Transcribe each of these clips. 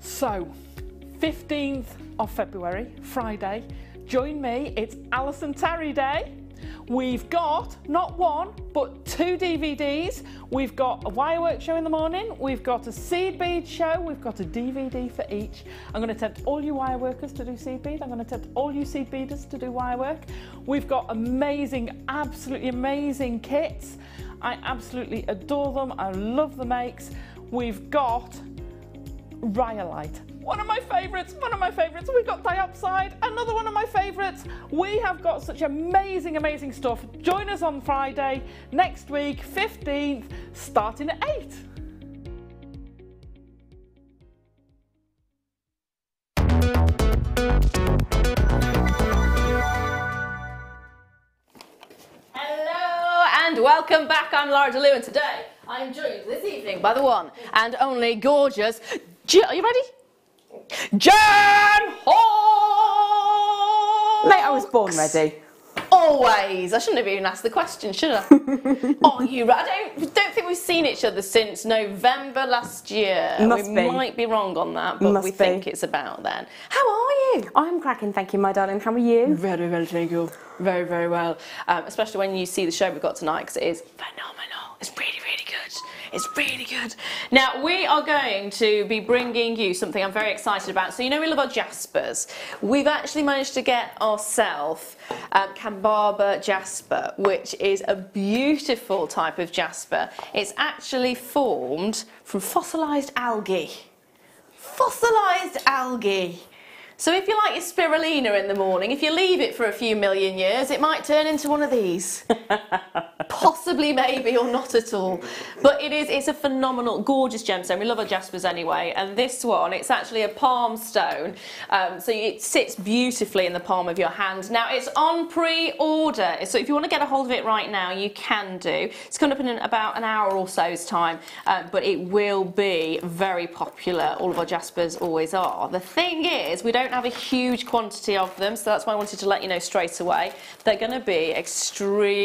So, 15th of February, Friday, join me, it's Alison Terry Day. We've got not one, but 2 DVDs. We've got a wirework show in the morning, we've got a seed bead show, we've got a DVD for each. I'm going to tempt all you wire workers to do seed bead, I'm going to tempt all you seed beaders to do wirework. We've got amazing, absolutely amazing kits. I absolutely adore them, I love the makes. We've got Rhyolite, one of my favourites, We've got Diopside, another one of my favourites. We have got such amazing, amazing stuff. Join us on Friday, next week, 15th, starting at 8. Hello and welcome back. I'm Lara and today I am joined this evening by the one and only gorgeous are you ready? Jen Hall! Mate, I was born ready. Always. I shouldn't have even asked the question, should I? Are you ready? I don't think we've seen each other since November last year. We might be wrong on that, but we think it's about then. How are you? I'm cracking, thank you, my darling. How are you? Very well, thank you. Very, very well. Especially when you see the show we've got tonight, because it is phenomenal. It's really, really good. It's really good. Now, we are going to be bringing you something I'm very excited about. So, you know we love our jaspers. We've actually managed to get ourselves Cambaba jasper, which is a beautiful type of jasper. It's actually formed from fossilised algae. Fossilised algae. So if you like your spirulina in the morning, if you leave it for a few million years, it might turn into one of these. Possibly, maybe, or not at all. But it's a phenomenal, gorgeous gemstone. We love our jaspers anyway. And this one, it's actually a palm stone. So it sits beautifully in the palm of your hand. Now, it's on pre-order. So if you want to get a hold of it right now, you can do. It's coming up in about an hour or so's time. But it will be very popular. All of our jaspers always are. The thing is, we don't have a huge quantity of them, so that's why I wanted to let you know straight away. They're going to be extremely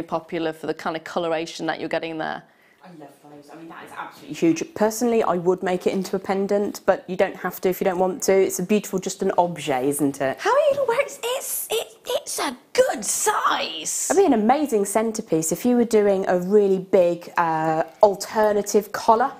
popular for the kind of coloration that you're getting there. I love those. I mean, that is absolutely huge. Personally, I would make it into a pendant, but you don't have to if you don't want to. It's a beautiful, just an objet, isn't it? How are you even wearing it's a good size. It'd be an amazing centrepiece if you were doing a really big alternative collar.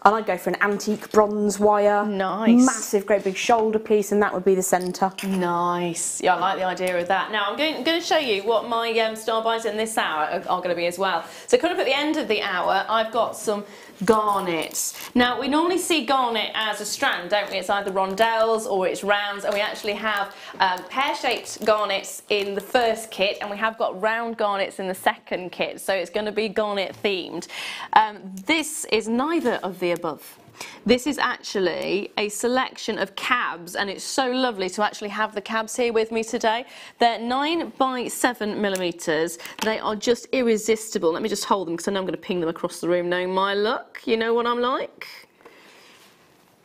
And I'd go for an antique bronze wire. Nice. Massive, great big shoulder piece, and that would be the centre. Nice. Yeah, I like the idea of that. Now, I'm going to show you what my star buys in this hour are going to be as well. So, kind of at the end of the hour, I've got some garnets. Now, we normally see garnet as a strand, don't we? It's either rondelles or it's rounds, and we actually have pear-shaped garnets in the first kit, and we have got round garnets in the second kit, so it's going to be garnet themed. This is neither of the above. This is actually a selection of cabs, and it's so lovely to actually have the cabs here with me today. They're 9 by 7 millimeters. They are just irresistible. Let me just hold them because I know I'm going to ping them across the room. Know my luck. You know what I'm like.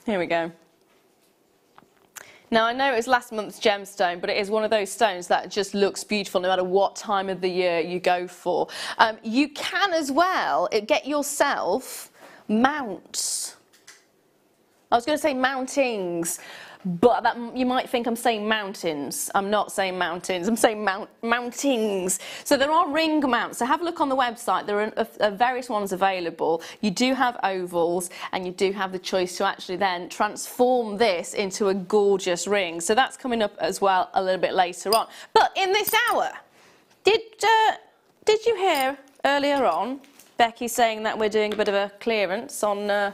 Here we go. Now, I know it was last month's gemstone, but it is one of those stones that just looks beautiful no matter what time of the year you go for. You can as well get yourself mounts. I was going to say mountings, but you might think I'm saying mountains. I'm not saying mountains, I'm saying mountings. So there are ring mounts. So have a look on the website. There are various ones available. You do have ovals, and you do have the choice to actually then transform this into a gorgeous ring. So that's coming up as well a little bit later on. But in this hour, did you hear earlier on Becky saying that we're doing a bit of a clearance on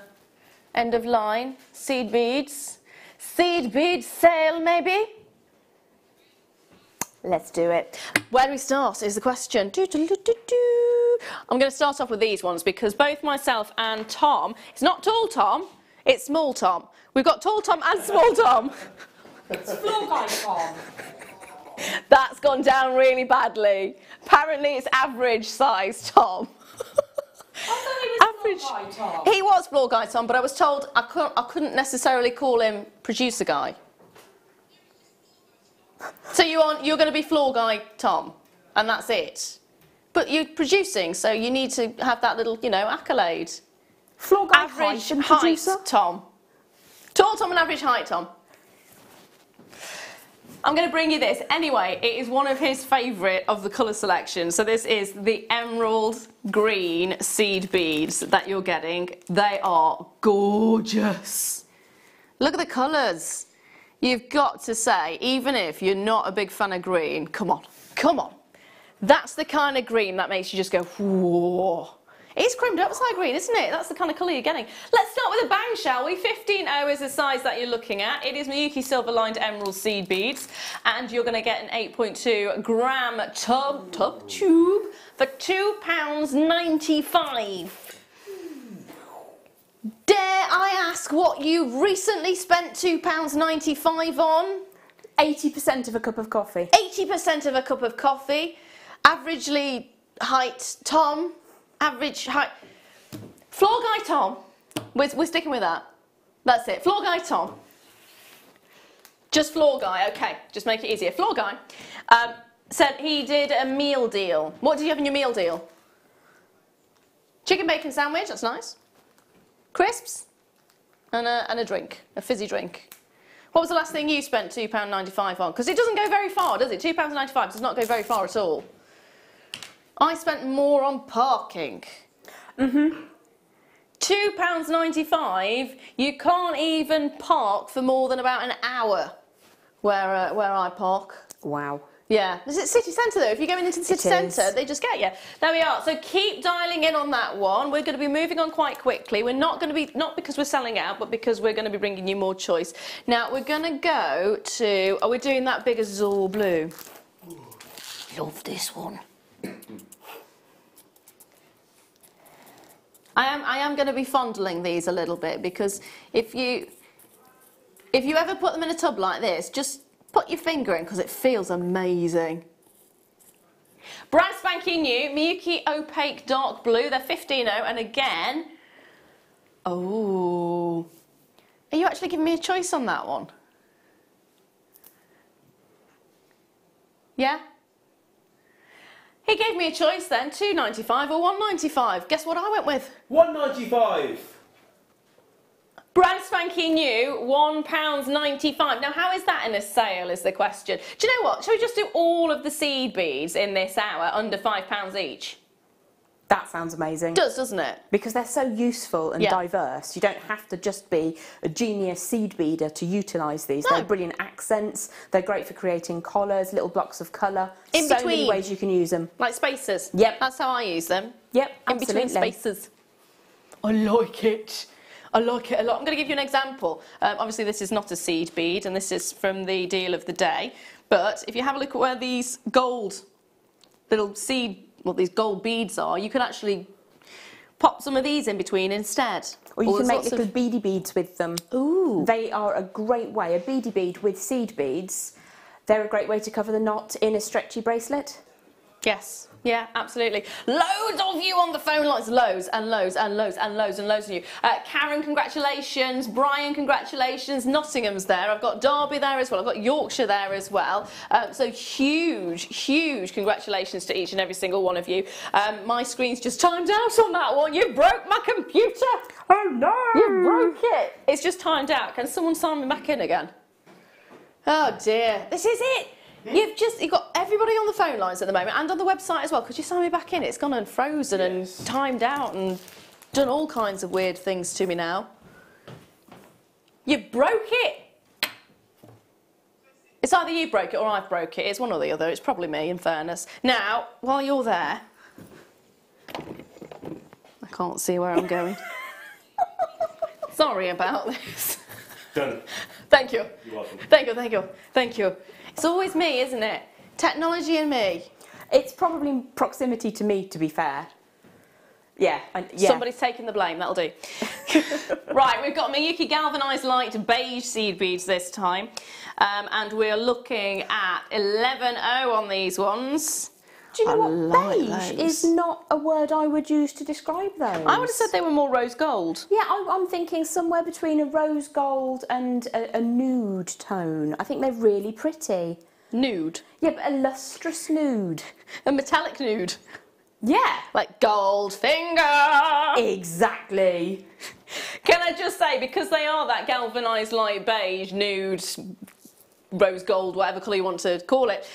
end of line seed beads? Seed bead sale, maybe? Let's do it. Where do we start is the question. I'm going to start off with these ones because both myself and Tom, it's not tall Tom, it's small Tom. We've got tall Tom and small Tom. It's floor guy Tom. That's gone down really badly. Apparently it's average size Tom. Average. He was floor guy Tom, but I was told I couldn't necessarily call him producer guy. So you're going to be floor guy Tom, and that's it. But you're producing, so you need to have that little, you know, accolade. Floor guide Average height and height, producer? Tom. Tall Tom and average height, Tom. I'm going to bring you this. Anyway, it is one of his favourite of the colour selection. So this is the emerald green seed beads that you're getting. They are gorgeous. Look at the colours. You've got to say, even if you're not a big fan of green, come on, come on. That's the kind of green that makes you just go, whoa. It's creamed upside green, isn't it? That's the kind of colour you're getting. Let's start with a bang, shall we? 15O is the size that you're looking at. It is Miyuki silver lined emerald seed beads, and you're going to get an 8.2 gram tube for £2.95. Dare I ask what you recently spent £2.95 on? 80% of a cup of coffee. 80% of a cup of coffee. Averagely height, Tom. Average height. Floor guy Tom. We're sticking with that. That's it. Floor guy Tom. Just floor guy. Okay. Just make it easier. Floor guy said he did a meal deal. What did you have in your meal deal? Chicken bacon sandwich. That's nice. Crisps and a drink, a fizzy drink. What was the last thing you spent £2.95 on? Because it doesn't go very far, does it? £2.95 does not go very far at all. I spent more on parking. £2.95, you can't even park for more than about an hour where I park. Wow. Yeah, is it city centre though? If you're going into the city centre, they just get you. There we are. So keep dialing in on that one. We're going to be moving on quite quickly. We're not going to be, not because we're selling out, but because we're going to be bringing you more choice. Now we're going to go to, are we doing that big azure blue? Ooh, love this one. I am going to be fondling these a little bit, because if you ever put them in a tub like this, just put your finger in, because it feels amazing. Brand spanking new Miyuki opaque dark blue. They're 15O, and again, oh, are you actually giving me a choice on that one? Yeah. He gave me a choice then, £2.95 or £1.95. Guess what I went with? £1.95. Brand spanking new, £1.95. Now, how is that in a sale is the question. Do you know what? Shall we just do all of the seed beads in this hour under £5 each? That sounds amazing. It does, doesn't it? Because they're so useful and diverse. You don't have to just be a genius seed beader to utilise these. No. They're brilliant accents. They're great for creating collars, little blocks of colour. In so between. many ways you can use them. Like spacers. Yep. That's how I use them. Yep, In between absolutely. spacers. I like it. I like it a lot. I'm going to give you an example. Obviously, this is not a seed bead, and this is from the deal of the day. But if you have a look at where these gold little seed, well, these gold beads are, you could actually pop some of these in between instead. Or you can make little beady beads with them. Ooh. They are a great way. A beady bead with seed beads, they're a great way to cover the knot in a stretchy bracelet. Yes. Yeah, absolutely. Loads of you on the phone lines. Loads and loads and loads and loads and loads of you. Karen, congratulations. Brian, congratulations. Nottingham's there. I've got Derby there as well. I've got Yorkshire there as well. So huge, huge congratulations to each and every single one of you. My screen's just timed out on that one. You broke my computer. Oh no! You broke it. It's just timed out. Can someone sign me back in again? Oh dear. This is it. You've got everybody on the phone lines at the moment and on the website as well. Could you sign me back in? It's gone and frozen and timed out and done all kinds of weird things to me now. You broke it. It's either you broke it or I've broke it. It's one or the other. It's probably me, in fairness. Now, while you're there, I can't see where I'm going. Sorry about this. Done. Thank you. You're welcome. Thank you, thank you, thank you. It's always me, isn't it? Technology and me. It's probably proximity to me, to be fair. Yeah. Somebody's taking the blame, that'll do. Right, we've got Miyuki galvanised light beige seed beads this time. And we're looking at 11O on these ones. Do you know what? like Beige those. is not a word I would use to describe those. I would have said they were more rose gold. Yeah, I'm thinking somewhere between a rose gold and a nude tone. I think they're really pretty. Nude. Yeah, but a lustrous nude. A metallic nude. Yeah. Like Goldfinger. Exactly. Can I just say, because they are that galvanised light beige, nude, rose gold, whatever colour you want to call it,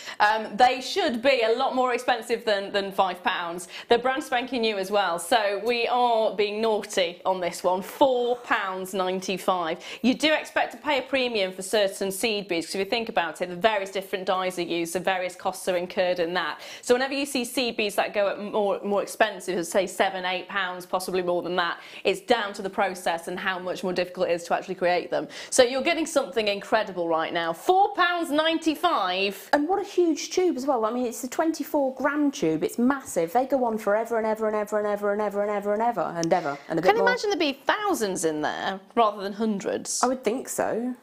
they should be a lot more expensive than £5. They're brand spanking new as well, so we are being naughty on this one. £4.95. You do expect to pay a premium for certain seed beads, because if you think about it, the various different dyes are used, so various costs are incurred in that. So whenever you see seed beads that go at more expensive, say £7, £8, possibly more than that, it's down to the process and how much more difficult it is to actually create them. So you're getting something incredible right now. £4.95. And what a huge tube as well. I mean, it's a 24-gram tube. It's massive. They go on forever and ever and ever and ever and ever and ever and ever and ever and a bit more. Can you imagine there'd be thousands in there rather than hundreds? I would think so.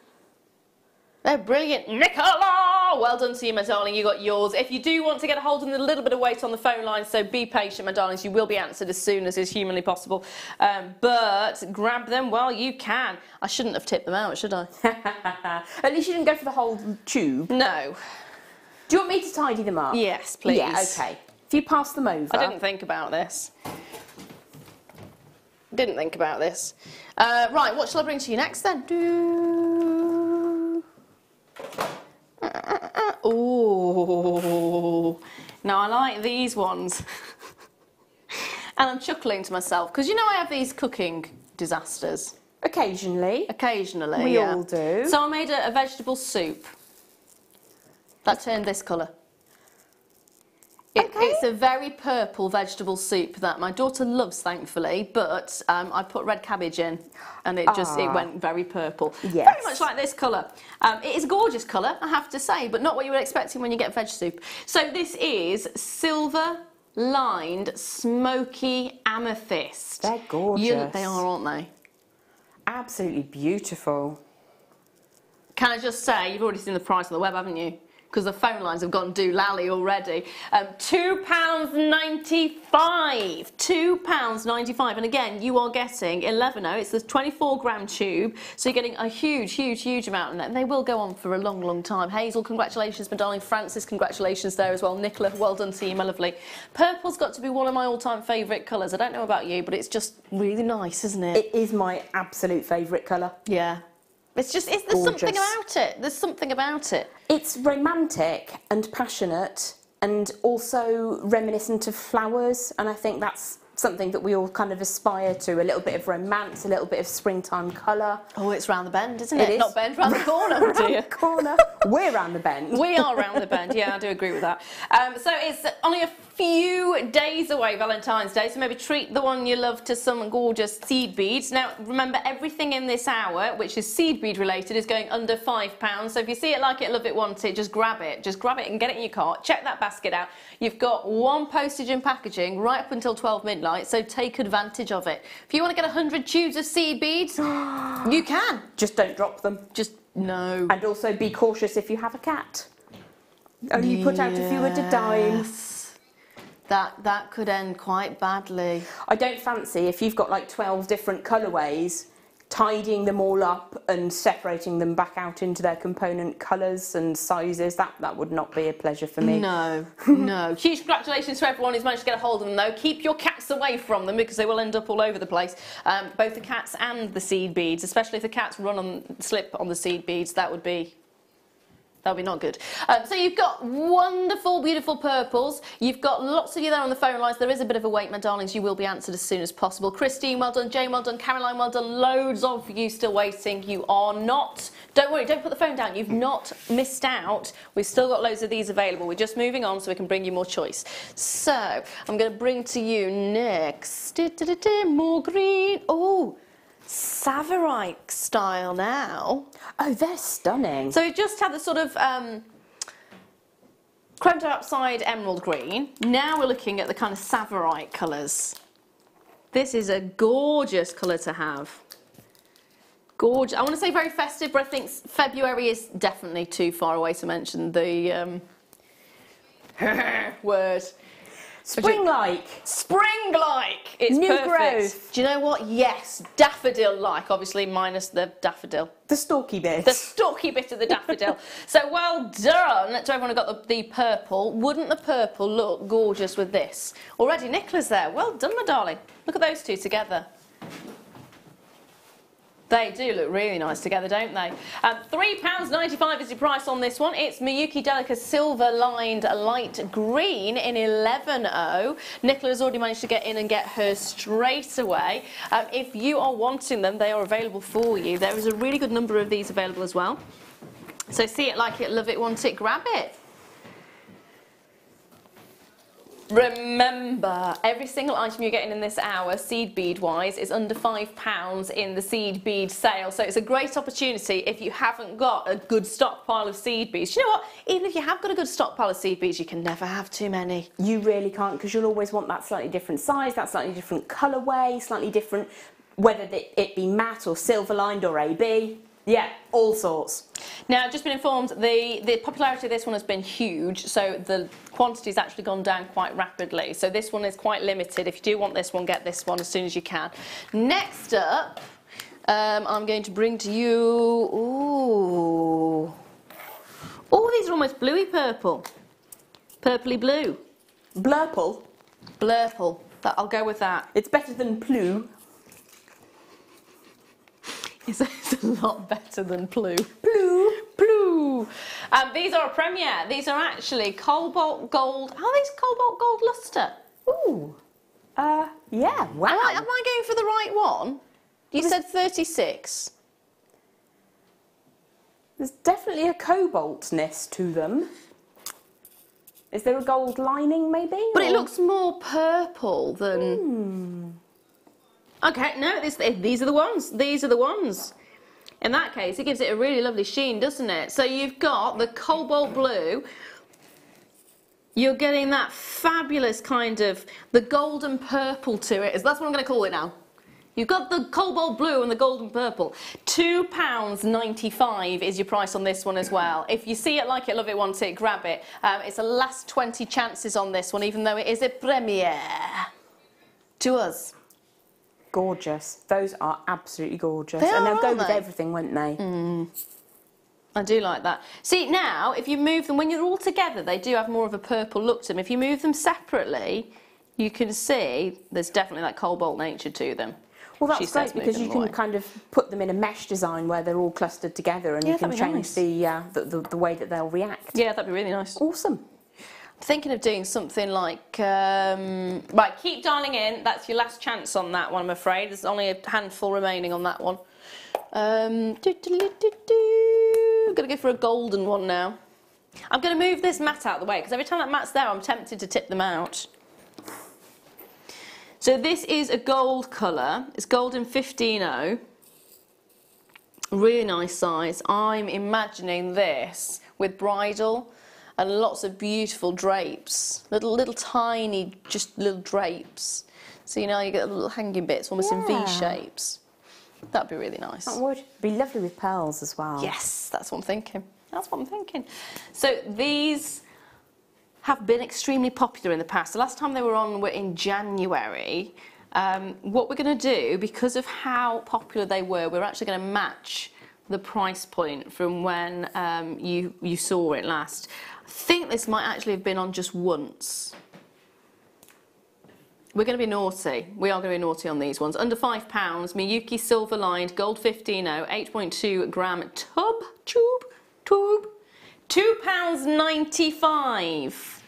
They're brilliant. Nicola! Well done to you, my darling. You got yours. If you do want to get a hold of them, a little bit of wait on the phone line, so be patient, my darlings. You will be answered as soon as is humanly possible. But grab them while you can. I shouldn't have tipped them out, should I? At least you didn't go for the whole tube. No. Do you want me to tidy them up? Yes, please. Yeah, okay. If you pass them over. I didn't think about this. Didn't think about this. Right, what shall I bring to you next then? Oh, now I like these ones. And I'm chuckling to myself, because you know I have these cooking disasters. Occasionally. Occasionally, We yeah. all do. So I made a vegetable soup that turned this colour. It's a very purple vegetable soup that my daughter loves, thankfully, but I put red cabbage in and it went very purple. Yes. Very much like this colour. It is a gorgeous colour, I have to say, but not what you were expecting when you get veg soup. So this is silver lined smoky amethyst. They're gorgeous. They are, aren't they? Absolutely beautiful. Can I just say, you've already seen the price on the web, haven't you? Because the phone lines have gone doolally already. £2.95. £2.95. And again, you are getting 11. It's the 24-gram tube, so you're getting a huge, huge, huge amount in it. And they will go on for a long, long time. Hazel, congratulations, my darling. Francis, congratulations there as well. Nicola, well done to you, my lovely. Purple's got to be one of my all-time favourite colours. I don't know about you, but it's just really nice, isn't it? It is my absolute favourite colour. Yeah. There's something about it. There's something about it. It's romantic and passionate and also reminiscent of flowers, and I think that's something that we all kind of aspire to, a little bit of romance, a little bit of springtime colour. Oh, it's round the bend, isn't it? It is. Not bend, round the corner, Round dear. the corner. We're round the bend. We are round the bend, yeah, I do agree with that. So it's only a few days away, Valentine's Day, so maybe treat the one you love to some gorgeous seed beads. Now, remember, everything in this hour, which is seed bead related, is going under £5. So if you see it, like it, love it, want it, just grab it. Just grab it and get it in your cart. Check that basket out. You've got one postage and packaging right up until 12 midnight, so take advantage of it. If you want to get 100 tubes of seed beads, you can. Just don't drop them. Just, no. And also be cautious if you have a cat. Only put out a few at a time. That could end quite badly. I don't fancy, if you've got like 12 different colourways, tidying them all up and separating them back out into their component colours and sizes. That would not be a pleasure for me. No, no. Huge congratulations to everyone who's managed to get a hold of them, though. Keep your cats away from them because they will end up all over the place. Both the cats and the seed beads, especially if the cats slip on the seed beads, that would be not good. So you've got wonderful, beautiful purples. You've got lots of you there on the phone lines. There is a bit of a wait, my darlings. You will be answered as soon as possible. Christine, well done. Jane, well done. Caroline, well done. Loads of you still waiting. You are not... Don't worry, don't put the phone down. You've not missed out. We've still got loads of these available. We're just moving on so we can bring you more choice. So I'm going to bring to you next... more green. Oh, Savarite style now. Oh, they're stunning. So we've just had the sort of creme dioxide emerald green. Now we're looking at the kind of Savarite colours. This is a gorgeous colour to have. Gorgeous. I want to say very festive, but I think February is definitely too far away to mention the word. Spring-like. Spring-like. It's New perfect. growth. Do you know what? Yes, daffodil-like, obviously minus the daffodil. The stalky bit. The stalky bit of the daffodil. So well done to everyone who got the purple. Wouldn't the purple look gorgeous with this? Already Nicola's there. Well done, my darling. Look at those two together. They do look really nice together, don't they? £3.95 is the price on this one. It's Miyuki Delica's silver lined light green in 11.0. Nicola has already managed to get in and get hers straight away. If you are wanting them, they are available for you. There is a really good number of these available as well. So see it, like it, love it, want it, grab it. Remember, every single item you're getting in this hour, seed bead wise, is under £5 in the seed bead sale. So it's a great opportunity if you haven't got a good stockpile of seed beads. You know what? Even if you have got a good stockpile of seed beads, you can never have too many. You really can't, because you'll always want that slightly different size, that slightly different colourway, slightly different, whether it be matte or silver lined or AB. Yeah, all sorts. Now, I've just been informed the popularity of this one has been huge, so the quantity's actually gone down quite rapidly. So this one is quite limited. If you do want this one, get this one as soon as you can. Next up, I'm going to bring to you... Ooh. Oh, these are almost bluey purple. Purpley blue. Blurple. Blurple. I'll go with that. It's better than blue. It's a lot better than blue. Blue. Blue. These are a premiere. These are actually cobalt gold. Are these cobalt gold lustre? Ooh. Yeah, wow. Am I going for the right one? You said 36. There's definitely a cobaltness to them. Is there a gold lining, maybe? But it looks more purple than... Okay, no, these are the ones. These are the ones. In that case, it gives it a really lovely sheen, doesn't it? So you've got the cobalt blue. You're getting that fabulous kind of, the golden purple to it. That's what I'm going to call it now. You've got the cobalt blue and the golden purple. £2.95 is your price on this one as well. If you see it, like it, love it, want it, grab it. It's the last 20 chances on this one, even though it is a premiere to us. Gorgeous. Those are absolutely gorgeous. They and are, they'll go aren't with they? everything, won't they? I do like that. See, now, if you move them, when you're all together, they do have more of a purple look to them. If you move them separately, you can see there's definitely that cobalt nature to them. Well, that's great because you can kind of put them in a mesh design where they're all clustered together and you can change the way that they'll react. Yeah, that'd be really nice. Awesome. Thinking of doing something like, right, keep dialing in. That's your last chance on that one, I'm afraid. There's only a handful remaining on that one. I'm going to go for a golden one now. I'm going to move this mat out of the way because every time that mat's there, I'm tempted to tip them out. So this is a gold colour. It's gold in 15.0. Really nice size. I'm imagining this with bridal and lots of beautiful drapes, little tiny, just little drapes. So you know you get the little hanging bits, almost in V shapes. That'd be really nice. That would be lovely with pearls as well. Yes, that's what I'm thinking. That's what I'm thinking. So these have been extremely popular in the past. The last time they were on were in January. What we're going to do, because of how popular they were, we're actually going to match the price point from when you saw it last. I think this might actually have been on just once. We're going to be naughty. We are going to be naughty on these ones. Under £5, Miyuki silver lined gold 15.0 8.2 gram tube. £2.95.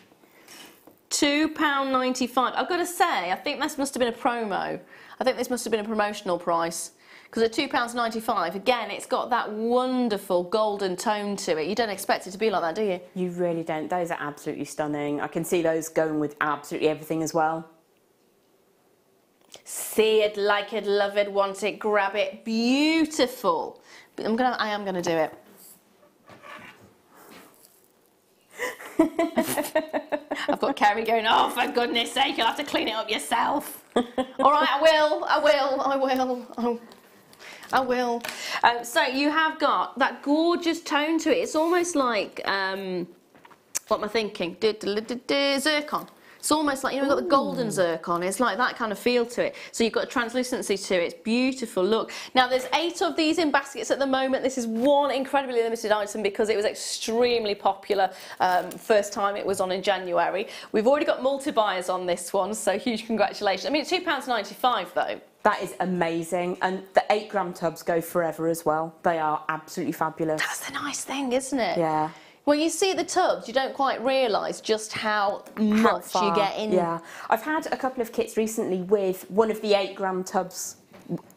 £2.95. I've got to say, I think this must have been a promo. I think this must have been a promotional price. Because at £2.95, again, it's got that wonderful golden tone to it. You don't expect it to be like that, do you? You really don't. Those are absolutely stunning. I can see those going with absolutely everything as well. See it, like it, love it, want it, grab it. Beautiful. But I am gonna do it. I've got Kerry going, oh, for goodness sake, you'll have to clean it up yourself. All right, I will. So you have got that gorgeous tone to it. It's almost like, what am I thinking? Zircon. It's almost like, you know, we've got the golden zircon. It's like that kind of feel to it. So you've got a translucency to it. It's beautiful. Look. Now, there's 8 of these in baskets at the moment. This is one incredibly limited item because it was extremely popular first time it was on in January. We've already got multi-buyers on this one, so huge congratulations. I mean, it's £2.95 though. That is amazing, and the 8-gram tubs go forever as well. They are absolutely fabulous. That's the nice thing, isn't it? Yeah. When you see the tubs, you don't quite realise just how much you get in. Yeah, I've had a couple of kits recently with one of the 8-gram tubs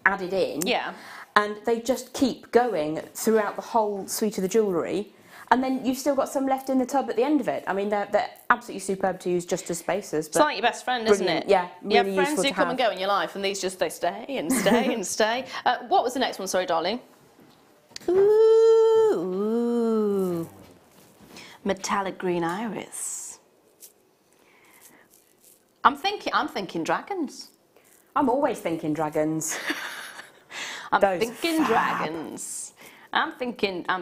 added in. Yeah. And they just keep going throughout the whole suite of the jewellery. And then you've still got some left in the tub at the end of it. I mean, they're absolutely superb to use just as spacers. It's like your best friend, isn't it? Yeah, really you have friends useful who to come have. and go in your life, and these just, they stay and stay and stay. What was the next one? Sorry, darling. Ooh. Metallic green iris. I'm thinking dragons. I'm always thinking dragons. I'm Those thinking fab. dragons. I'm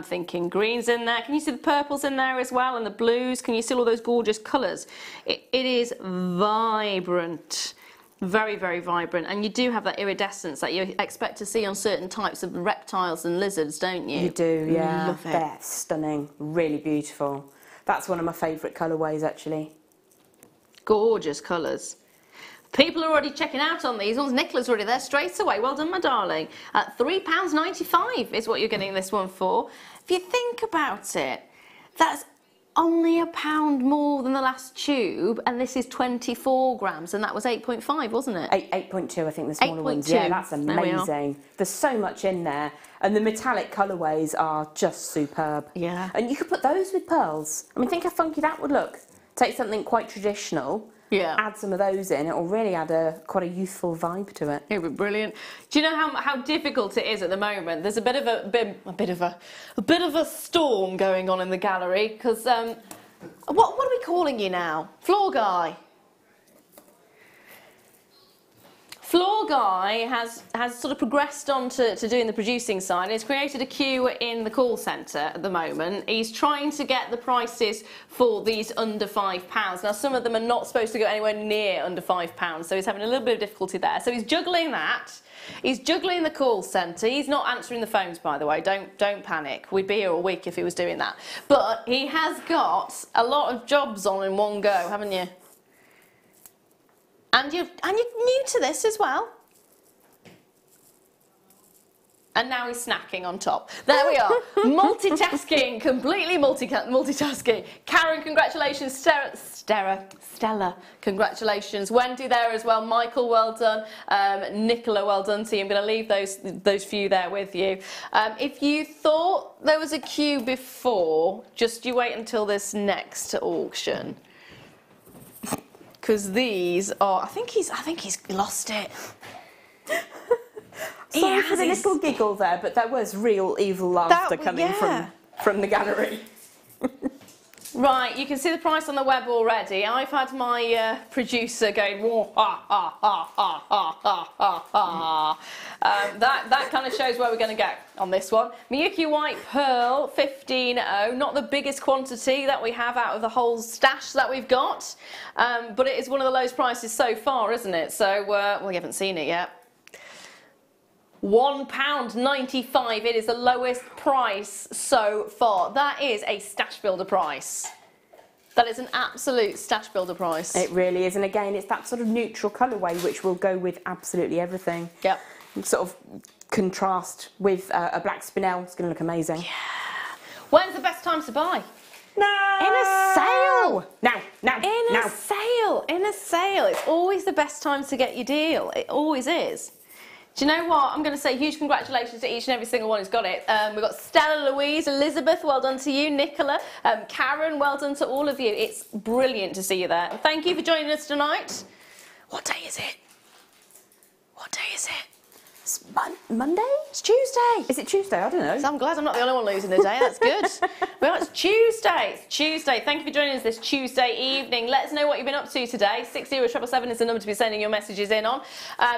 thinking greens in there. Can you see the purples in there as well, and the blues? Can you see all those gorgeous colours? It is vibrant. Very, very vibrant, and you do have that iridescence that you expect to see on certain types of reptiles and lizards, don't you? You do, yeah. Love it. They're stunning, really beautiful. That's one of my favourite colourways, actually. Gorgeous colours. People are already checking out on these ones. Nicola's already there straight away. Well done, my darling. £3.95 is what you're getting this one for. If you think about it, that's only £1 more than the last tube, and this is 24 grams, and that was 8.5, wasn't it? 8.2, I think, the smaller ones. 8.2. Yeah, that's There we are. amazing. There's so much in there, and the metallic colourways are just superb. Yeah. And you could put those with pearls. I mean, think how funky that would look. Take something quite traditional, Yeah. add some of those in. It'll really add quite a youthful vibe to it. It would be brilliant. Do you know how difficult it is at the moment? There's a bit of a storm going on in the gallery because what are we calling you now? Floor guy. Floor guy has sort of progressed on to doing the producing side. He's created a queue in the call centre at the moment. He's trying to get the prices for these under £5. Now, some of them are not supposed to go anywhere near under £5, so he's having a little bit of difficulty there. So he's juggling that. He's juggling the call centre. He's not answering the phones, by the way. Don't panic. We'd be here all week if he was doing that. But he has got a lot of jobs on in one go, haven't you? And you're new to this as well. And now he's snacking on top. There we are. Multitasking, completely multitasking. Karen, congratulations. Stella, congratulations. Wendy there as well. Michael, well done. Nicola, well done to you. I'm going to leave those few there with you. If you thought there was a queue before, just you wait until this next auction. Because these are, I think he's lost it. Sorry for the little giggle there, but there was real evil laughter coming from the gallery. Right, you can see the price on the web already. I've had my producer going, whoa, ha, ha, ha, ha, ha, ha, ha, ha. That kind of shows where we're going to go on this one. Miyuki White Pearl 15.0, not the biggest quantity that we have out of the whole stash that we've got, but it is one of the lowest prices so far, isn't it? So, well, you haven't seen it yet. £1.95, it is the lowest price so far. That is a stash builder price. That is an absolute stash builder price. It really is, and again, it's that sort of neutral colourway which will go with absolutely everything. Yep. Sort of contrast with a black spinel. It's going to look amazing. Yeah. When's the best time to buy? No! In a sale! Now! In a sale. It's always the best time to get your deal. It always is. Do you know what? I'm going to say huge congratulations to each and every single one who's got it. We've got Stella, Louise, Elizabeth, well done to you, Nicola, Karen, well done to all of you. It's brilliant to see you there. Thank you for joining us tonight. What day is it? What day is it? It's Monday? It's Tuesday. Is it Tuesday? I don't know. So I'm glad I'm not the only one losing the day. That's good. Well, it's Tuesday. It's Tuesday. Thank you for joining us this Tuesday evening. Let us know what you've been up to today. 60777 is the number to be sending your messages in on.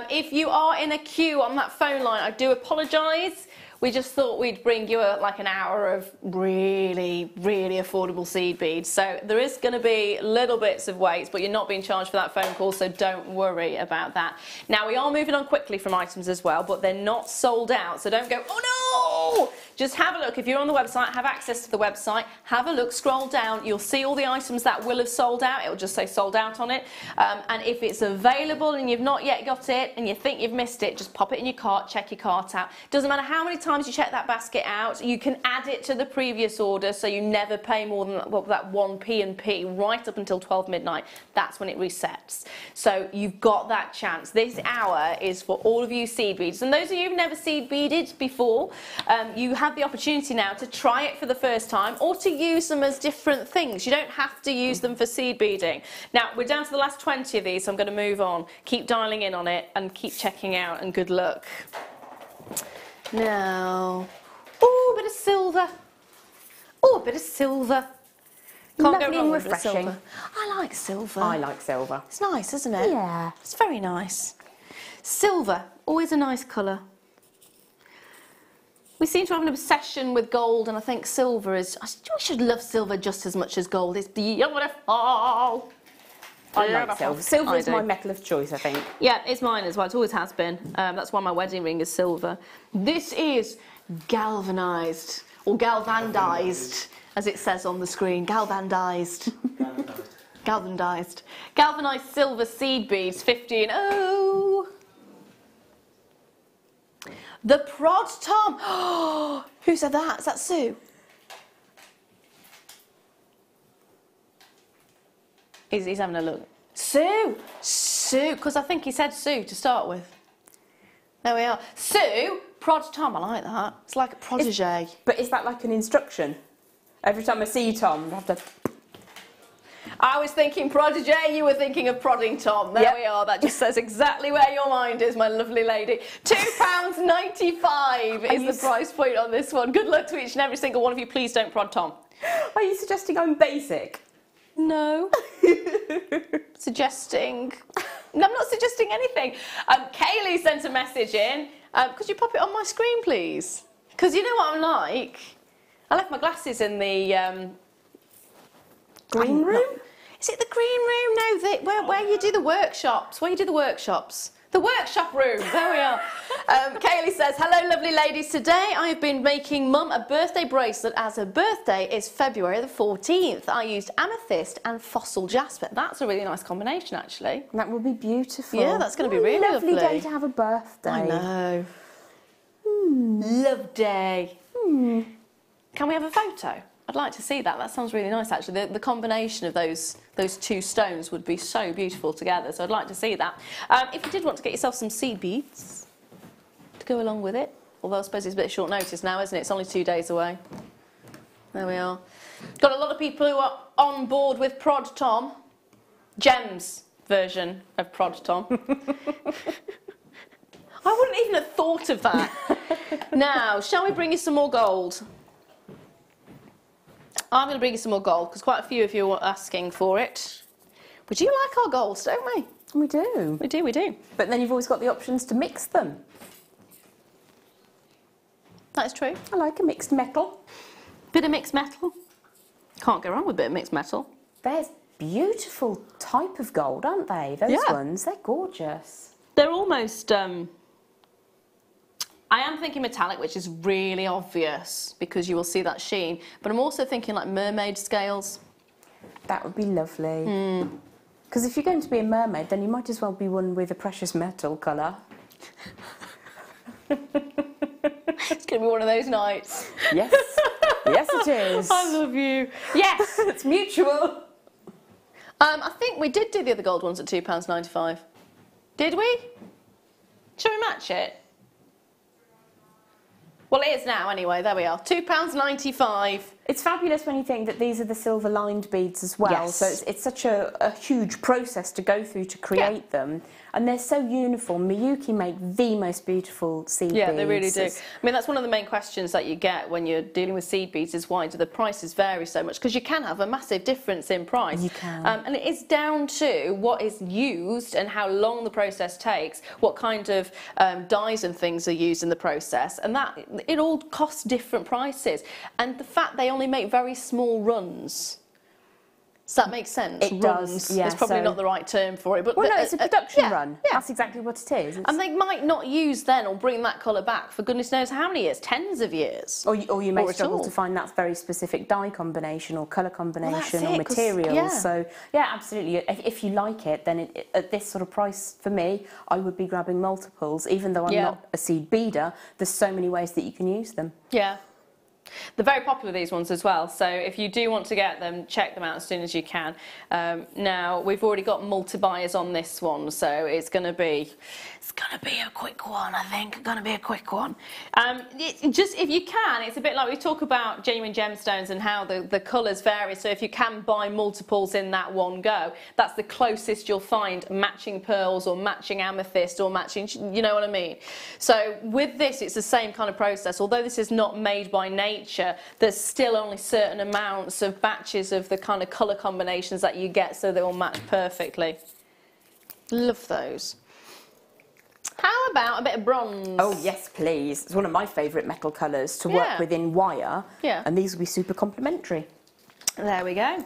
If you are in a queue on that phone line, I do apologise. we just thought we'd bring you like an hour of really, really affordable seed beads. So there is going to be little bits of weights, but you're not being charged for that phone call, so don't worry about that. Now, we are moving on quickly from items as well, but they're not sold out, so don't go, oh no! Just have a look. If you're on the website, have access to the website, have a look, scroll down, you'll see all the items that will have sold out. It'll just say sold out on it. And if it's available and you've not yet got it and you think you've missed it, just pop it in your cart, check your cart out. Doesn't matter how many times you check that basket out, you can add it to the previous order, so you never pay more than that 1p right up until 12 midnight. That's when it resets. So you've got that chance. This hour is for all of you seed beads. And those of you who've never seed beaded before, you have the opportunity now to try it for the first time or to use them as different things. You don't have to use them for seed beading. Now, we're down to the last 20 of these, so I'm going to move on. Keep dialing in on it and keep checking out, and good luck. Now, oh, a bit of silver. Oh, a bit of silver. Can't go wrong with refreshing. silver. I like silver. I like silver. It's nice, isn't it? Yeah. It's very nice. Silver, always a nice colour. We seem to have an obsession with gold, and I think silver is... We should love silver just as much as gold. It's beautiful. I like silver. Silver is my metal of choice, I think. Yeah, it's mine as well. It always has been. That's why my wedding ring is silver. This is galvanised, or galvanised, as it says on the screen. Galvanised. Galvanised. Galvanised silver seed beads, 15. The Prod Tom. Oh, who said that? Is that Sue? He's having a look. Sue! Sue, because I think he said Sue to start with. There we are. Sue, Prod Tom, I like that. It's like a protege. But is that like an instruction? Every time I see you, Tom, I have to... I was thinking protege, you were thinking of prodding Tom. There we are, that just says exactly where your mind is, my lovely lady. £2.95 is the price point on this one. Good luck to each and every single one of you. Please don't prod Tom. Are you suggesting I'm basic? No. Suggesting... No, I'm not suggesting anything. Kaylee sent a message in. Could you pop it on my screen, please? Because you know what I'm like. I left my glasses in the... Green room? Is it the green room? No, where you do the workshops. Where you do the workshops. The workshop room. There we are. Kaylee says, hello, lovely ladies. Today I have been making Mum a birthday bracelet as her birthday is February the 14th. I used amethyst and fossil jasper. That's a really nice combination, actually. That would be beautiful. Yeah, that's going to be really lovely. Lovely day to have a birthday. I know. Love day. Can we have a photo? I'd like to see that. That sounds really nice, actually. The combination of those two stones would be so beautiful together, so I'd like to see that. If you did want to get yourself some seed beads to go along with it, although I suppose it's a bit short notice now, isn't it? It's only 2 days away. There we are. Got a lot of people who are on board with Prod Tom. Gem's version of Prod Tom. I wouldn't even have thought of that. Now, shall we bring you some more gold? I'm going to bring you some more gold because quite a few of you are asking for it. We do like our golds, don't we? We do. We do, we do. But then you've always got the options to mix them. That's true. I like a mixed metal. Bit of mixed metal. Can't go wrong with a bit of mixed metal. There's beautiful type of gold, aren't they? Those ones, they're gorgeous. They're almost... I am thinking metallic, which is really obvious because you will see that sheen. But I'm also thinking like mermaid scales. That would be lovely. Because if you're going to be a mermaid, then you might as well be one with a precious metal colour. It's going to be one of those nights. Yes. Yes, it is. I love you. Yes. It's mutual. I think we did do the other gold ones at £2.95. Did we? Shall we match it? Well, it is now anyway. There we are. £2.95 It's fabulous when you think that these are the silver lined beads as well. Yes. So it's such a huge process to go through to create them. And they're so uniform. Miyuki make the most beautiful seed beads. Yeah, they really do. I mean, that's one of the main questions that you get when you're dealing with seed beads is why do the prices vary so much? Because you can have a massive difference in price. You can. And it is down to what is used and how long the process takes, what kind of dyes and things are used in the process. And that it all costs different prices. And the fact they only make very small runs. Does that make sense? It does, yeah. It's probably not the right term for it. But Well, no, it's a production run. Yeah. That's exactly what it is. And they might not use then or bring that colour back for goodness knows how many years, tens of years. Or you may struggle all. to find that very specific dye combination or colour combination or it, materials. yeah. So, yeah, absolutely. If you like it, then at this sort of price, for me, I would be grabbing multiples. Even though I'm not a seed beader, there's so many ways that you can use them. Yeah. They're very popular, these ones as well, so if you do want to get them, check them out as soon as you can. Now, we've already got multi-buyers on this one, so it's going to be a quick one, I think. Going to be a quick one. Just if you can, it's a bit like we talk about genuine gemstones and how the colours vary, so if you can buy multiples in that one go, that's the closest you'll find matching pearls or matching amethyst or matching, you know what I mean? So with this, it's the same kind of process. Although this is not made by nature, there's still only certain amounts of batches of the kind of colour combinations that you get so they all match perfectly. Love those. How about a bit of bronze? Oh, yes, please. It's one of my favourite metal colours to work with in wire. Yeah. And these will be super complementary. There we go.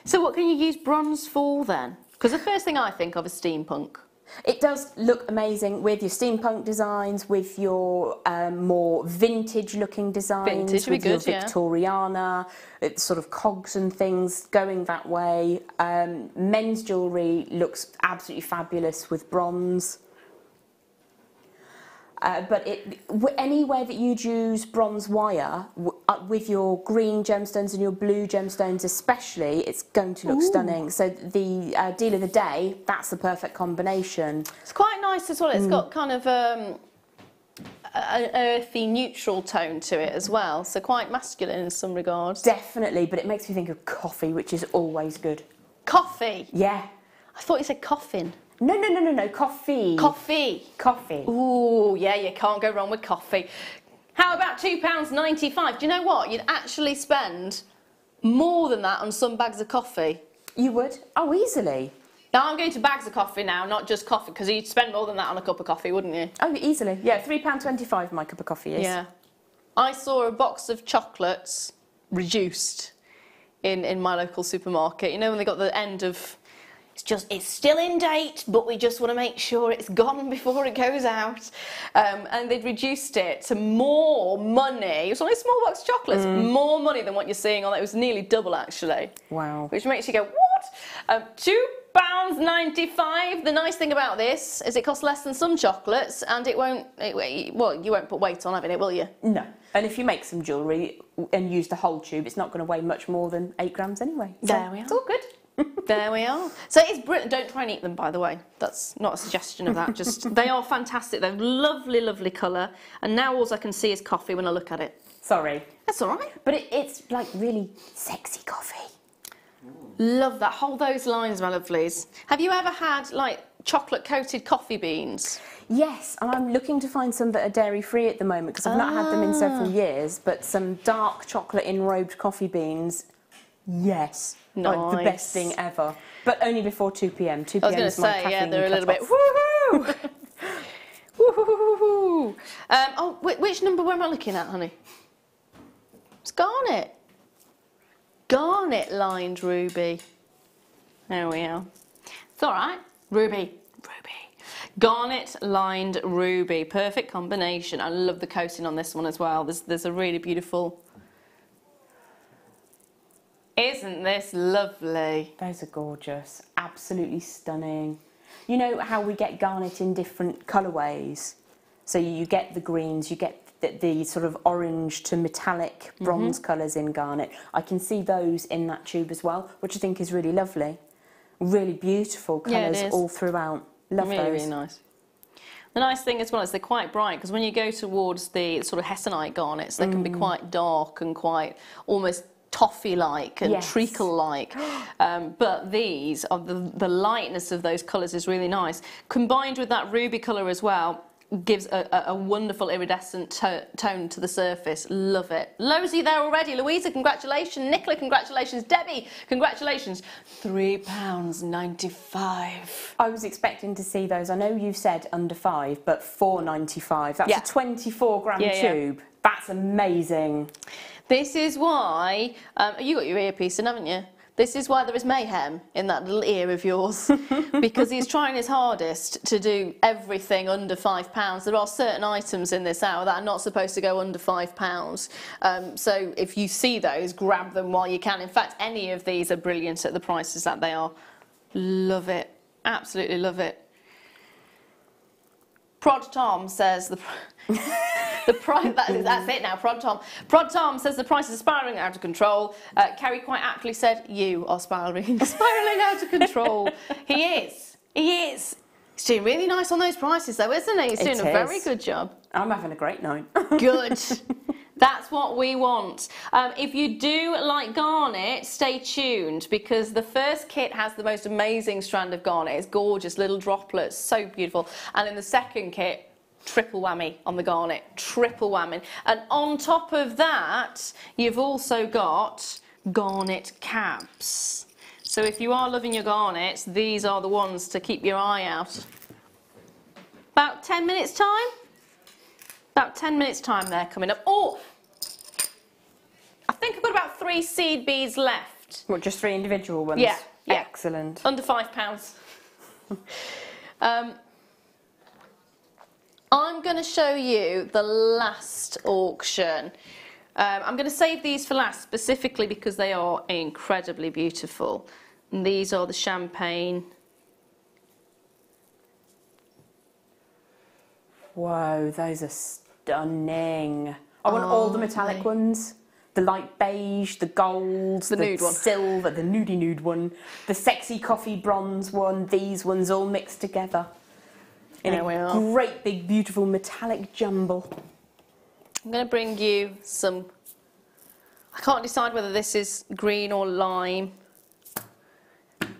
So what can you use bronze for then? Because the first thing I think of is steampunk. It does look amazing with your steampunk designs, with your more vintage-looking designs, Vintage would be with your good, Victoriana, it's sort of cogs and things going that way. Men's jewellery looks absolutely fabulous with bronze. But anywhere that you'd use bronze wire, with your green gemstones and your blue gemstones especially, it's going to look stunning. So the deal of the day, that's the perfect combination. It's quite nice as well. It's got kind of an earthy, neutral tone to it as well. So quite masculine in some regards. Definitely, but it makes me think of coffee, which is always good. Coffee? Yeah. I thought you said coffin. No, coffee. Coffee. Coffee. Ooh, yeah, you can't go wrong with coffee. How about £2.95? Do you know what? You'd actually spend more than that on some bags of coffee. You would? Oh, easily. Now, I'm going to bags of coffee now, not just coffee, because you'd spend more than that on a cup of coffee, wouldn't you? Oh, easily. Yeah, £3.25 my cup of coffee is. Yeah. I saw a box of chocolates reduced in my local supermarket. You know when they got the end of... It's still in date, but we just want to make sure it's gone before it goes out. And they'd reduced it to more money. It was only a small box of chocolates, more money than what you're seeing on it. It was nearly double, actually. Wow. Which makes you go, what? £2.95. The nice thing about this is it costs less than some chocolates, and you won't put weight on having it, will you? No. And if you make some jewellery and use the whole tube, it's not going to weigh much more than 8 grams anyway. So there we are. It's all good. There we are. So it's brilliant. Don't try and eat them, by the way. That's not a suggestion of that. Just they are fantastic. They're lovely, lovely colour. And now all I can see is coffee when I look at it. Sorry. That's all right. But it's like really sexy coffee. Love that. Hold those lines, my lovelies. Have you ever had like chocolate coated coffee beans? Yes, and I'm looking to find some that are dairy free at the moment because I've not had them in several years. But some dark chocolate enrobed coffee beans. Yes. Nice. Like the best thing ever. But only before 2 p.m. 2 p.m. I was going to say, yeah, they're a little bit woohoo! Woohoo! Oh, which number were I looking at, honey? It's garnet. Garnet lined ruby. There we are. It's all right. Ruby. Garnet lined ruby. Perfect combination. I love the coating on this one as well. There's a really beautiful... Isn't this lovely? Those are gorgeous. Absolutely stunning. You know how we get garnet in different colourways? So you get the greens, you get the sort of orange to metallic bronze colours in garnet. I can see those in that tube as well, which I think is really lovely. Really beautiful colours all throughout. Love those. Really nice. The nice thing as well is they're quite bright, because when you go towards the sort of hessonite garnets, they can be quite dark and quite almost toffee-like and treacle-like. But these are the lightness of those colours is really nice. Combined with that ruby colour as well, gives a wonderful iridescent tone to the surface. Love it. Loads of you there already. Louisa, congratulations. Nicola, congratulations. Debbie, congratulations. £3.95. I was expecting to see those. I know you said under 5, but £4.95. That's a 24-gram tube. Yeah. That's amazing. This is why you got your earpiece in, haven't you? This is why there is mayhem in that little ear of yours, because he's trying his hardest to do everything under £5. There are certain items in this hour that are not supposed to go under £5. So if you see those, grab them while you can. In fact, any of these are brilliant at the prices that they are. Love it. Absolutely love it. Prod Tom says the price. That's it now. Prod Tom. Prod Tom says the price is spiralling out of control. Kerry quite aptly said, "You are spiraling out of control." He is. He is. He's doing really nice on those prices, though, isn't he? He's doing a very good job. I'm having a great night. Good. That's what we want. If you do like garnet, stay tuned, because the first kit has the most amazing strand of garnet. It's gorgeous, little droplets, so beautiful. And in the second kit, triple whammy on the garnet, triple whammy. And on top of that, you've also got garnet caps. So if you are loving your garnets, these are the ones to keep your eye out. About 10 minutes time? About 10 minutes time they're coming up. Oh, I think I've got about 3 seed beads left. What, just 3 individual ones? Yeah. Excellent. Under £5. I'm going to show you the last auction. I'm going to save these for last, specifically because they are incredibly beautiful. And these are the champagne. Whoa, those are stunning. I want all the metallic ones. The light beige, the golds, the nude one, silver, the nudie nude one, the sexy coffee bronze one, these ones all mixed together. In a great big beautiful metallic jumble. I'm going to bring you some, I can't decide whether this is green or lime.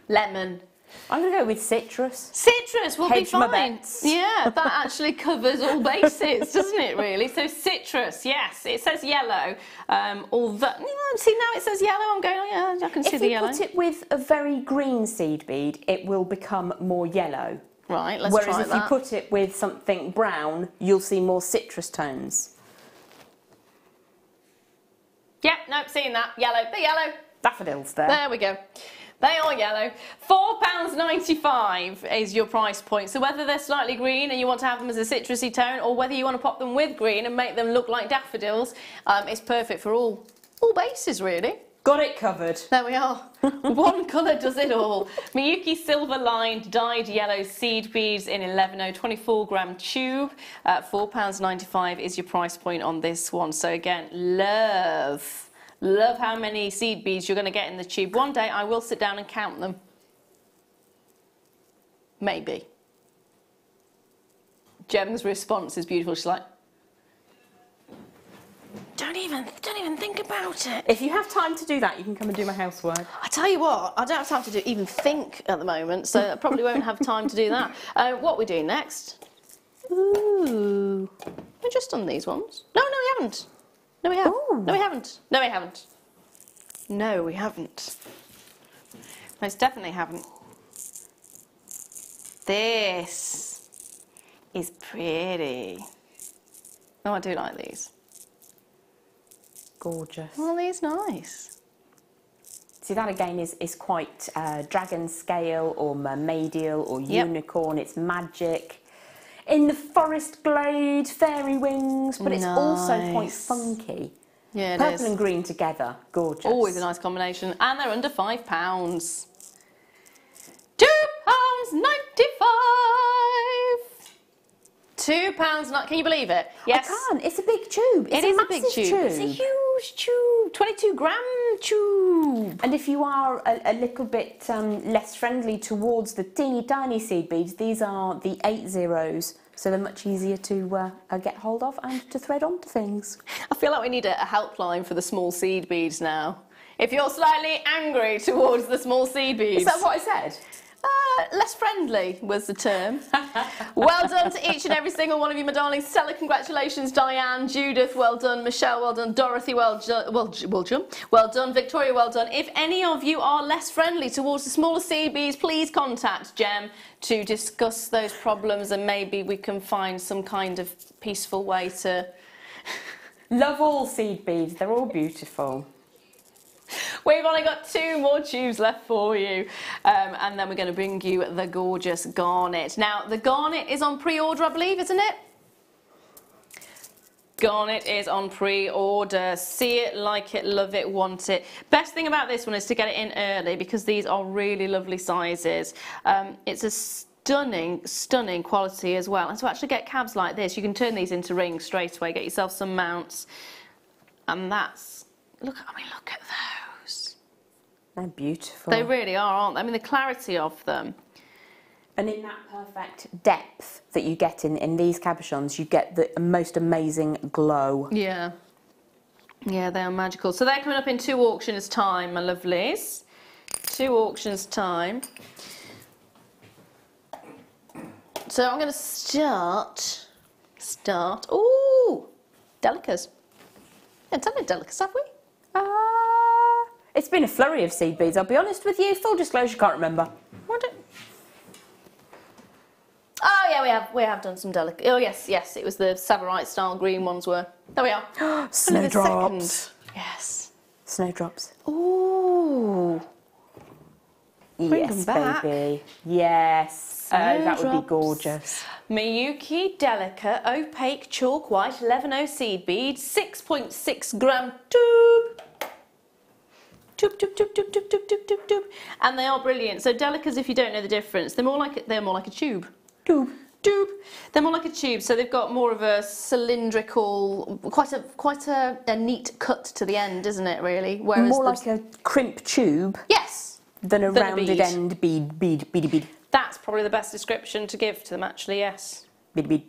Lemon. I'm going to go with citrus. Citrus will be fine. My bets. Yeah, that actually covers all bases, doesn't it, really? So citrus, yes. It says yellow. Although, see, now it says yellow. I'm going, oh, yeah, I can see the yellow. If you put it with a very green seed bead, it will become more yellow. Right, let's try that. Whereas if you put it with something brown, you'll see more citrus tones. Yep, nope, seeing that. Yellow, the yellow. Daffodils there. There we go. They are yellow. £4.95 is your price point. So whether they're slightly green and you want to have them as a citrusy tone, or whether you want to pop them with green and make them look like daffodils, it's perfect for all bases, really. Got it covered. There we are. One colour does it all. Miyuki silver lined dyed yellow seed beads in 11/0 24-gram tube. £4.95 is your price point on this one. So again, love how many seed beads you're going to get in the tube. One day I will sit down and count them. Maybe. Gem's response is beautiful. She's like, don't even think about it. If you have time to do that, you can come and do my housework. I tell you what, I don't have time to even think at the moment, so I probably won't have time to do that. What are we doing next? Ooh, we've just done these ones. No, we haven't. No, we haven't. Ooh. No, we haven't. No, we haven't. No, we haven't. Most definitely haven't. This is pretty. Oh, I do like these. Gorgeous. Well, these nice. See, that again is quite dragon scale or mermaidial or unicorn. It's magic. In the forest glade, fairy wings, but it's also quite funky. Yeah, it Purple is. and green together, gorgeous. Always a nice combination, and they're under £5. £2.95. £2. Can you believe it? Yes. I can't. It's a big tube. It's a massive tube. It's a huge tube. 22-gram tube. And if you are a little bit less friendly towards the teeny tiny seed beads, these are the 8/0s, so they're much easier to get hold of and to thread onto things. I feel like we need a helpline for the small seed beads now. If you're slightly angry towards the small seed beads. Is that what I said? Less friendly was the term. Well done to each and every single one of you, my darlings. Stella, congratulations. Diane, Judith, well done. Michelle, well done. Dorothy, well done. Victoria, well done. If any of you are less friendly towards the smaller seed beads, please contact Gem to discuss those problems, and maybe we can find some kind of peaceful way to... Love all seed beads, they're all beautiful. We've only got 2 more tubes left for you, and then we're going to bring you the gorgeous garnet. Now, the garnet is on pre-order, I believe, isn't it? Garnet is on pre-order. See it, like it, love it, want it. Best thing about this one is to get it in early, because these are really lovely sizes. It's a stunning quality as well. And to actually get cabs like this, you can turn these into rings straight away, get yourself some mounts, and that's... Look at those. They're beautiful. They really are, aren't they? I mean, the clarity of them. And in that perfect depth that you get in these cabochons, you get the most amazing glow. Yeah. Yeah, they are magical. So they're coming up in 2 auctions time, my lovelies. 2 auctions time. So I'm going to start. Ooh, delicas. Yeah, done it, delicas, have we? It's been a flurry of seed beads, I'll be honest with you. Full disclosure, can't remember. Oh yeah, we have done some delicate. Oh yes, it was the Savorite style green ones were. There we are. Snowdrops. Yes. Snowdrops. Ooh. Bring Yes, them back. baby. Yes. That would be gorgeous. Miyuki Delica Opaque Chalk White 11O seed bead, 6.6 gram tube. Tube. And they are brilliant. So Delicas, if you don't know the difference, they're more like a tube. Tube. They're more like a tube. So they've got more of a cylindrical, quite a neat cut to the end, isn't it? Really. Whereas more like a crimp tube. Yes. Than a rounded end bead. That's probably the best description to give to them, actually. Yes. Beady.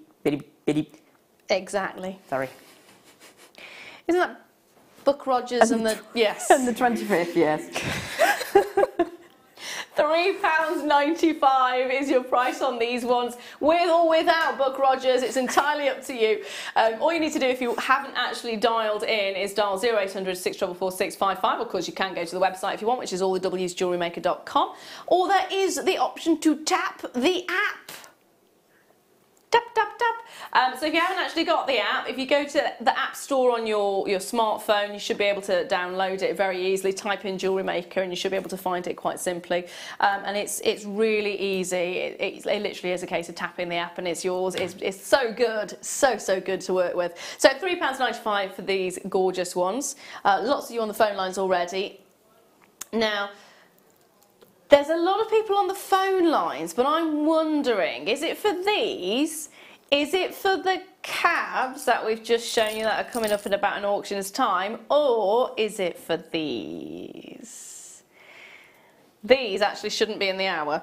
Exactly. Sorry. Isn't that Buck Rogers and the... Yes. And the 25th, yes. £3.95 is your price on these ones, with or without Buck Rogers. It's entirely up to you. All you need to do, if you haven't actually dialed in, is dial 0800 644 655. Of course, you can go to the website if you want, which is allthews.jewellerymaker.com. Or there is the option to tap the app. Tap. So if you haven't actually got the app, if you go to the app store on your smartphone, you should be able to download it very easily. Type in Jewellery Maker and you should be able to find it quite simply. And it's really easy. It literally is a case of tapping the app and it's yours. It's so good, so good to work with. So £3.95 for these gorgeous ones. Lots of you on the phone lines already. Now, there's a lot of people on the phone lines, but I'm wondering, is it for these? Is it for the cabs that we've just shown you that are coming up in about an auction's time? Or is it for these? These actually shouldn't be in the hour.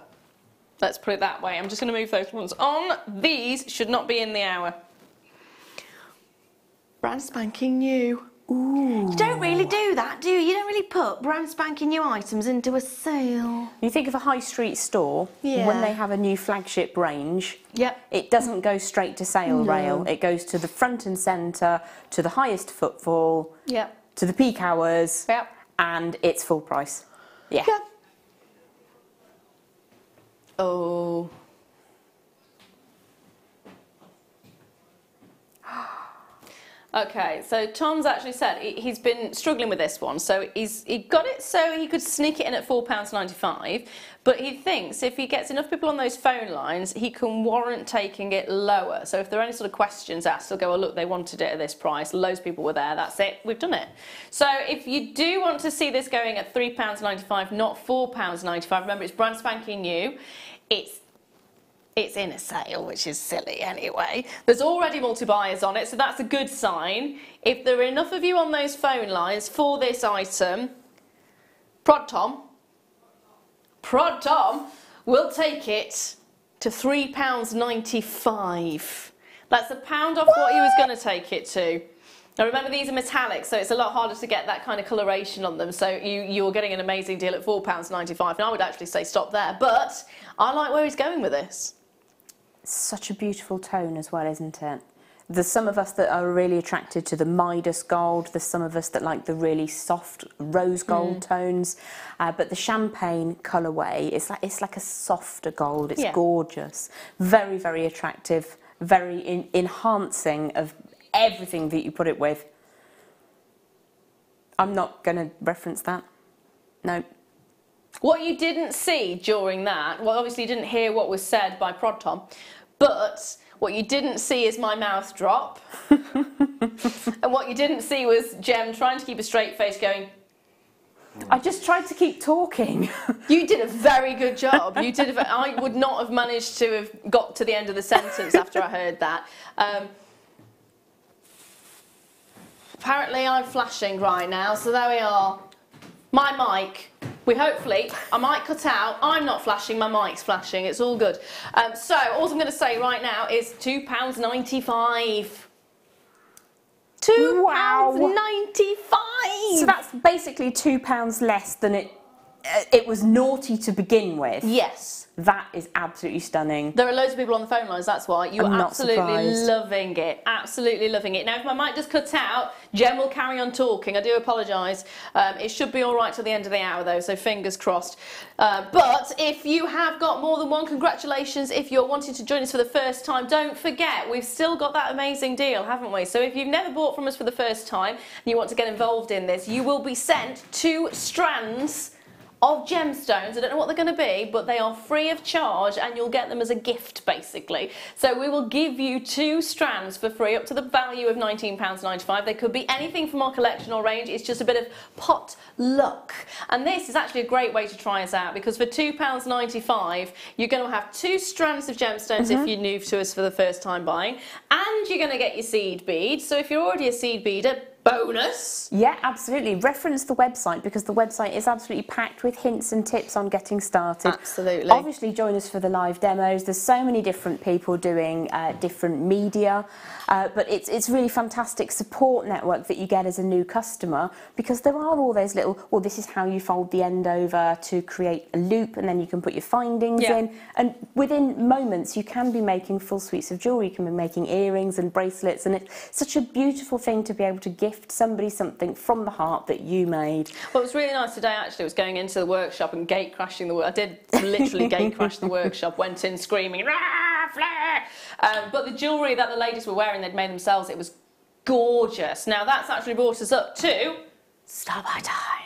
Let's put it that way. I'm just going to move those ones on. These should not be in the hour. Brand spanking new. Ooh. You don't really do that, do you? You don't really put brand spanking new items into a sale. You think of a high street store, when they have a new flagship range, it doesn't go straight to sale rail. It goes to the front and centre, to the highest footfall, to the peak hours, and it's full price. Oh. Okay, so Tom's actually said he's been struggling with this one, so he got it so he could sneak it in at £4.95, but he thinks if he gets enough people on those phone lines, he can warrant taking it lower. So if there are any sort of questions asked, he'll go, oh look, they wanted it at this price, loads of people were there, that's it, we've done it. So if you do want to see this going at £3.95, not £4.95, remember it's brand spanking new, it's in a sale, which is silly anyway. There's already multi-buyers on it, so that's a good sign. If there are enough of you on those phone lines for this item, Prod Tom will take it to £3.95. That's £1 off what he was going to take it to. Now remember, these are metallic, so it's a lot harder to get that kind of coloration on them, so you're getting an amazing deal at £4.95, and I would actually say stop there, but I like where he's going with this. Such a beautiful tone as well, isn't it? There's some of us that are really attracted to the Midas gold, there's some of us that like the really soft rose gold tones, but the champagne colourway, it's like a softer gold, it's gorgeous, very, very attractive, very enhancing of everything that you put it with. I'm not going to reference that. No. What you didn't see during that, well, obviously you didn't hear what was said by Prod Tom, but what you didn't see is my mouth drop. And what you didn't see was Jem trying to keep a straight face going, I just tried to keep talking. You did a very good job. I would not have managed to have got to the end of the sentence after I heard that. Apparently I'm flashing right now, so there we are. My mic, I might cut out, I'm not flashing, my mic's flashing, it's all good. So all I'm going to say right now is £2.95. £2.95! So that's basically £2 less than it was naughty to begin with. Yes. That is absolutely stunning. There are loads of people on the phone lines, that's why. You are absolutely loving it. Absolutely loving it. Now, if my mic does cut out, Jem will carry on talking. I do apologise. It should be all right till the end of the hour, though, so fingers crossed. But if you have got more than one, congratulations. If you're wanting to join us for the first time, don't forget, we've still got that amazing deal, haven't we? So if you've never bought from us for the first time and you want to get involved in this, you will be sent 2 strands of gemstones. I don't know what they're going to be, but they are free of charge and you'll get them as a gift, basically. So we will give you 2 strands for free up to the value of £19.95. They could be anything from our collection or range. It's just a bit of pot luck. And this is actually a great way to try us out, because for £2.95 you're going to have 2 strands of gemstones if you're new to us for the first time buying, and you're going to get your seed beads. So if you're already a seed beader, bonus. Yeah, absolutely. Reference the website, because the website is absolutely packed with hints and tips on getting started. Absolutely. Obviously join us for the live demos. There's so many different people doing different media, but it's really fantastic support network that you get as a new customer, because there are all those little, well, this is how you fold the end over to create a loop, and then you can put your findings in, and within moments you can be making full suites of jewellery. You can be making earrings and bracelets, and it's such a beautiful thing to be able to gift somebody something from the heart that you made. Well, it was really nice today, actually. I was going into the workshop and gate crashing the I did literally gate crash the workshop, went in screaming, rah, flare! But the jewellery that the ladies were wearing, they'd made themselves, it was gorgeous. Now that's actually brought us up to Star Buy Time.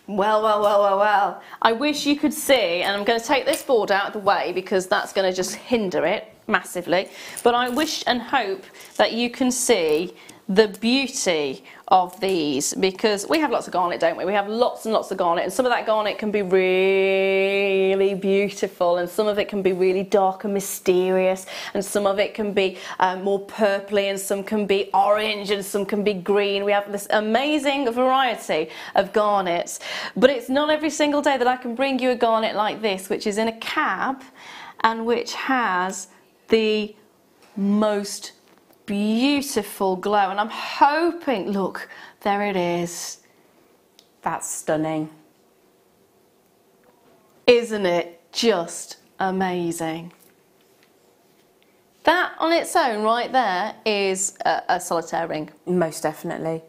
Well. I wish you could see, and I'm going to take this board out of the way because that's going to just hinder it massively, but I wish and hope that you can see the beauty of these, because we have lots of garnet, don't we? We have lots and lots of garnet, and some of that garnet can be really beautiful, and some of it can be really dark and mysterious, and some of it can be more purpley, and some can be orange, and some can be green. We have this amazing variety of garnets, but it's not every single day that I can bring you a garnet like this, which is in a cab and which has the most beautiful glow. And I'm hoping, look, there it is. That's stunning. Isn't it just amazing? That on its own right there is a solitaire ring. Most definitely.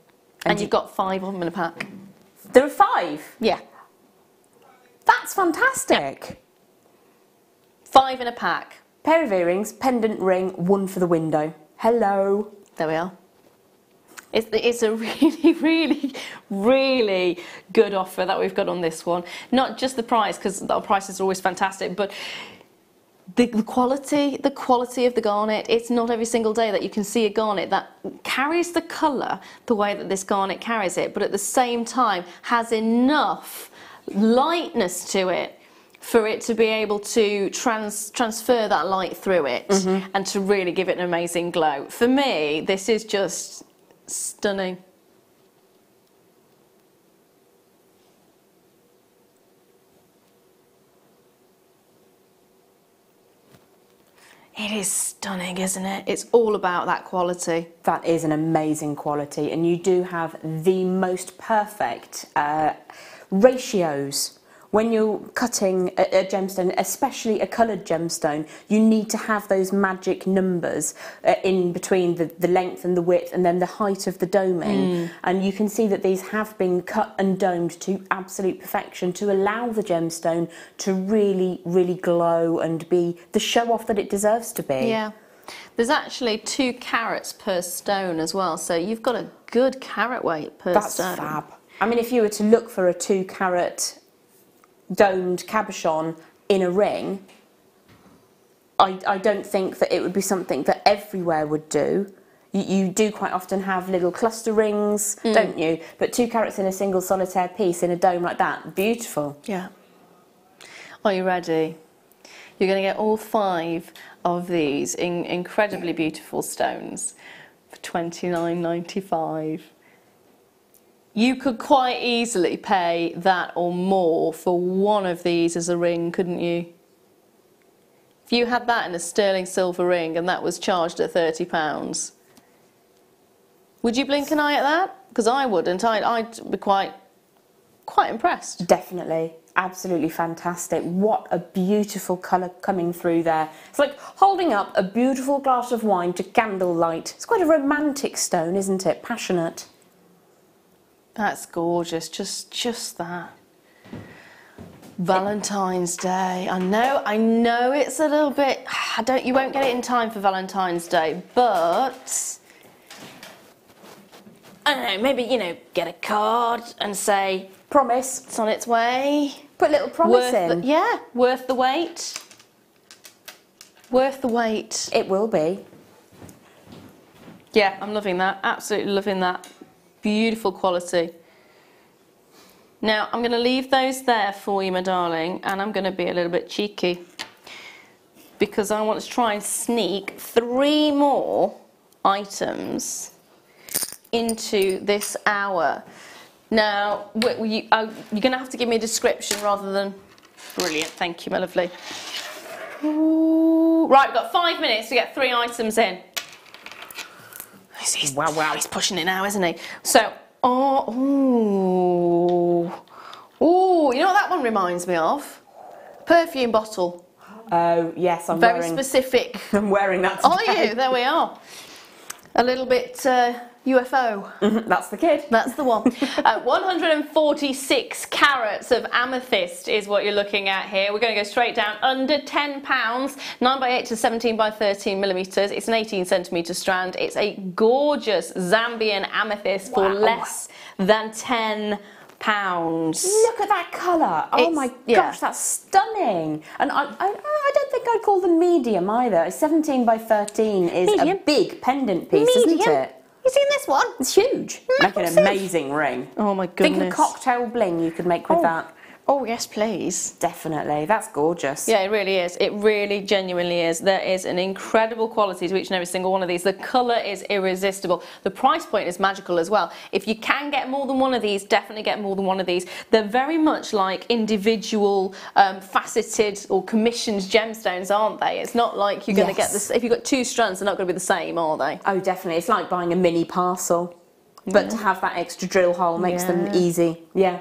And you've got 5 of them in a pack. There are 5? Yeah. That's fantastic. Yeah. 5 in a pack. Pair of earrings, pendant ring, 1 for the window. Hello. There we are. It's a really good offer that we've got on this one. Not just the price, because our prices are always fantastic, but the quality of the garnet, it's not every single day that you can see a garnet that carries the colour the way that this garnet carries it, but at the same time has enough lightness to it for it to be able to transfer that light through it and to really give it an amazing glow. For me, this is just stunning. It is stunning, isn't it? It's all about that quality. That is an amazing quality, and you do have the most perfect ratios. When you're cutting a gemstone, especially a coloured gemstone, you need to have those magic numbers in between the length and the width and then the height of the doming. And you can see that these have been cut and domed to absolute perfection to allow the gemstone to really, really glow and be the show-off that it deserves to be. Yeah. There's actually 2 carats per stone as well, so you've got a good carat weight per stone. That's fab. I mean, if you were to look for a 2 carat domed cabochon in a ring, I don't think that it would be something that everywhere would do. You do quite often have little cluster rings, don't you? But 2 carats in a single solitaire piece in a dome like that, beautiful. Yeah. Are you ready? You're going to get all 5 of these incredibly beautiful stones for $29.95. You could quite easily pay that or more for one of these as a ring, couldn't you? If you had that in a sterling silver ring and that was charged at £30, would you blink an eye at that? Because I wouldn't. I'd be quite impressed. Definitely. Absolutely fantastic. What a beautiful colour coming through there. It's like holding up a beautiful glass of wine to candlelight. It's quite a romantic stone, isn't it? Passionate. That's gorgeous, just that. Valentine's Day. I know it's a little bit, you won't get it in time for Valentine's Day, but I don't know, maybe, you know, get a card and say, Promise. it's on its way. Put a little promise in. Yeah, worth the wait. Worth the wait. It will be. Yeah, I'm loving that, absolutely loving that. Beautiful quality. Now, I'm going to leave those there for you, my darling, and I'm going to be a little bit cheeky because I want to try and sneak 3 more items into this hour. Now, you're going to have to give me a description rather than... Brilliant, thank you, my lovely. Ooh. Right, we've got 5 minutes to get 3 items in. Wow, he's pushing it now, isn't he? So, ooh, you know what that one reminds me of? Perfume bottle. Oh, yes, I'm very specific. I'm wearing that today. Are you? There we are. A little bit UFO. That's the kid. That's the one. 146 carats of amethyst is what you're looking at here. We're going to go straight down under £10, 9x8 to 17x13 millimetres. It's an 18 centimetre strand. It's a gorgeous Zambian amethyst for less than £10. Look at that colour. Oh my gosh, that's stunning. And I don't think I'd call them medium either. 17x13 is a big pendant piece, isn't it? You seen this one? It's huge. Make an amazing ring. Oh my goodness. Think of cocktail bling you could make with that. Oh yes, please. Definitely. That's gorgeous. Yeah, it really is. It really genuinely is. There is an incredible quality to each and every single one of these. The colour is irresistible. The price point is magical as well. If you can get more than one of these, definitely get more than one of these. They're very much like individual faceted or commissioned gemstones, aren't they? It's not like you're going to get this. If you've got 2 strands, they're not going to be the same, are they? Oh, definitely. It's like buying a mini parcel. But to have that extra drill hole makes them easy. Yeah.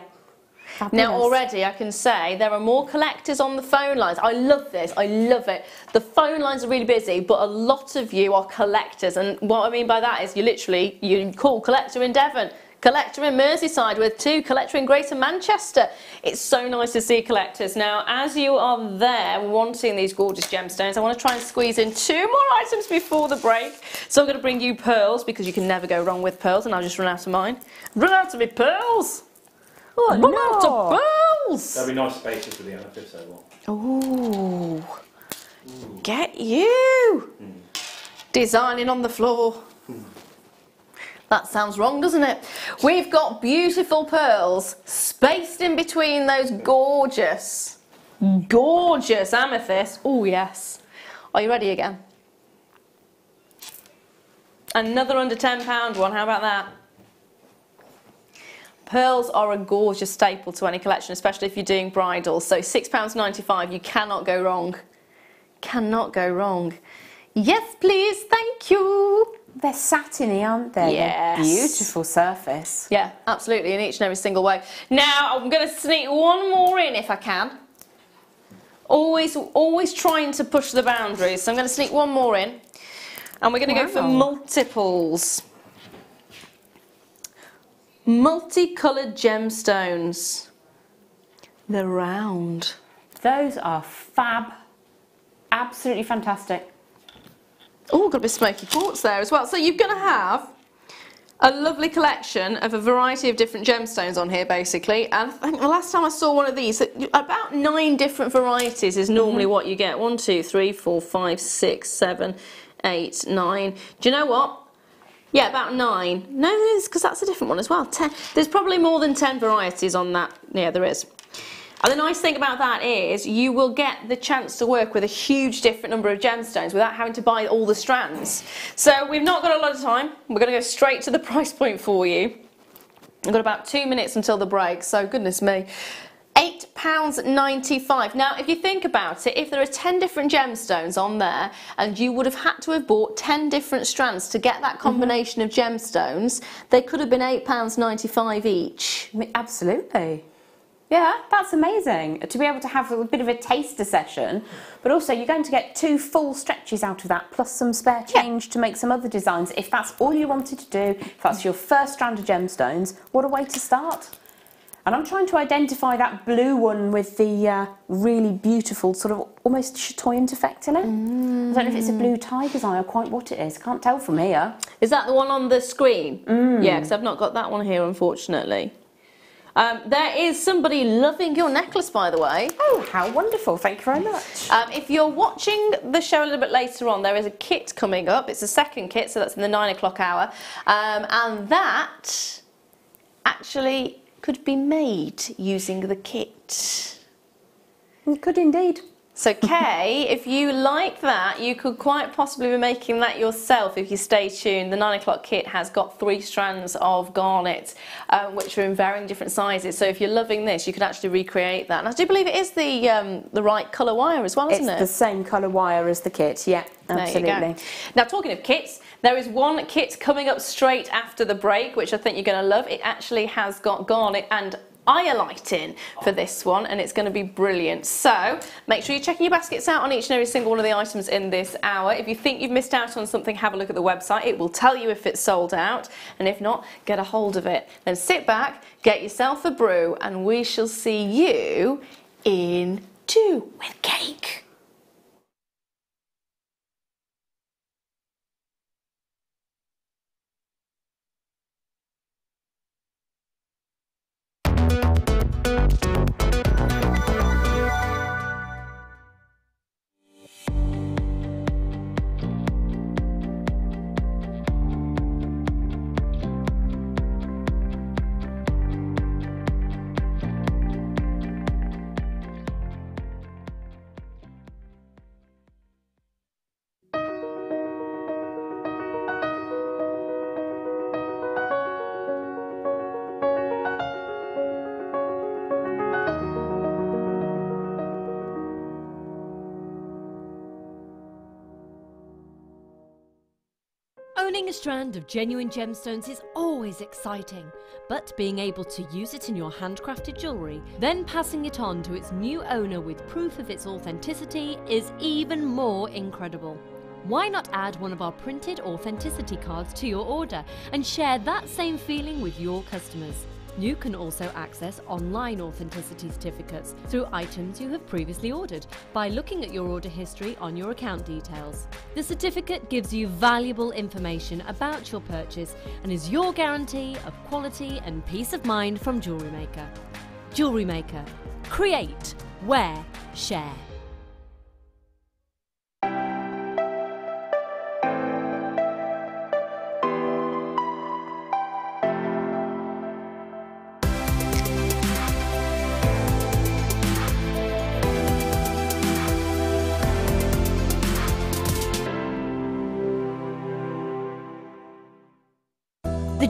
Fabulous. Now already I can say there are more collectors on the phone lines. I love this, I love it. The phone lines are really busy, but a lot of you are collectors, and what I mean by that is you call collector in Devon, collector in Merseyside with 2, collector in Greater Manchester. It's so nice to see collectors. Now as you are there wanting these gorgeous gemstones, I want to try and squeeze in 2 more items before the break. So I'm going to bring you pearls, because you can never go wrong with pearls, and I'll just run out of mine. Run out of me pearls! Oh, no! Out of pearls! There'll be nice spaces for the amethyst, though. Ooh. Get you! Designing on the floor. That sounds wrong, doesn't it? We've got beautiful pearls spaced in between those gorgeous, gorgeous amethysts. Oh, yes. Are you ready again? Another under £10 one, how about that? Pearls are a gorgeous staple to any collection, especially if you're doing bridals. So £6.95, you cannot go wrong. Cannot go wrong. Yes, please, thank you. They're satiny, aren't they? Yes. Beautiful surface. Yeah, absolutely, in each and every single way. Now, I'm going to sneak one more in if I can. Always trying to push the boundaries. So I'm going to sneak one more in. And we're going to go for multiples. Multicoloured gemstones. They're round. Those are fab. Absolutely fantastic. Oh, got a bit of smoky quartz there as well. So you're going to have a lovely collection of a variety of different gemstones on here, basically. And I think the last time I saw one of these, about 9 different varieties is normally what you get. 1, 2, 3, 4, 5, 6, 7, 8, 9. Do you know what? Yeah, about 9. No, because that's a different one as well. 10. There's probably more than 10 varieties on that. Yeah, there is. And the nice thing about that is you will get the chance to work with a huge different number of gemstones without having to buy all the strands. So we've not got a lot of time. We're going to go straight to the price point for you. We've got about 2 minutes until the break, so goodness me. £8.95. Now, if you think about it, if there are 10 different gemstones on there and you would have had to have bought 10 different strands to get that combination of gemstones, they could have been £8.95 each. Absolutely. Yeah, that's amazing. To be able to have a bit of a taster session, but also you're going to get 2 full stretches out of that, plus some spare change to make some other designs. If that's all you wanted to do, if that's your first strand of gemstones, what a way to start. And I'm trying to identify that blue one with the really beautiful sort of almost chatoyant effect in it. I don't know if it's a blue tiger's eye or quite what it is. Can't tell from here. Is that the one on the screen? Yeah, because I've not got that one here, unfortunately. There is somebody loving your necklace, by the way. Oh, how wonderful. Thank you very much. If you're watching the show a little bit later on, there is a kit coming up. It's the second kit, so that's in the 9 o'clock hour. And that actually could be made using the kit. It could indeed. So Kay, if you like that, you could quite possibly be making that yourself if you stay tuned. The 9 o'clock kit has got 3 strands of garnet, which are in varying different sizes. So if you're loving this, you could actually recreate that. And I do believe it is the right colour wire as well, isn't it? It's the same colour wire as the kit, yeah, absolutely. There you go. Now, talking of kits, there is one kit coming up straight after the break, which I think you're going to love. It actually has got garnet and lighting for this one, and it's going to be brilliant. So make sure you're checking your baskets out on each and every single one of the items in this hour. If you think you've missed out on something, have a look at the website. It will tell you if it's sold out, and if not, get a hold of it. Then sit back, get yourself a brew, and we shall see you in 2 with cake. Owning a strand of genuine gemstones is always exciting, but being able to use it in your handcrafted jewellery, then passing it on to its new owner with proof of its authenticity is even more incredible. Why not add one of our printed authenticity cards to your order and share that same feeling with your customers? You can also access online authenticity certificates through items you have previously ordered by looking at your order history on your account details. The certificate gives you valuable information about your purchase and is your guarantee of quality and peace of mind from JewelleryMaker. JewelleryMaker. Create, wear, share.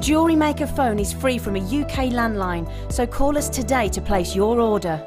JewelleryMaker phone is free from a UK landline, so call us today to place your order.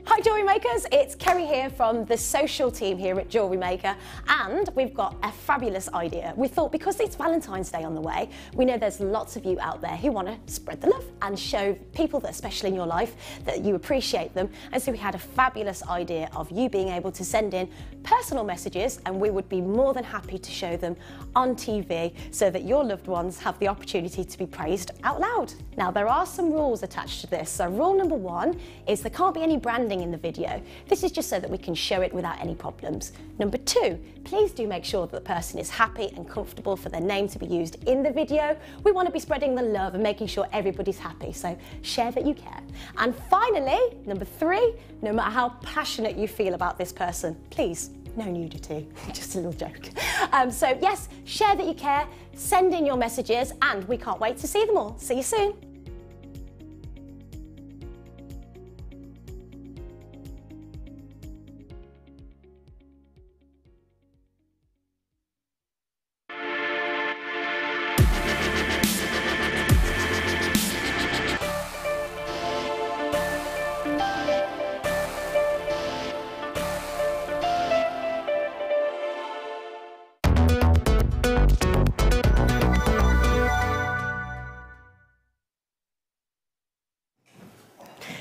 Hi Jewellery Makers, it's Kerry here from the social team here at Jewellery Maker, and we've got a fabulous idea. We thought because it's Valentine's Day on the way, we know there's lots of you out there who want to spread the love and show people that are special in your life that you appreciate them, and so we had a fabulous idea of you being able to send in personal messages, and we would be more than happy to show them on TV so that your loved ones have the opportunity to be praised out loud. Now there are some rules attached to this. So rule number 1 is there can't be any branding in the video. This is just so that we can show it without any problems. Number 2, please do make sure that the person is happy and comfortable for their name to be used in the video. We want to be spreading the love and making sure everybody's happy, so share that you care. And finally, number 3, no matter how passionate you feel about this person, please, no nudity, just a little joke. So yes, share that you care, send in your messages, and we can't wait to see them all. See you soon.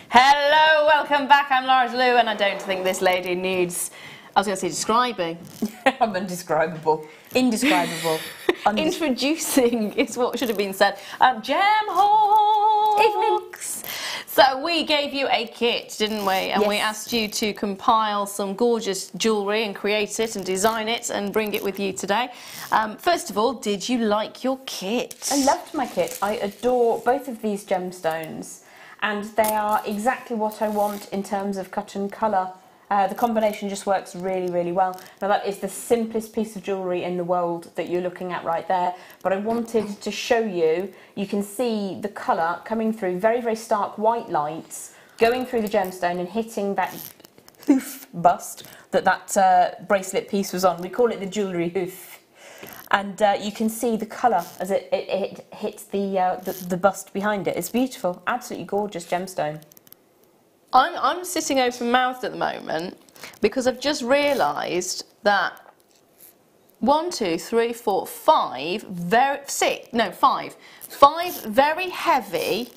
Hello, welcome back. I'm Lara, and I don't think this lady needs, I was going to say describing. I'm undescribable. Indescribable. Introducing is what should have been said. Gem Hawks. So we gave you a kit, didn't we? And yes. We asked you to compile some gorgeous jewellery and create it and design it and bring it with you today. First of all, did you like your kit? I loved my kit. I adore both of these gemstones, and they are exactly what I want in terms of cut and colour. The combination just works really, really well. Now that is the simplest piece of jewellery in the world that you're looking at right there, but I wanted to show you, you can see the colour coming through, very, very stark white lights, going through the gemstone and hitting that hoof bust that bracelet piece was on. We call it the jewellery hoof. And you can see the colour as it hits the bust behind it. It's beautiful, absolutely gorgeous gemstone. I'm sitting open-mouthed at the moment because I've just realised that 5 very heavy,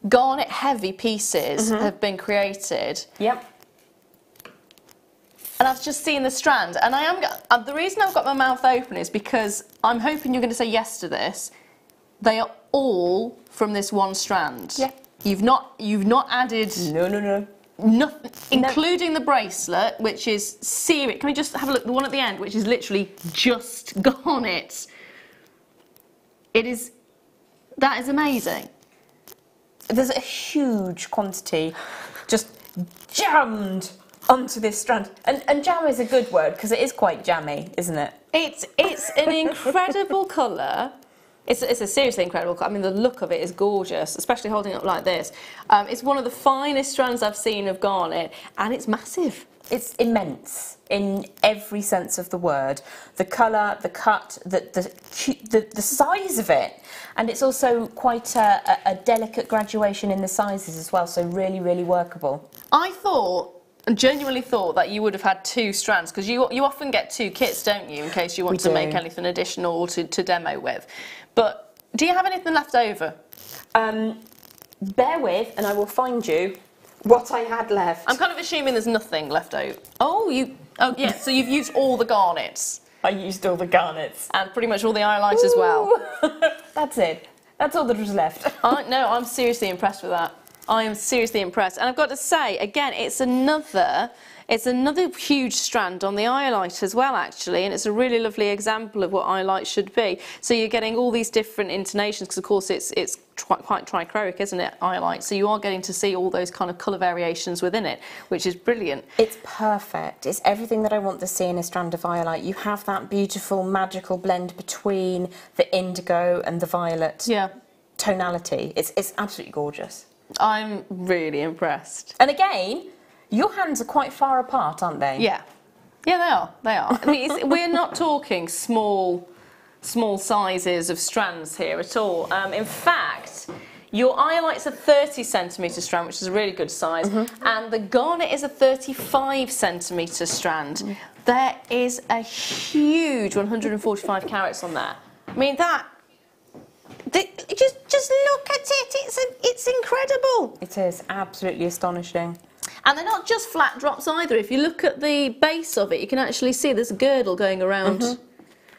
garnet heavy pieces have been created. Yep. And I've just seen the strand, and the reason I've got my mouth open is because I'm hoping you're going to say yes to this. They are all from this one strand. Yeah. You've not added. No. Nothing, including the bracelet, which is serious. Can we just have a look? The one at the end, which is literally just garnet. That is amazing. There's a huge quantity just jammed onto this strand. And jam is a good word because it is quite jammy, isn't it? It's an incredible colour. It's a seriously incredible colour. I mean, the look of it is gorgeous, especially holding it up like this. It's one of the finest strands I've seen of garnet, and it's massive. It's immense in every sense of the word. The colour, the cut, the size of it. And it's also quite a delicate graduation in the sizes as well, so really, really workable. I genuinely thought that you would have had 2 strands, because you often get 2 kits, don't you, in case you want to make anything additional or to demo with. But do you have anything left over? Bear with, and I will find you what I had left. I'm kind of assuming there's nothing left over. Oh yeah, so you've used all the garnets. I used all the garnets. And pretty much all the highlights as well. That's it. That's all that was left. No, I'm seriously impressed with that. I am seriously impressed. And I've got to say, again, it's another huge strand on the eyelight as well, actually, and it's a really lovely example of what eyelight should be. So you're getting all these different intonations, because of course it's quite trichroic, isn't it, eyelight? So you are getting to see all those kind of colour variations within it, which is brilliant. It's perfect. It's everything that I want to see in a strand of eyelight. You have that beautiful, magical blend between the indigo and the violet tonality. It's absolutely gorgeous. I'm really impressed. And again, your hands are quite far apart, aren't they? Yeah. Yeah, they are. I mean, we're not talking small sizes of strands here at all. In fact, your eyelight's a 30cm strand, which is a really good size, and the garnet is a 35cm strand. There is a huge 145 carats on there. I mean, just look at it. It's incredible. It is absolutely astonishing. And they're not just flat drops either. If you look at the base of it, you can actually see there's a girdle going around,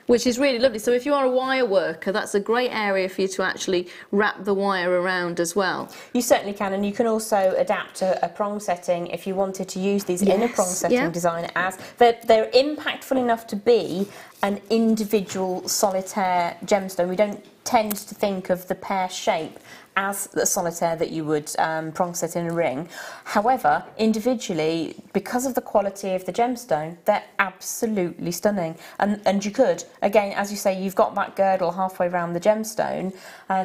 which is really lovely. So if you are a wire worker, that's a great area for you to actually wrap the wire around as well. You certainly can, and you can also adapt a prong setting if you wanted to use these in a prong setting design, as they're impactful enough to be an individual solitaire gemstone. We don't tend to think of the pear shape as the solitaire that you would prong set in a ring. However, individually, because of the quality of the gemstone, they're absolutely stunning. And you could, again, as you say, you've got that girdle halfway around the gemstone,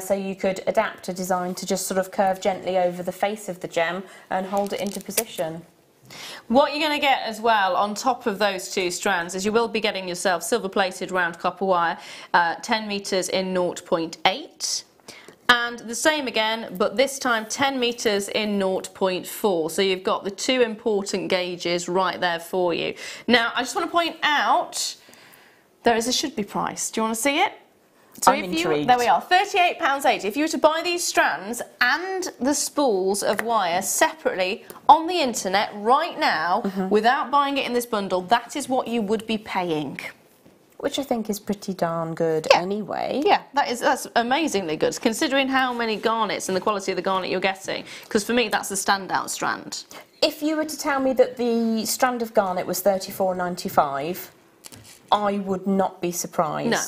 so you could adapt a design to just sort of curve gently over the face of the gem and hold it into position. What you're going to get as well on top of those two strands is you will be getting yourself silver-plated round copper wire, 10 metres in 0.8. And the same again, but this time 10 metres in 0.4. So you've got the two important gauges right there for you. Now, I just want to point out, there is a should-be price. Do you want to see it? So I'm intrigued. There we are, £38.80. If you were to buy these strands and the spools of wire separately on the internet right now, without buying it in this bundle, that is what you would be paying. Which I think is pretty darn good anyway. Yeah, that's amazingly good, considering how many garnets and the quality of the garnet you're getting, because for me that's the standout strand. If you were to tell me that the strand of garnet was $34.95, I would not be surprised. No.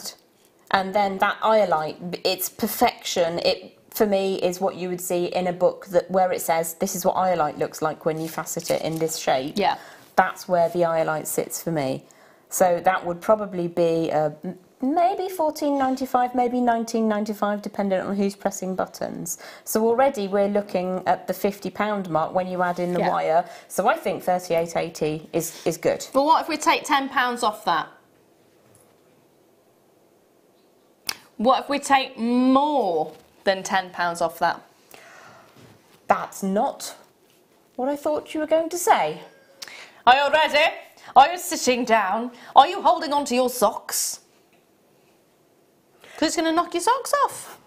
And then that eyelight, its perfection, it for me is what you would see in a book where it says this is what eyelight looks like when you facet it in this shape. Yeah. That's where the eyelight sits for me. So that would probably be maybe $14.95, maybe $19.95, depending on who's pressing buttons. So already we're looking at the £50 mark when you add in the wire. So I think $38.80 is good. Well, what if we take £10 off that? What if we take more than £10 off that? That's not what I thought you were going to say. Are you ready? Are you sitting down? Are you holding on to your socks? Because it's going to knock your socks off.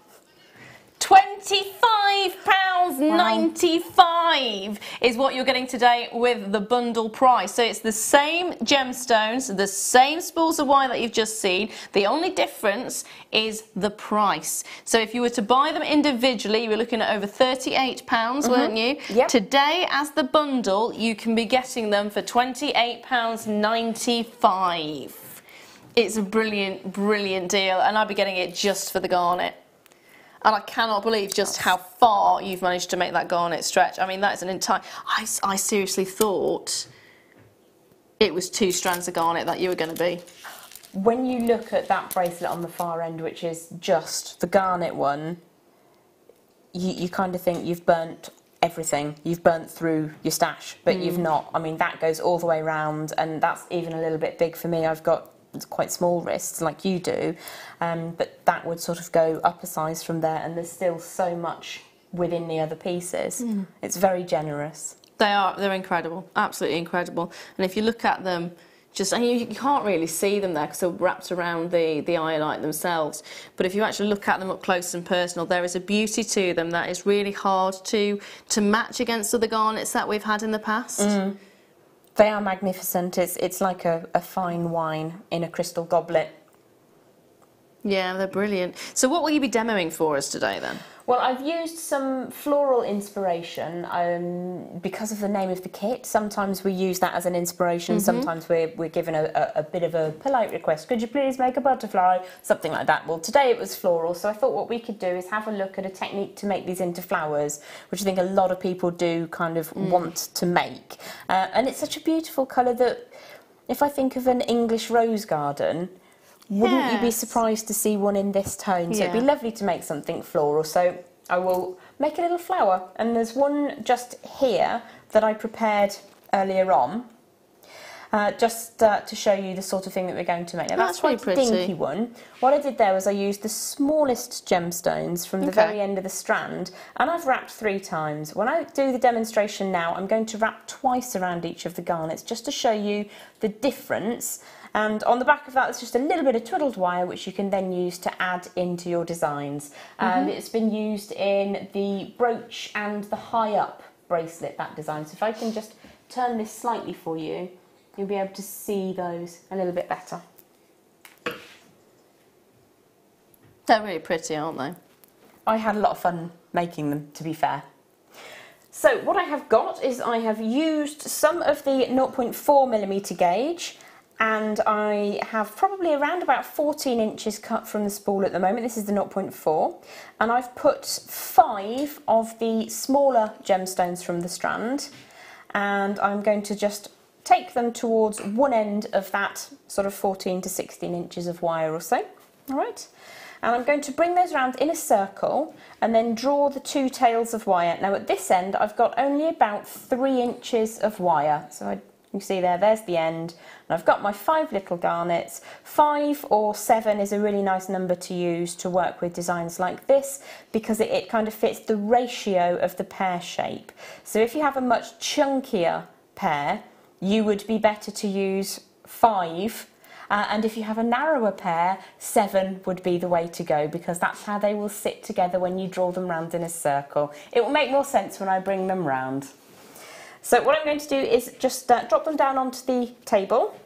£25.95 is what you're getting today with the bundle price. So it's the same gemstones, the same spools of wire that you've just seen. The only difference is the price. So if you were to buy them individually, you were looking at over £38, weren't you? Yep. Today, as the bundle, you can be getting them for £28.95. It's a brilliant, brilliant deal, and I'll be getting it just for the garnet. And I cannot believe just how far you've managed to make that garnet stretch. I mean, that is an entire... I seriously thought it was 2 strands of garnet that you were going to be. When you look at that bracelet on the far end, which is just the garnet one, you kind of think you've burnt everything. You've burnt through your stash, but you've not. I mean, that goes all the way round, and that's even a little bit big for me. I've got quite small wrists like you do, but that would sort of go up a size from there, and there's still so much within the other pieces. It's very generous. They're incredible, absolutely incredible. And if you look at them, and you can't really see them there because they're wrapped around the eyelight themselves, but if you actually look at them up close and personal, there is a beauty to them that is really hard to match against other garnets that we've had in the past. They are magnificent. It's like a fine wine in a crystal goblet. Yeah, they're brilliant. So what will you be demoing for us today then? Well, I've used some floral inspiration because of the name of the kit. Sometimes we use that as an inspiration, sometimes we're given a bit of a polite request. Could you please make a butterfly? Something like that. Well, today it was floral, so I thought what we could do is have a look at a technique to make these into flowers, which I think a lot of people do kind of want to make. And it's such a beautiful colour that if I think of an English rose garden, wouldn't you be surprised to see one in this tone? So it'd be lovely to make something floral. So I will make a little flower. And there's one just here that I prepared earlier on, just to show you the sort of thing that we're going to make. Now that's quite a dinky one. What I did there was I used the smallest gemstones from the very end of the strand, and I've wrapped 3 times. When I do the demonstration now, I'm going to wrap twice around each of the garnets just to show you the difference. And on the back of that, there's just a little bit of twiddled wire, which you can then use to add into your designs. And it's been used in the brooch and the high-up bracelet, that design. So if I can just turn this slightly for you, you'll be able to see those a little bit better. They're really pretty, aren't they? I had a lot of fun making them, to be fair. So what I have got is I have used some of the 0.4mm gauge, and I have probably around about 14 inches cut from the spool at the moment. This is the 0.4, and I've put 5 of the smaller gemstones from the strand, and I'm going to just take them towards one end of that sort of 14 to 16 inches of wire or so. All right, and I'm going to bring those around in a circle and then draw the 2 tails of wire. Now at this end I've got only about 3 inches of wire, so you see there's the end, and I've got my 5 little garnets. 5 or 7 is a really nice number to use to work with designs like this, because it kind of fits the ratio of the pear shape. So if you have a much chunkier pear, you would be better to use 5, and if you have a narrower pear, 7 would be the way to go, because that's how they will sit together when you draw them round in a circle. It will make more sense when I bring them round. So what I'm going to do is just drop them down onto the table,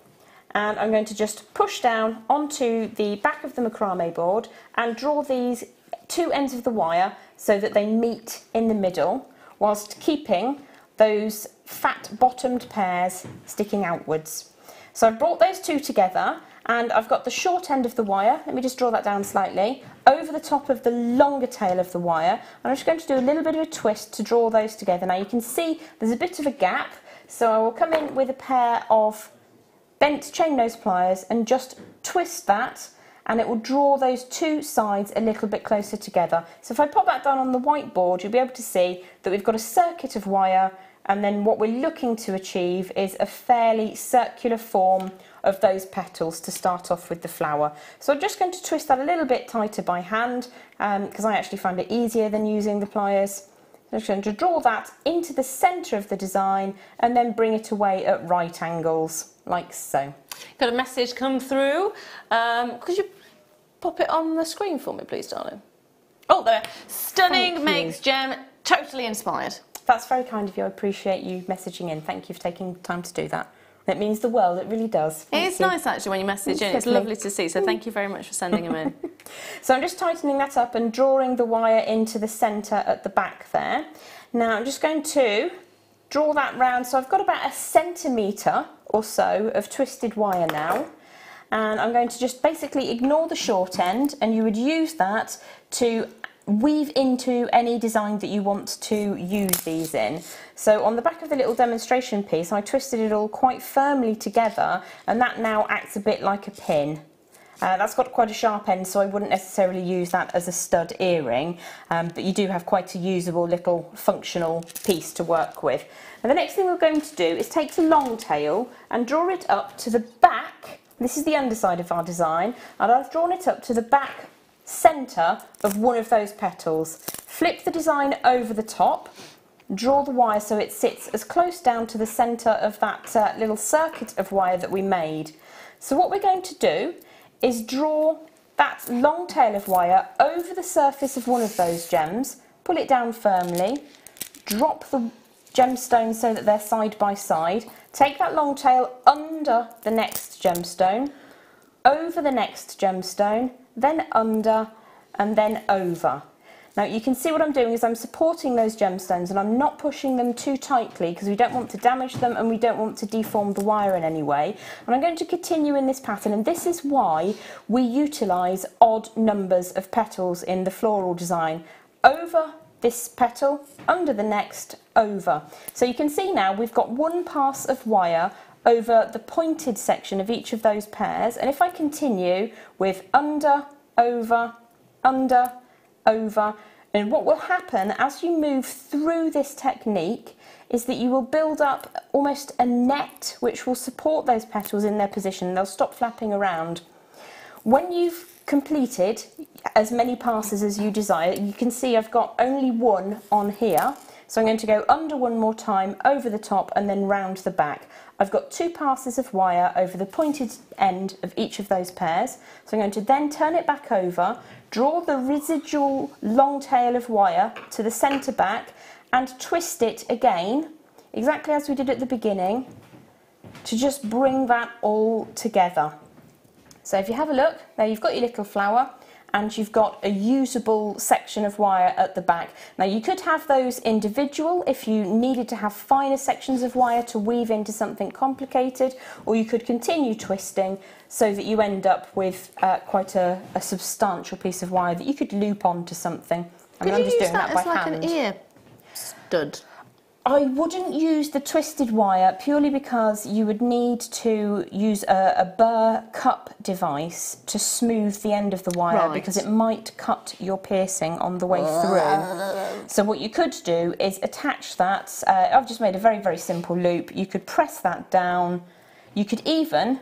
and I'm going to just push down onto the back of the macrame board and draw these 2 ends of the wire so that they meet in the middle, whilst keeping those fat bottomed pears sticking outwards. So I've brought those 2 together, and I've got the short end of the wire, let me just draw that down slightly, over the top of the longer tail of the wire, and I'm just going to do a little bit of a twist to draw those together. Now you can see there's a bit of a gap, so I will come in with a pair of bent chain nose pliers and just twist that, and it will draw those 2 sides a little bit closer together. So if I pop that down on the whiteboard, you'll be able to see that we've got a circuit of wire, and then what we're looking to achieve is a fairly circular form of those petals to start off with the flower. So I'm just going to twist that a little bit tighter by hand, because I actually find it easier than using the pliers. I'm just going to draw that into the centre of the design and then bring it away at right angles, like so. Got a message come through. Could you pop it on the screen for me, please, darling? Oh, there. Stunning, makes gem, totally inspired. That's very kind of you. I appreciate you messaging in. Thank you for taking time to do that. It means the world, it really does. It's nice actually when you message in. It's lovely to see, so thank you very much for sending them in. So I'm just tightening that up and drawing the wire into the centre at the back there. Now I'm just going to draw that round, so I've got about 1 centimetre or so of twisted wire now. And I'm going to just basically ignore the short end, and you would use that to weave into any design that you want to use these in. So on the back of the little demonstration piece, I twisted it all quite firmly together, and that now acts a bit like a pin. That's got quite a sharp end, so I wouldn't necessarily use that as a stud earring, but you do have quite a usable little functional piece to work with. And the next thing we're going to do is take the long tail and draw it up to the back. This is the underside of our design, and I've drawn it up to the back centre of one of those petals. Flip the design over the top, draw the wire so it sits as close down to the centre of that little circuit of wire that we made. So what we're going to do is draw that long tail of wire over the surface of one of those gems, pull it down firmly, drop the gemstones so that they're side by side, take that long tail under the next gemstone, over the next gemstone, then under, and then over. Now you can see what I'm doing is I'm supporting those gemstones and I'm not pushing them too tightly because we don't want to damage them and we don't want to deform the wire in any way. And I'm going to continue in this pattern, and this is why we utilise odd numbers of petals in the floral design. Over this petal, under the next, over. So you can see now we've got one pass of wire over the pointed section of each of those pairs, and if I continue with under, over, under, over, and what will happen as you move through this technique is that you will build up almost a net which will support those petals in their position. They'll stop flapping around. When you've completed as many passes as you desire, you can see I've got only one on here, so I'm going to go under one more time, over the top, and then round the back. I've got 2 passes of wire over the pointed end of each of those pairs, so I'm going to then turn it back over, draw the residual long tail of wire to the centre back and twist it again, exactly as we did at the beginning, to just bring that all together. So if you have a look, there you've got your little flower and you've got a usable section of wire at the back. Now you could have those individual if you needed to have finer sections of wire to weave into something complicated, or you could continue twisting so that you end up with quite a substantial piece of wire that you could loop onto something. I mean, I'm just doing that by hand. Could you use that as like an ear stud? I wouldn't use the twisted wire purely because you would need to use a burr cup device to smooth the end of the wire, because it might cut your piercing on the way through. So what you could do is attach that. I've just made a very, very simple loop. You could press that down. You could even,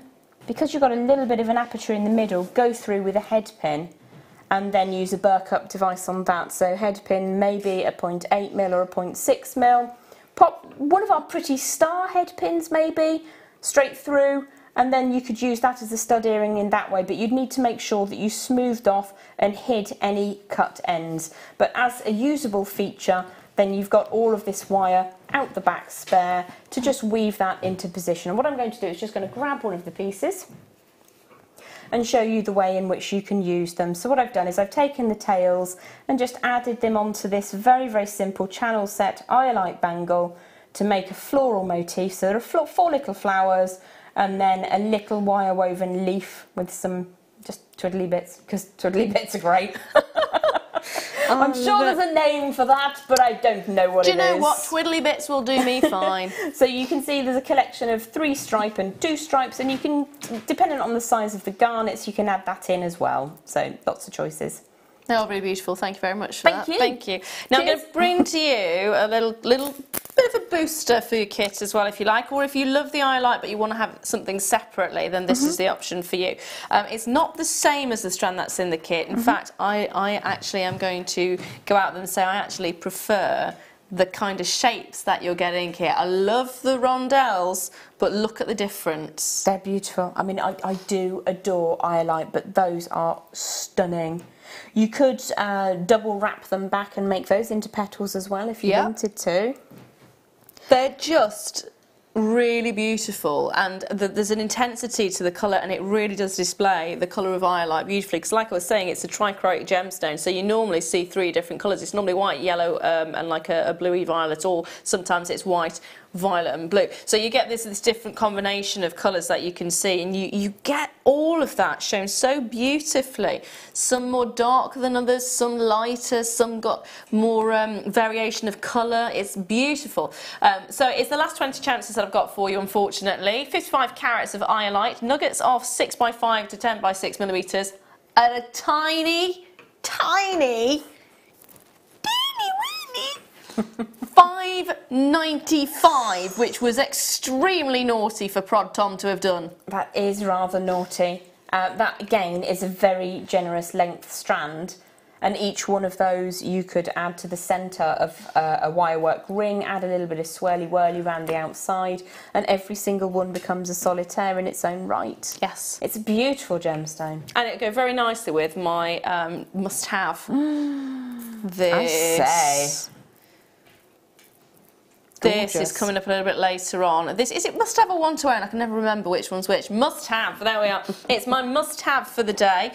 because you've got a little bit of an aperture in the middle, go through with a head pin and then use a burr cup device on that. So head pin maybe a 0.8mm or a 0.6mm. Pop one of our pretty star head pins maybe straight through, and then you could use that as a stud earring in that way, but you'd need to make sure that you smoothed off and hid any cut ends. But as a usable feature, then you've got all of this wire out the back spare to just weave that into position. And what I'm going to do is just going to grab one of the pieces and show you the way in which you can use them. So what I've done is I've taken the tails and just added them onto this very, very simple channel set iolite bangle to make a floral motif. So there are 4 little flowers and then a little wire woven leaf with some just twiddly bits, because twiddly bits are great. I'm sure there's a name for that, but I don't know what it is. Do you know what? Twiddly bits will do me fine. So you can see there's a collection of 3 stripe and 2 stripes, and you can, depending on the size of the garnets, you can add that in as well. So lots of choices. They're all really beautiful. Thank you very much for that. Thank you. Thank you. Now I'm going to bring to you a little bit of a booster for your kit as well, if you like, or if you love the iolite but you want to have something separately, then this is the option for you. It's not the same as the strand that's in the kit. In fact, I actually am going to go out and say I actually prefer the kind of shapes that you're getting here. I love the rondelles, but look at the difference. They're beautiful. I mean, I do adore iolite, but those are stunning. You could double wrap them back and make those into petals as well if you wanted to. They're just really beautiful, and there's an intensity to the colour, and it really does display the colour of iolite beautifully, because like I was saying, it's a trichromatic gemstone, so you normally see 3 different colours. It's normally white, yellow and like a bluey violet, or sometimes it's white, violet and blue. So you get this different combination of colours that you can see, and you get all of that shown so beautifully. Some more dark than others, some lighter, some got more variation of colour. It's beautiful. So it's the last 20 chances that I've got for you, unfortunately. 55 carats of iolite, nuggets of 6x5 to 10x6mm, at a tiny, teeny $5.95, which was extremely naughty for Prod Tom to have done. That is rather naughty. That again is a very generous length strand, and each one of those you could add to the centre of a wirework ring, add a little bit of swirly whirly around the outside, and every single one becomes a solitaire in its own right. Yes. It's a beautiful gemstone. And it would go very nicely with my must-have. This. I say. This is coming up a little bit later on. This is it. Must have a one-to-own. I can never remember which one's which. Must have. There we are. It's my must-have for the day.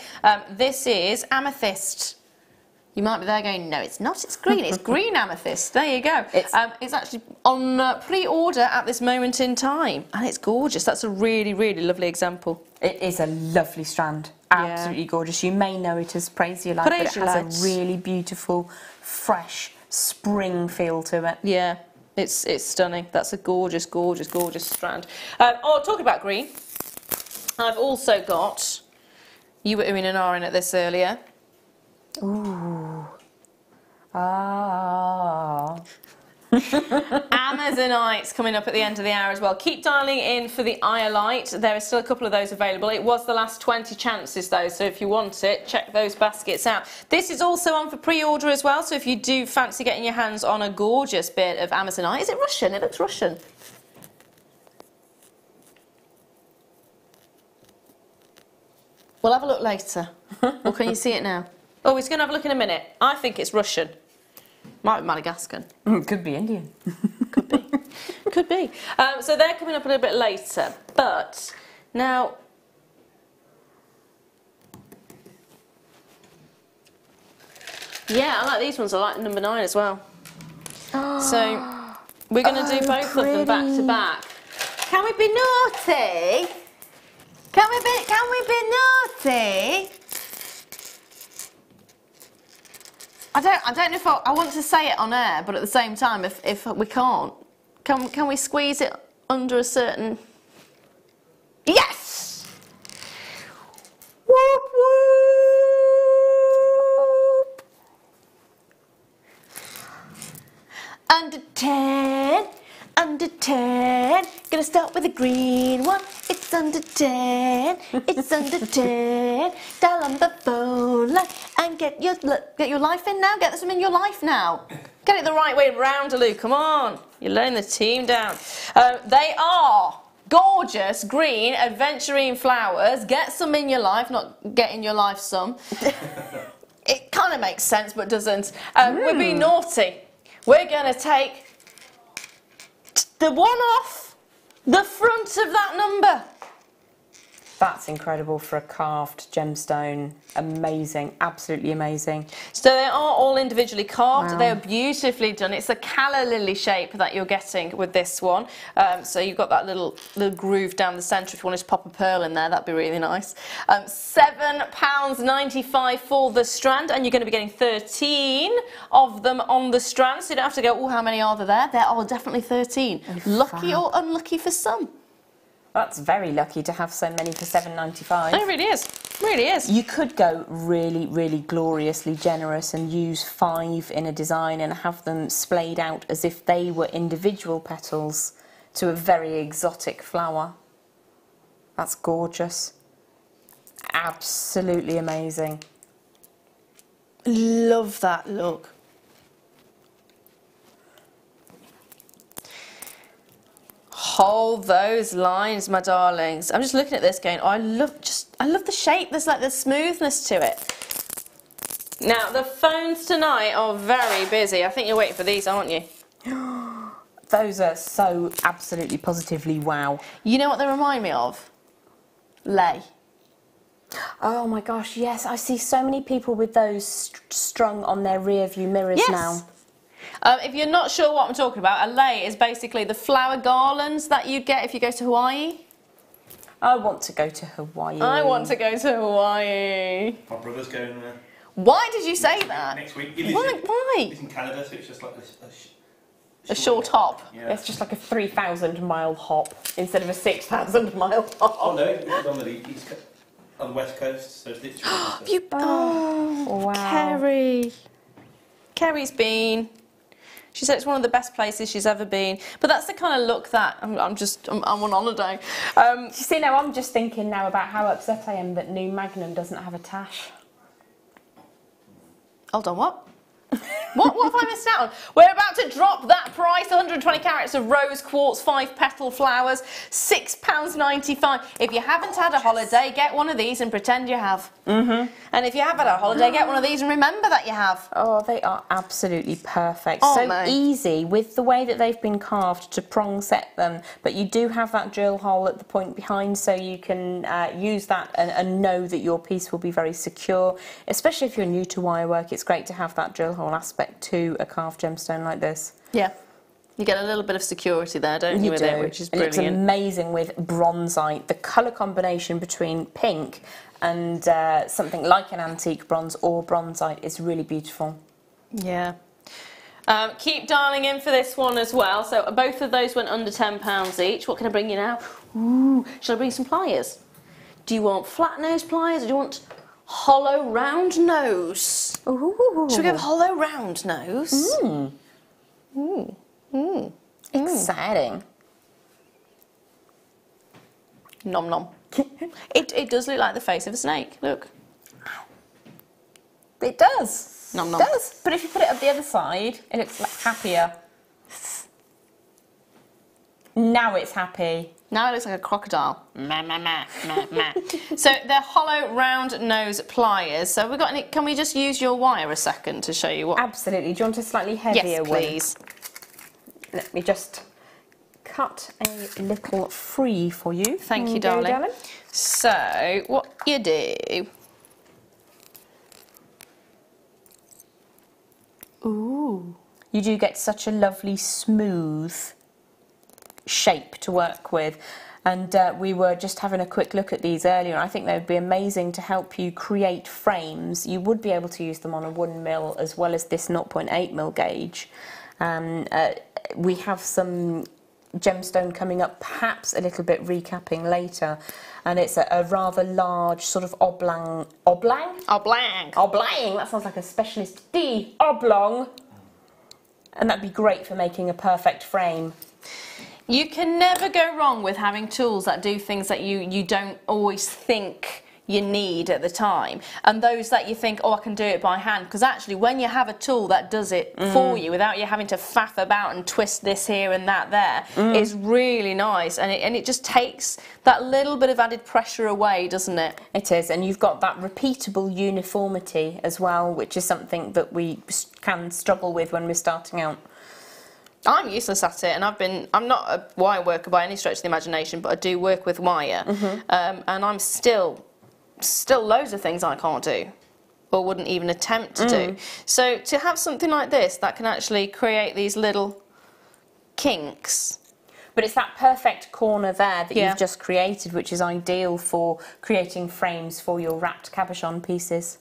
This is amethyst. You might be there going, no, it's not. It's green. It's green amethyst. There you go. It's actually on pre-order at this moment in time, and it's gorgeous. That's a really, really lovely example. It is a lovely strand. Absolutely gorgeous. You may know it as Praise Your Light, but it has a really beautiful, fresh spring feel to it. Yeah, it's stunning. That's a gorgeous, gorgeous, gorgeous strand. Talking about green, I've also got, you were oohing and ahhing at this earlier. Ooh. Ah. Amazonites coming up at the end of the hour as well. Keep dialing in for the Iolite. There are still a couple of those available. It was the last 20 chances though, so if you want it, check those baskets out. This is also on for pre-order as well, so if you do fancy getting your hands on a gorgeous bit of Amazonite. Is it Russian? It looks Russian. We'll have a look later. Or can you see it now? Oh, he's going to have a look in a minute. I think it's Russian. Might be Madagascar. Could be Indian. Could be. Could be. So they're coming up a little bit later. But now, yeah, I like these ones. I like number 9 as well. So we're going to do both of them back to back. Can we be naughty? Can we be naughty? I don't know if I want to say it on air, but at the same time, if we can't, can we squeeze it under a certain? Yes. Whoop whoop. Under 10. Under 10. Gonna start with the green one. It's under 10. It's under 10. Dial on the phone line and get your life in now. Get some in your life now. Get it the right way round, Lou. Come on. You're letting the team down. They are gorgeous green adventurine flowers. Get some in your life, not get in your life some. It kind of makes sense, but doesn't. We're being naughty. We're gonna take the one off the front of that number. That's incredible for a carved gemstone. Amazing, absolutely amazing. So they are all individually carved. Wow. They are beautifully done. It's a calla lily shape that you're getting with this one. So you've got that little groove down the centre. If you wanted to pop a pearl in there, that'd be really nice. £7.95 for the strand, and you're going to be getting 13 of them on the strand. So you don't have to go, oh, how many are there? There are definitely 13. Lucky or unlucky for some. That's very lucky to have so many for £7.95. It really is. Really is. You could go really, really gloriously generous and use 5 in a design and have them splayed out as if they were individual petals to a very exotic flower. That's gorgeous. Absolutely amazing. Love that look. Hold those lines, my darlings. I'm just looking at this going, oh, I love the shape. There's like the smoothness to it. Now, the phones tonight are very busy. I think you're waiting for these, aren't you? Those are so absolutely positively wow. You know what they remind me of? Lei. Oh my gosh, yes. I see so many people with those strung on their rear view mirrors now. If you're not sure what I'm talking about, a lei is basically the flower garlands that you get if you go to Hawaii. I want to go to Hawaii. I want to go to Hawaii. My brother's going there. Why did you say that? Next week. Why? He's in Canada, so it's just like a short hop. Yeah. It's just like a 3,000-mile hop instead of a 6,000-mile hop. Oh no, it's on the west coast, so it's literally. Oh, wow. Kerry's been. She said it's one of the best places she's ever been. But that's the kind of look that I'm on holiday. You see, now I'm just thinking now about how upset I am that new Magnum doesn't have a tash. Hold on, what? What have I missed out on? We're about to drop that price, 120 carats of rose quartz, 5 petal flowers, £6.95. If you haven't had a holiday, get one of these and pretend you have. And if you have had a holiday, get one of these and remember that you have. Oh, they are absolutely perfect. Aren't So they? easy with the way that they've been carved to prong set them, but you do have that drill hole at the point behind, so you can use that and know that your piece will be very secure. Especially if you're new to wire work, it's great to have that drill hole aspect to a carved gemstone like this. Yeah. You get a little bit of security there, don't you, with it, which is and brilliant. it's amazing with bronzite. The colour combination between pink and something like an antique bronze or bronzite is really beautiful. Yeah. Keep dialing in for this one as well. So both of those went under £10 each. What can I bring you now? Ooh, shall I bring some pliers? Do you want flat nose pliers or do you want hollow round nose? Ooh. Should we go hollow round nose? Exciting. Nom nom. It does look like the face of a snake. Look. It does. Nom nom. It does. But if you put it up the other side, it looks like happier. Now it's happy. Now it looks like a crocodile. Meh, meh, meh, meh, meh. So they're hollow round nose pliers. So we've got any, can we just use your wire a second to show you what? Absolutely. Do you want a slightly heavier Yes, one? please. Let me just cut a little free for you. Thank you, There darling. So what you do? Ooh. You do get such a lovely smooth shape to work with, and we were just having a quick look at these earlier. I think they would be amazing to help you create frames. You would be able to use them on a 1mm as well as this 0.8mm gauge. We have some gemstone coming up, perhaps a little bit recapping later, and it's a rather large sort of oblong. That sounds like a specialist D. Oblong. And that'd be great for making a perfect frame. You can never go wrong with having tools that do things that you don't always think you need at the time, and those that you think, oh, I can do it by hand, because actually when you have a tool that does it for you without you having to faff about and twist this here and that there, is really nice, and it just takes that little bit of added pressure away, doesn't it? It is, and you've got that repeatable uniformity as well, which is something that we can struggle with when we're starting out. I'm useless at it, and I'm not a wire worker by any stretch of the imagination, but I do work with wire, and I'm still loads of things I can't do or wouldn't even attempt to do. So to have something like this that can actually create these little kinks. But it's that perfect corner there that you've just created, which is ideal for creating frames for your wrapped cabochon pieces.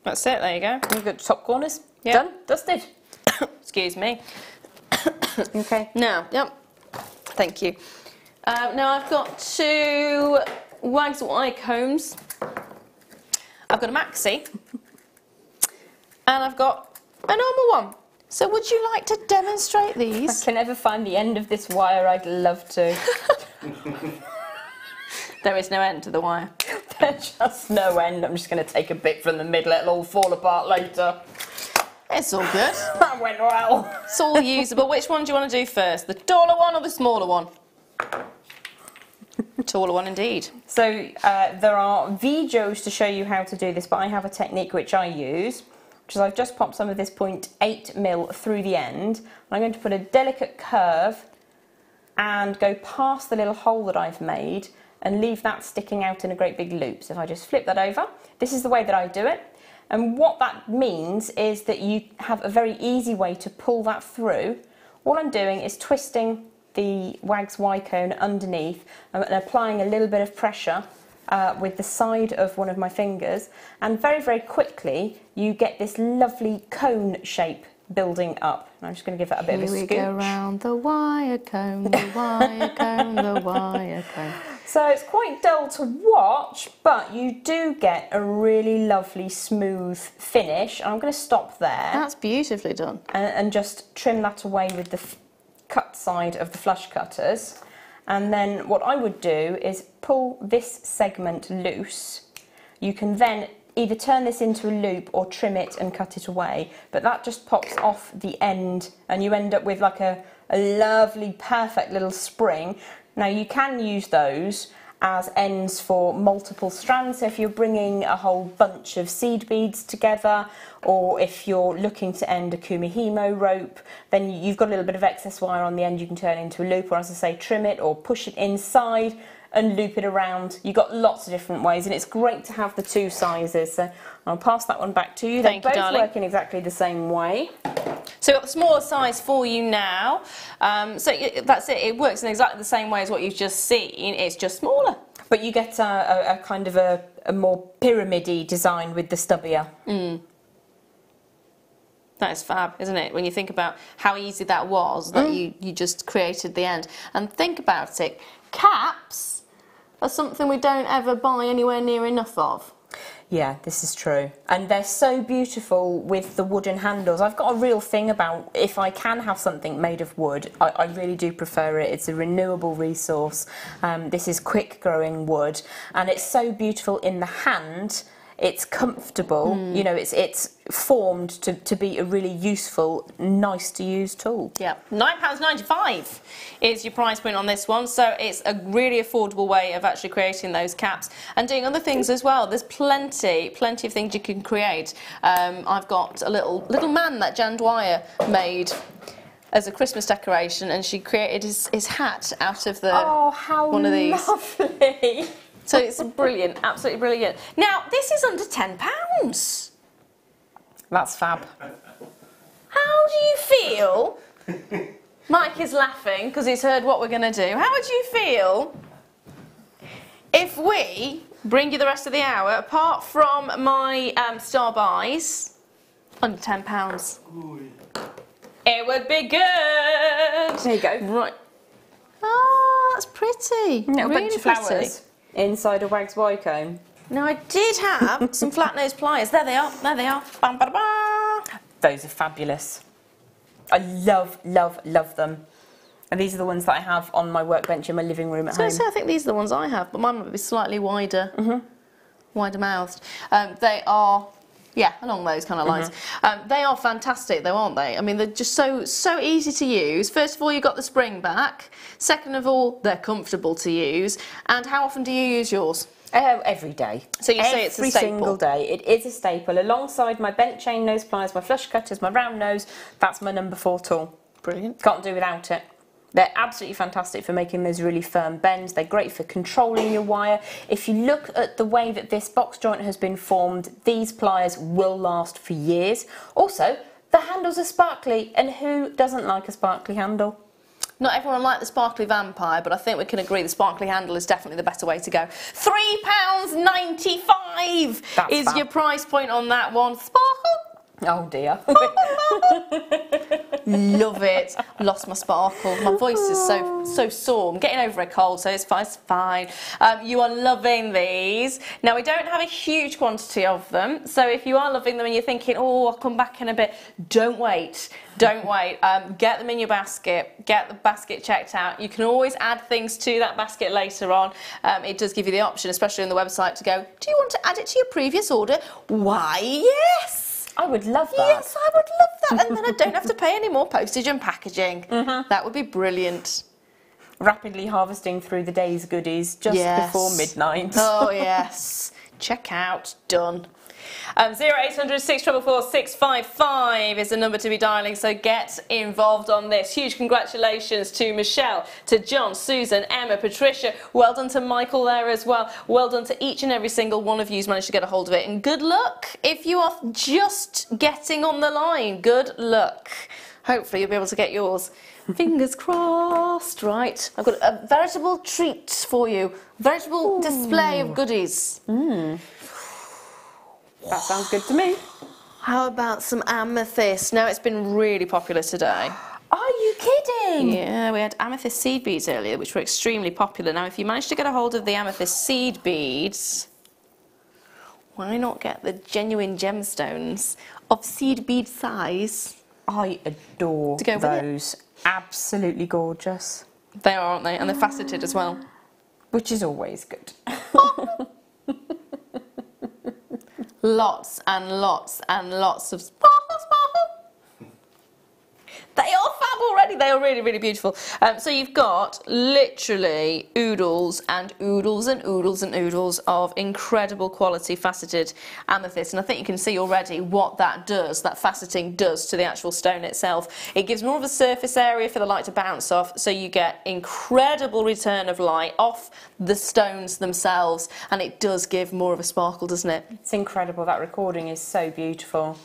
That's it, there you go. You've got top corners. Done, dusted. Excuse me. Okay. Now, thank you. Now I've got two Wags wire combs. I've got a maxi, and I've got a normal one. So would you like to demonstrate these? If I can ever find the end of this wire, I'd love to. There is no end to the wire. There's just no end. I'm just going to take a bit from the middle. It'll all fall apart later. It's all good. That went well. It's all usable. Which one do you want to do first? The taller one or the smaller one? Taller one indeed. So there are videos to show you how to do this, but I have a technique which I use, which is I've just popped some of this 0.8mm through the end, and I'm going to put a delicate curve and go past the little hole that I've made and leave that sticking out in a great big loop. So if I just flip that over, this is the way that I do it. And what that means is that you have a very easy way to pull that through. All I'm doing is twisting the Wags Y cone underneath and applying a little bit of pressure with the side of one of my fingers, and very, very quickly you get this lovely cone shape building up. And I'm just going to give that a bit of a scooch. Here we go round the wire cone, the wire cone, the wire cone. So it's quite dull to watch, but you do get a really lovely smooth finish. And I'm going to stop there. That's beautifully done. And just trim that away with the cut side of the flush cutters. And then what I would do is pull this segment loose. You can then either turn this into a loop or trim it and cut it away, but that just pops off the end and you end up with like a lovely, perfect little spring. Now you can use those as ends for multiple strands, so if you're bringing a whole bunch of seed beads together, or if you're looking to end a kumihimo rope, then you've got a little bit of excess wire on the end, you can turn it into a loop, or as I say, trim it or push it inside and loop it around. You've got lots of different ways, and it's great to have the two sizes. So I'll pass that one back to you. Thank you, They both darling. work in exactly the same way. So we've got the smaller size for you now. That's it. It works in exactly the same way as what you've just seen. It's just smaller. But you get a kind of a more pyramid-y design with the stubbier. That is fab, isn't it? When you think about how easy that was, that you just created the end. And think about it. Caps are something we don't ever buy anywhere near enough of. Yeah, this is true. And they're so beautiful with the wooden handles. I've got a real thing about if I can have something made of wood, I really do prefer it. It's a renewable resource. This is quick growing wood and it's so beautiful in the hand. It's comfortable, you know, it's formed to be a really useful, nice to use tool. Yeah, £9.95 is your price point on this one, so it's a really affordable way of actually creating those caps and doing other things as well. There's plenty of things you can create. I've got a little man that Jan Dwyer made as a Christmas decoration, and she created his hat out of the one of these. Lovely! So it's brilliant, absolutely brilliant. Now, this is under £10. That's fab. How do you feel? Mike is laughing because he's heard what we're going to do. How would you feel if we bring you the rest of the hour, apart from my star buys, under £10? It would be good. There you go. Right. Oh, that's pretty. Little really bunch of pretty. flowers inside a Wags Y comb. Now, I did have some flat nose pliers. There they are. There they are. Bam, ba, da, ba. Those are fabulous. I love them. And these are the ones that I have on my workbench in my living room at home. So I think these are the ones I have, but mine might be slightly wider, wider mouthed. They are, yeah, along those kind of lines. They are fantastic though, aren't they? I mean, they're just so easy to use. First of all, you've got the spring back. Second of all, they're comfortable to use. And how often do you use yours? Every day. So you say it's a staple? Every single day. It is a staple. Alongside my bent chain nose pliers, my flush cutters, my round nose, that's my number 4 tool. Brilliant. Can't do without it. They're absolutely fantastic for making those really firm bends. They're great for controlling your wire. If you look at the way that this box joint has been formed, these pliers will last for years. Also, the handles are sparkly, and who doesn't like a sparkly handle? Not everyone likes the sparkly vampire, but I think we can agree the sparkly handle is definitely the better way to go. £3.95 is fab. your price point on that one. Sparkle. Oh dear. Love it. Lost my sparkle. My voice is so sore. I'm getting over a cold, so it's fine. You are loving these. Now, we don't have a huge quantity of them, so if you are loving them and you're thinking, oh, I'll come back in a bit, don't wait. Don't wait. Get them in your basket. Get the basket checked out. You can always add things to that basket later on. It does give you the option, especially on the website, to go, do you want to add it to your previous order? Why, yes. I would love that. Yes, I would love that. And then I don't have to pay any more postage and packaging. That would be brilliant. Rapidly harvesting through the day's goodies just before midnight. Oh, yes. Check out. Done. 0800 644 655 is the number to be dialing, so get involved on this. Huge congratulations to Michelle, to John, Susan, Emma, Patricia. Well done to Michael there as well. Well done to each and every single one of you who's managed to get a hold of it. And good luck if you are just getting on the line. Good luck. Hopefully you'll be able to get yours. Fingers crossed. Right, I've got a veritable treat for you. Veritable display of goodies. That sounds good to me. How about some amethyst? Now, it's been really popular today. Are you kidding? Yeah, we had amethyst seed beads earlier, which were extremely popular. Now, if you manage to get a hold of the amethyst seed beads, why not get the genuine gemstones of seed bead size? I adore To go with it. those. Absolutely gorgeous. They are, aren't they? And they're faceted as well. Which is always good. lots and lots and lots of sparkle, sparkle. They are fab already. They are really, really beautiful. So you've got literally oodles and oodles and oodles and oodles of incredible quality faceted amethyst. And I think you can see already what that does, that faceting does to the actual stone itself. It gives more of a surface area for the light to bounce off, so you get incredible return of light off the stones themselves, and it does give more of a sparkle, doesn't it? It's incredible. That recording is so beautiful.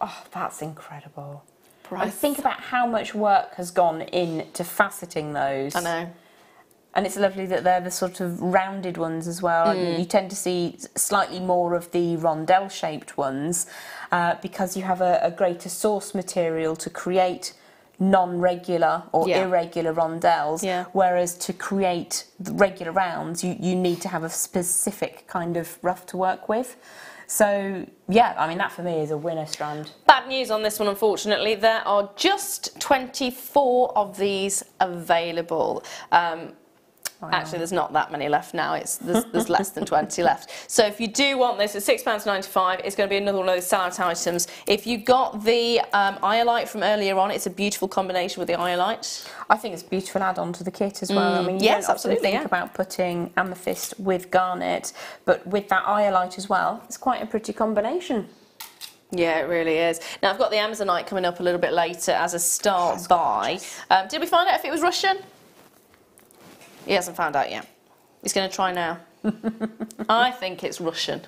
Oh, that's incredible. I think about how much work has gone into faceting those. I know. And it's lovely that they're the sort of rounded ones as well. You tend to see slightly more of the rondelle-shaped ones because you have a greater source material to create non-regular or irregular rondelles, whereas to create the regular rounds, you need to have a specific kind of rough to work with. So, yeah, I mean, that for me is a winner strand. Bad news on this one, unfortunately. There are just 24 of these available. Actually, there's not that many left now. There's less than 20 left. So if you do want this at £6.95, it's going to be another one of those sellout items. If you got the iolite from earlier on, it's a beautiful combination with the iolite. I think it's a beautiful add-on to the kit as well. I mean, you don't often think about putting amethyst with garnet, but with that iolite as well, it's quite a pretty combination. Yeah, it really is. Now, I've got the Amazonite coming up a little bit later as a start buy. Did we find out if it was Russian? He hasn't found out yet. He's going to try now. I think it's Russian.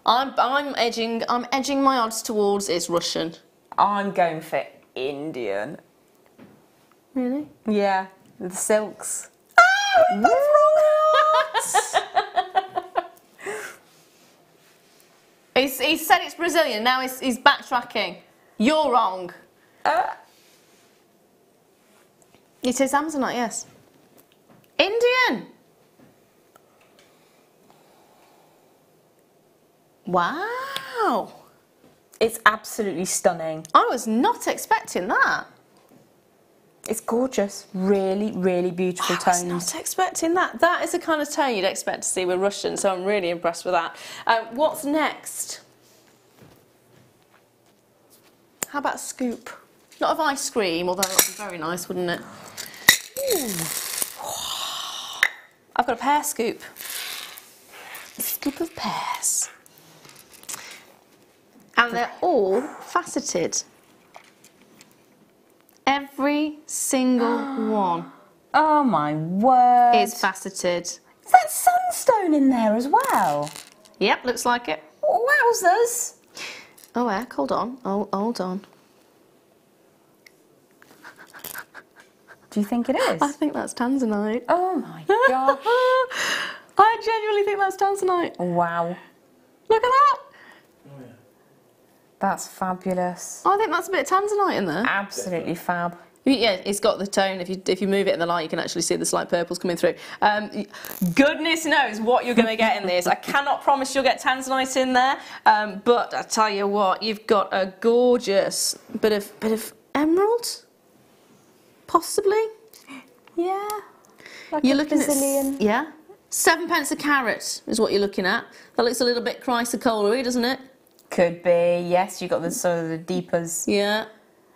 I'm edging my odds towards it's Russian. I'm going for Indian. Really? Yeah, the silks. He said it's Brazilian. Now he's backtracking. You're wrong. It is Amazonite, yes. Indian. Wow. It's absolutely stunning. I was not expecting that. It's gorgeous. Really, really beautiful tones. I was not expecting that. That is the kind of tone you'd expect to see with Russian, so I'm really impressed with that. What's next? How about a scoop? Not of ice cream, although that would be very nice, wouldn't it? Ooh. I've got a pear scoop. A scoop of pears. And they're all faceted. Every single one. Oh my word. Is faceted. Is that sunstone in there as well? Yep, looks like it. Wowzers. Oh, heck, hold on. Oh, hold on. Do you think it is? I think that's tanzanite. Oh my gosh. I genuinely think that's tanzanite. Wow. Look at that. Oh, yeah. That's fabulous. I think that's a bit of tanzanite in there. Absolutely fab. Yeah, it's got the tone. If you move it in the light, you can actually see the slight purples coming through. Goodness knows what you're going to get in this. I cannot promise you'll get tanzanite in there, but I tell you what, you've got a gorgeous bit of emerald, possibly. Yeah. Like You're a looking Brazilian. at 7p a carat is what you're looking at. That looks a little bit chrysocoloury, doesn't it? Could be. Yes, you've got the sort of the deepers. Yeah.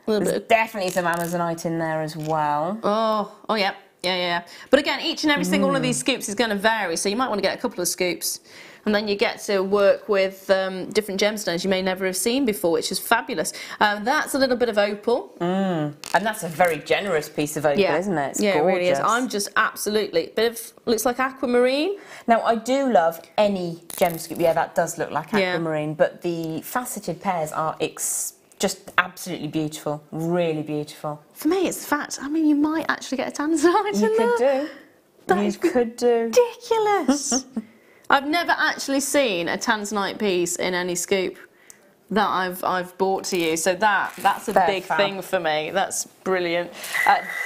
A little There's bit. definitely some Amazonite in there as well. Oh yeah. Yeah. But again, each and every single one of these scoops is going to vary, so you might want to get a couple of scoops. And then you get to work with different gemstones you may never have seen before, which is fabulous. That's a little bit of opal. And that's a very generous piece of opal, isn't it? It's yeah, gorgeous. it really is. I'm just absolutely, looks like aquamarine. Now, I do love any gem scoop. Yeah, that does look like aquamarine, but the faceted pears are just absolutely beautiful. Really beautiful. For me, it's the fact, I mean, you might actually get a tanzanite in there. You could do. That could do. Ridiculous. I've never actually seen a tanzanite piece in any scoop that I've bought to you, so that's a big thing for me. That's brilliant.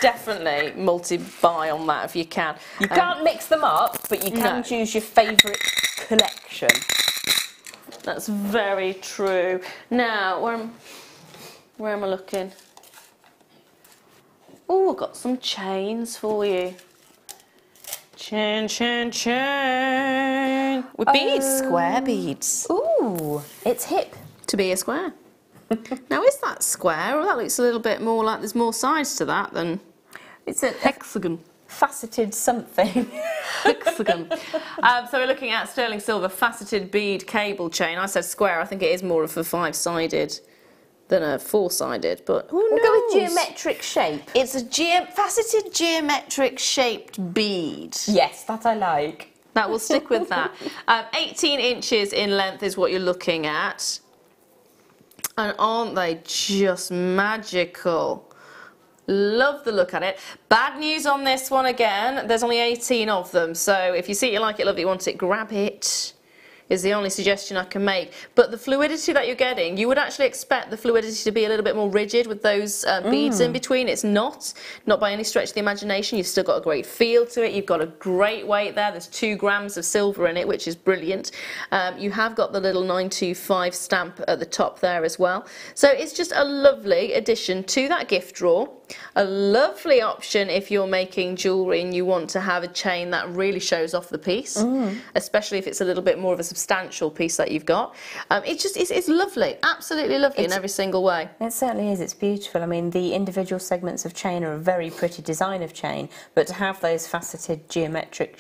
Definitely multi-buy on that if you can. You can't mix them up, but you can choose your favourite collection. That's very true. Now, where am I looking? Oh, I've got some chains for you. Chain, chain, chain. With beads, square beads. Ooh, it's hip. To be a square. Now, is that square? Or that looks a little bit more like there's more sides to that than It's a hexagon. faceted something. Hexagon. So we're looking at sterling silver faceted bead cable chain. I said square. I think it is more of a 5-sided than a 4-sided, but who knows? We'll go with geometric shape. It's a faceted geometric shaped bead. Yes, that I like. That will stick with that. 18 inches in length is what you're looking at. And aren't they just magical? Love the look at it. Bad news on this one again, there's only 18 of them. So if you see it, you like it, love it, you want it, grab it. Is the only suggestion I can make. But the fluidity that you're getting, you would actually expect the fluidity to be a little bit more rigid with those beads in between. It's not by any stretch of the imagination. You've still got a great feel to it. You've got a great weight there. There's 2 grams of silver in it, which is brilliant. You have got the little 925 stamp at the top there as well. So it's just a lovely addition to that gift drawer. A lovely option if you're making jewellery and you want to have a chain that really shows off the piece, especially if it's a little bit more of a substantial piece that you've got. It's lovely, absolutely lovely in every single way. It certainly is, it's beautiful. I mean, the individual segments of chain are a very pretty design of chain, but to have those faceted geometric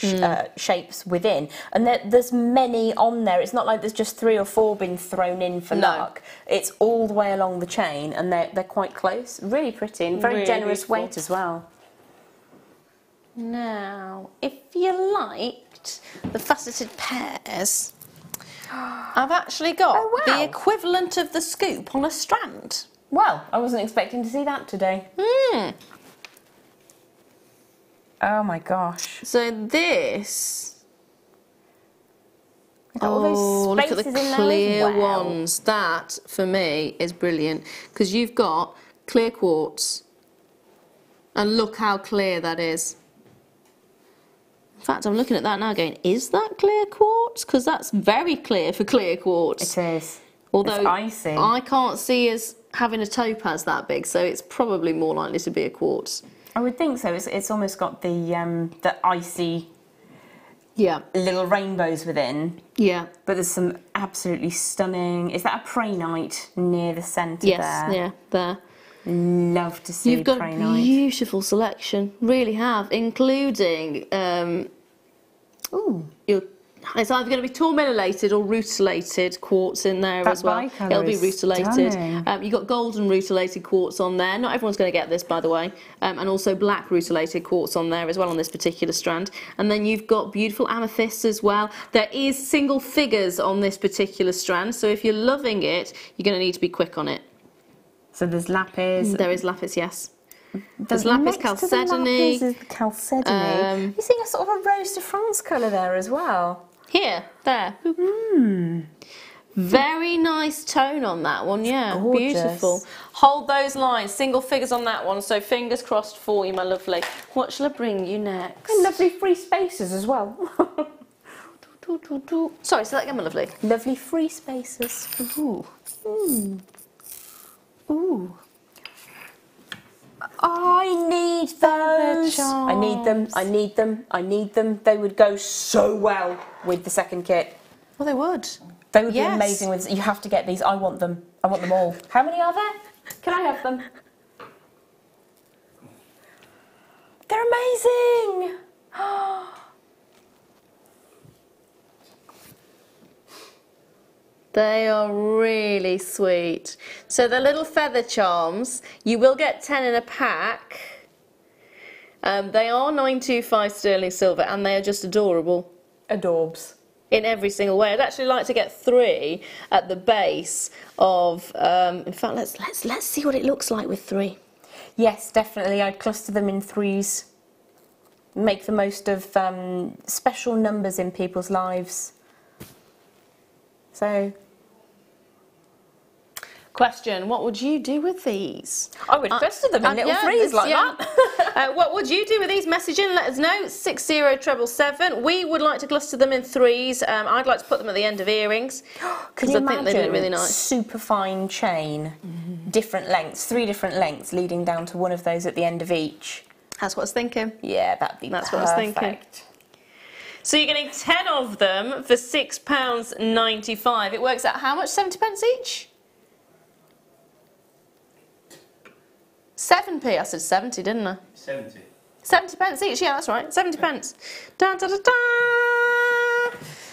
shapes within, and there's many on there. It's not like there's just 3 or 4 been thrown in for luck. It's all the way along the chain, and they're quite close. Really pretty, and very Really generous beautiful. weight as well. Now, if you liked the faceted pairs, I've actually got the equivalent of the scoop on a strand. Well, I wasn't expecting to see that today. Oh my gosh. So this... All those look at the spaces in there as clear well. ones. That, for me, is brilliant. Because you've got clear quartz. And look how clear that is. In fact, I'm looking at that now going, is that clear quartz? Because that's very clear for clear quartz. It is. Although it's icy. I can't see us having a topaz that big, so it's probably more likely to be a quartz. I would think so. It's almost got the icy little rainbows within. Yeah. But there's some absolutely stunning... Is that a prehnite near the centre there? Yes, yeah, there. Love to see You've got a prehnite. beautiful selection, really have, including it's either going to be tourmalinated or rutilated quartz in there as well. It'll be rutilated. You've got golden rutilated quartz on there. Not everyone's going to get this, by the way. And also black rutilated quartz on there as well on this particular strand. And then you've got beautiful amethysts as well. There is single figures on this particular strand, so if you're loving it, you're going to need to be quick on it. So there's lapis. There is lapis, yes. There's lapis chalcedony. Next to the lapis is the chalcedony. You're seeing a sort of a Rose de France colour there as well. Here, there. Very nice tone on that one, yeah. Gorgeous. Beautiful. Hold those lines, single figures on that one, so fingers crossed for you, my lovely. What shall I bring you next? And lovely free spaces as well. Sorry, say that again, my lovely. Lovely free spaces. Ooh. Ooh. I need those. I need them. I need them. I need them. They would go so well with the second kit. Well, they would. They would be amazing with. You have to get these. I want them. I want them all. How many are there? Can I have them? They're amazing. They are really sweet. So the little feather charms, you will get 10 in a pack. They are 925 sterling silver and they are just adorable. Adorbs. In every single way. I'd actually like to get 3 at the base of, in fact, let's see what it looks like with 3. Yes, definitely. I'd cluster them in 3s. Make the most of special numbers in people's lives. So... Question, what would you do with these? I would cluster them in little 3s like that. What would you do with these? Message in, let us know. 60777. We would like to cluster them in 3s. I'd like to put them at the end of earrings. Can you I think they look really nice. Super fine chain, different lengths, 3 different lengths leading down to one of those at the end of each. That's what I was thinking. Yeah, that'd be That's what I was thinking. So you're getting 10 of them for £6.95. It works out how much? 70 pence each? 7p. I said 70, didn't I? 70. 70 pence each, yeah, that's right. 70 pence. Da, da, da, da.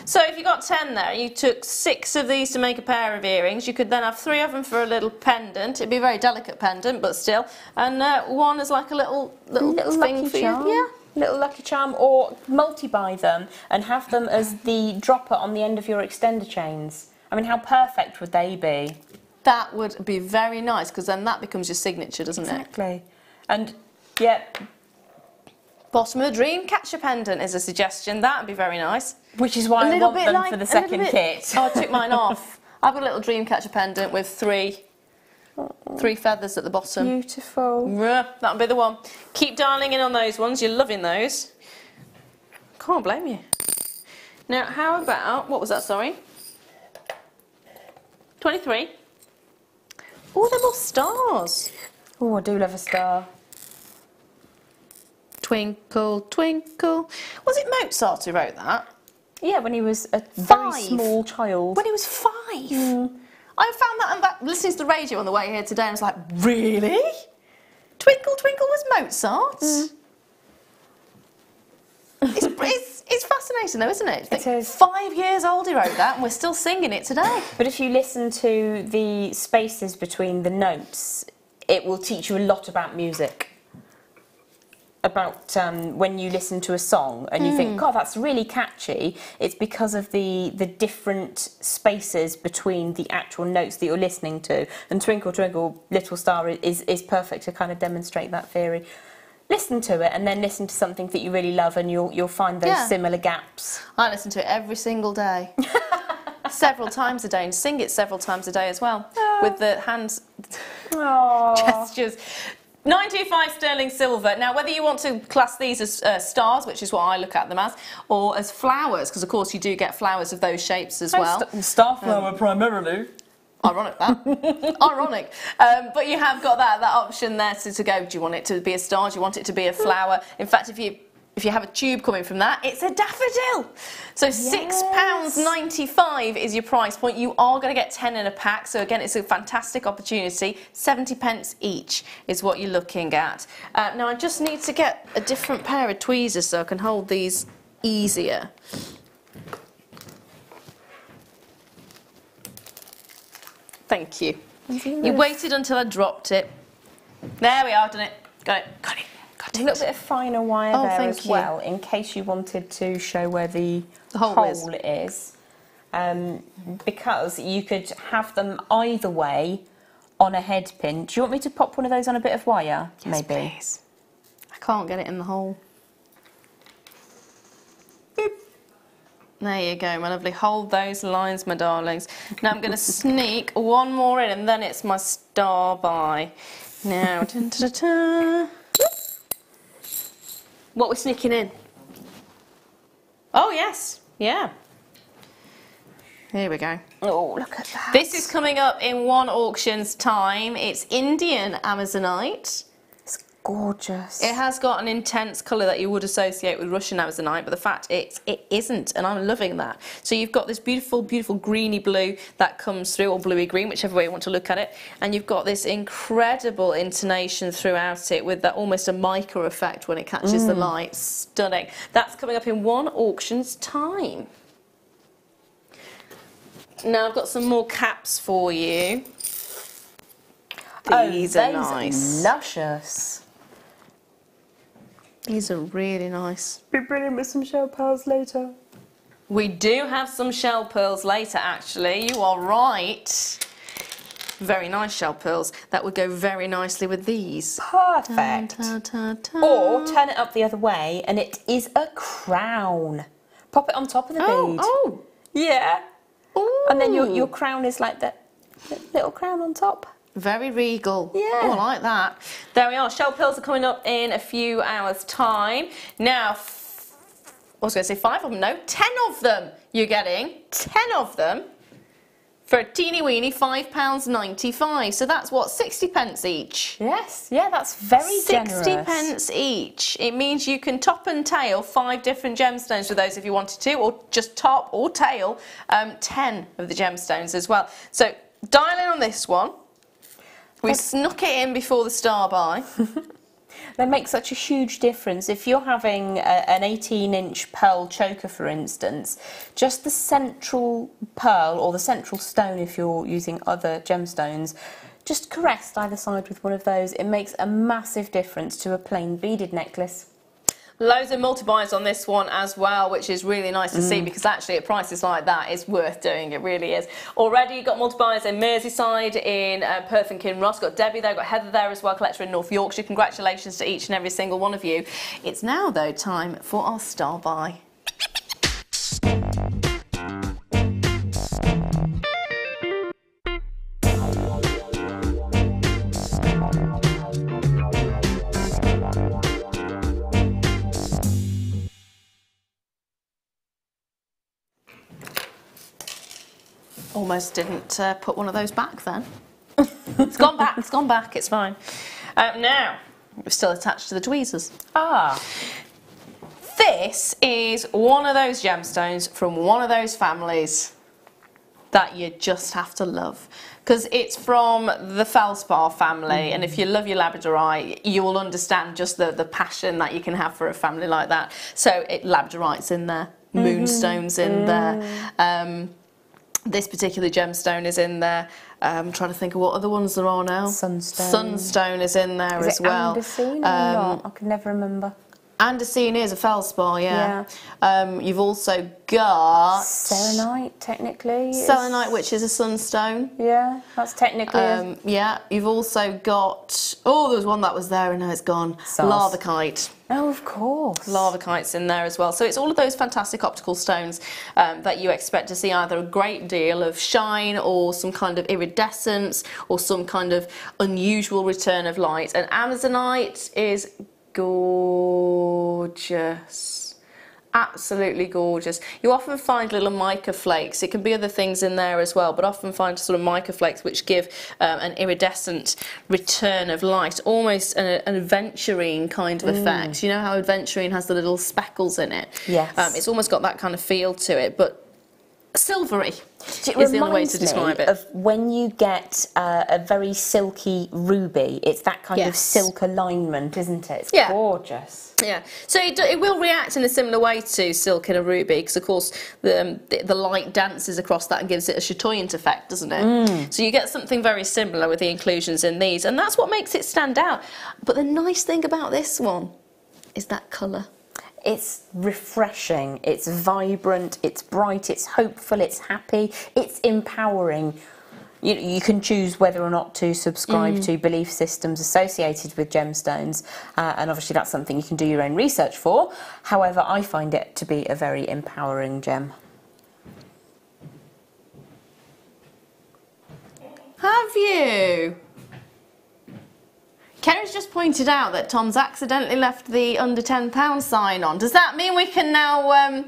So if you got 10 there, you took 6 of these to make a pair of earrings. You could then have 3 of them for a little pendant. It'd be a very delicate pendant, but still. And one is like a little thing for you. Yeah. Little lucky charm, or multi-buy them and have them as the dropper on the end of your extender chains. I mean, how perfect would they be? That would be very nice, because then that becomes your signature, doesn't it? Exactly. And, yeah. Bottom of the dream catcher pendant is a suggestion. That would be very nice. Which is why I want them for the second kit. Oh, I took mine off. I've got a little dream catcher pendant with 3 feathers at the bottom. Beautiful. That'll be the one. Keep dialing in on those ones. You're loving those. Can't blame you. Now, how about, what was that, sorry? 23. Oh, they're more stars. Oh, I do love a star. Twinkle, twinkle. Was it Mozart who wrote that? Yeah, when he was a Five. very small child. When he was 5? I found that listening to the radio on the way here today, and I was like, really? Twinkle, twinkle was Mozart? It's fascinating though, isn't it? It is. 5 years old he wrote that, and we're still singing it today. But if you listen to the spaces between the notes, it will teach you a lot about music. About when you listen to a song and you think, God, that's really catchy, it's because of the different spaces between the actual notes that you're listening to. And Twinkle, Twinkle, Little Star is perfect to kind of demonstrate that theory. Listen to it and then listen to something that you really love and you'll find those similar gaps. I listen to it every single day. Several times a day, and sing it several times a day as well. With the hands gestures. 925 sterling silver. Now, whether you want to class these as stars, which is what I look at them as, or as flowers, because of course you do get flowers of those shapes as well. Starflower primarily. Ironic that. Ironic. But you have got that option there to go, do you want it to be a star, do you want it to be a flower? In fact, if you have a tube coming from that, it's a daffodil. So £6.95 is your price point. You are going to get 10 in a pack. So again, it's a fantastic opportunity. 70 pence each is what you're looking at. Now I just need to get a different pair of tweezers so I can hold these easier. Thank you. You waited until I dropped it. There we are, done it. Got it. Got it. A little bit of finer wire there as well, in case you wanted to show where the hole is. Because you could have them either way on a head pin. Do you want me to pop one of those on a bit of wire? Yes, maybe. Please. I can't get it in the hole. Boop. There you go, my lovely. Hold those lines, my darlings. Now I'm going to sneak one more in, and then it's my star by. Now, dun, dun, dun, dun. What we're sneaking in? Oh yes, yeah. Here we go. Oh, look at that. This is coming up in one auction's time. It's Indian Amazonite. It's gorgeous. It has got an intense colour that you would associate with Russian Amazonite, but the fact it isn't, and I'm loving that. So you've got this beautiful, beautiful greeny blue that comes through, or bluey green, whichever way you want to look at it, and you've got this incredible intonation throughout it with that almost a mica effect when it catches the light. Stunning. That's coming up in one auction's time. Now I've got some more caps for you. These are nice. Luscious. These are really nice. Be brilliant with some shell pearls later. We do have some shell pearls later, actually. You are right. Very nice shell pearls. That would go very nicely with these. Perfect. Ta, ta, ta, ta. Or turn it up the other way and it is a crown. Pop it on top of the bead. Oh. Yeah. Ooh. And then your crown is like that little crown on top. Very regal. Yeah. Oh, I like that. There we are. Shell pearls are coming up in a few hours' time. Now, I was going to say 5 of them. No, 10 of them you're getting. 10 of them for a teeny weeny £5.95. So that's what, 60 pence each? Yes, yeah, that's very 60 generous. pence each. It means you can top and tail 5 different gemstones for those if you wanted to, or just top or tail 10 of the gemstones as well. So dial in on this one. We snuck it in before the star buy. They make such a huge difference. If you're having an 18-inch pearl choker, for instance, just the central pearl or the central stone, if you're using other gemstones, just caressed either side with one of those, it makes a massive difference to a plain beaded necklace. Loads of multi-buys on this one as well, which is really nice to see, because actually at prices like that, it's worth doing. It really is. Already you've got multi-buys in Merseyside, in Perth and Kinross. Got Debbie there, got Heather there as well, collector in North Yorkshire. Congratulations to each and every single one of you. It's now, though, time for our star buy. Almost didn't put one of those back then. It's gone back, it's fine. Now, we're still attached to the tweezers. Ah. This is one of those gemstones from one of those families that you just have to love. Because it's from the Felspar family, and if you love your Labradorite, you will understand just the passion that you can have for a family like that. So Labradorite's in there, Moonstone's in there. This particular gemstone is in there. I'm trying to think of what other ones there are now. Sunstone. Sunstone is in there as well. Andesine or not? I can never remember. Andesine is a Felspar, yeah. You've also got Selenite, technically. Selenite, which is a sunstone. Yeah, that's technically. Yeah, you've also got. Oh, there was one that was there and now it's gone. Larvikite. Oh, of course. Larvikite's in there as well. So it's all of those fantastic optical stones that you expect to see either a great deal of shine or some kind of iridescence or some kind of unusual return of light. And Amazonite is gorgeous. Absolutely gorgeous. You often find little mica flakes. It can be other things in there as well, but often find sort of mica flakes which give an iridescent return of light, almost an aventurine kind of effect. You know how aventurine has the little speckles in it? Yes. It's almost got that kind of feel to it, but silvery is the only way to describe it. Of when you get a very silky ruby, it's that kind of silk alignment, isn't it? It's gorgeous. Yeah, so it will react in a similar way to silk in a ruby, because of course the light dances across that and gives it a chatoyant effect, doesn't it? So you get something very similar with the inclusions in these, and that's what makes it stand out. But the nice thing about this one is that colour. It's refreshing, it's vibrant, it's bright, it's hopeful, it's happy, it's empowering. You can choose whether or not to subscribe to belief systems associated with gemstones, and obviously that's something you can do your own research for. However, I find it to be a very empowering gem. Have you? Kerry's just pointed out that Tom's accidentally left the under £10 sign on. Does that mean we can now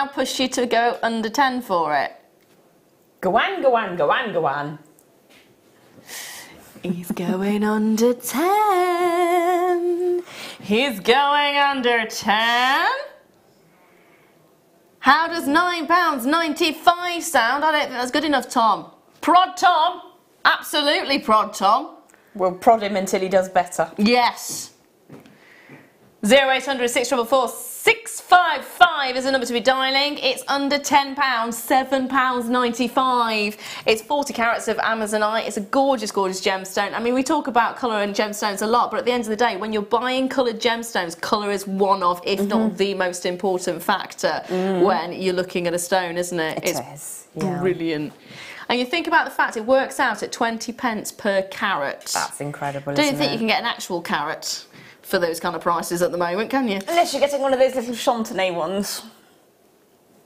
push you to go under 10 for it? Go on, go on, go on, go on. He's going under 10. He's going under 10. How does £9.95 sound? I don't think that's good enough, Tom. Prod Tom. Absolutely prod Tom. We'll prod him until he does better. Yes. 0800 644 655 is the number to be dialing. It's under £10, £7.95. It's 40 carats of Amazonite. It's a gorgeous, gorgeous gemstone. I mean, we talk about colour and gemstones a lot, but at the end of the day, when you're buying coloured gemstones, colour is one of, if not the most important factor when you're looking at a stone, isn't it? It is. Yeah. Brilliant. And you think about the fact it works out at 20 pence per carat. That's incredible, Don't you think you can get an actual carat for those kind of prices at the moment, can you? Unless you're getting one of those little Chantenay ones.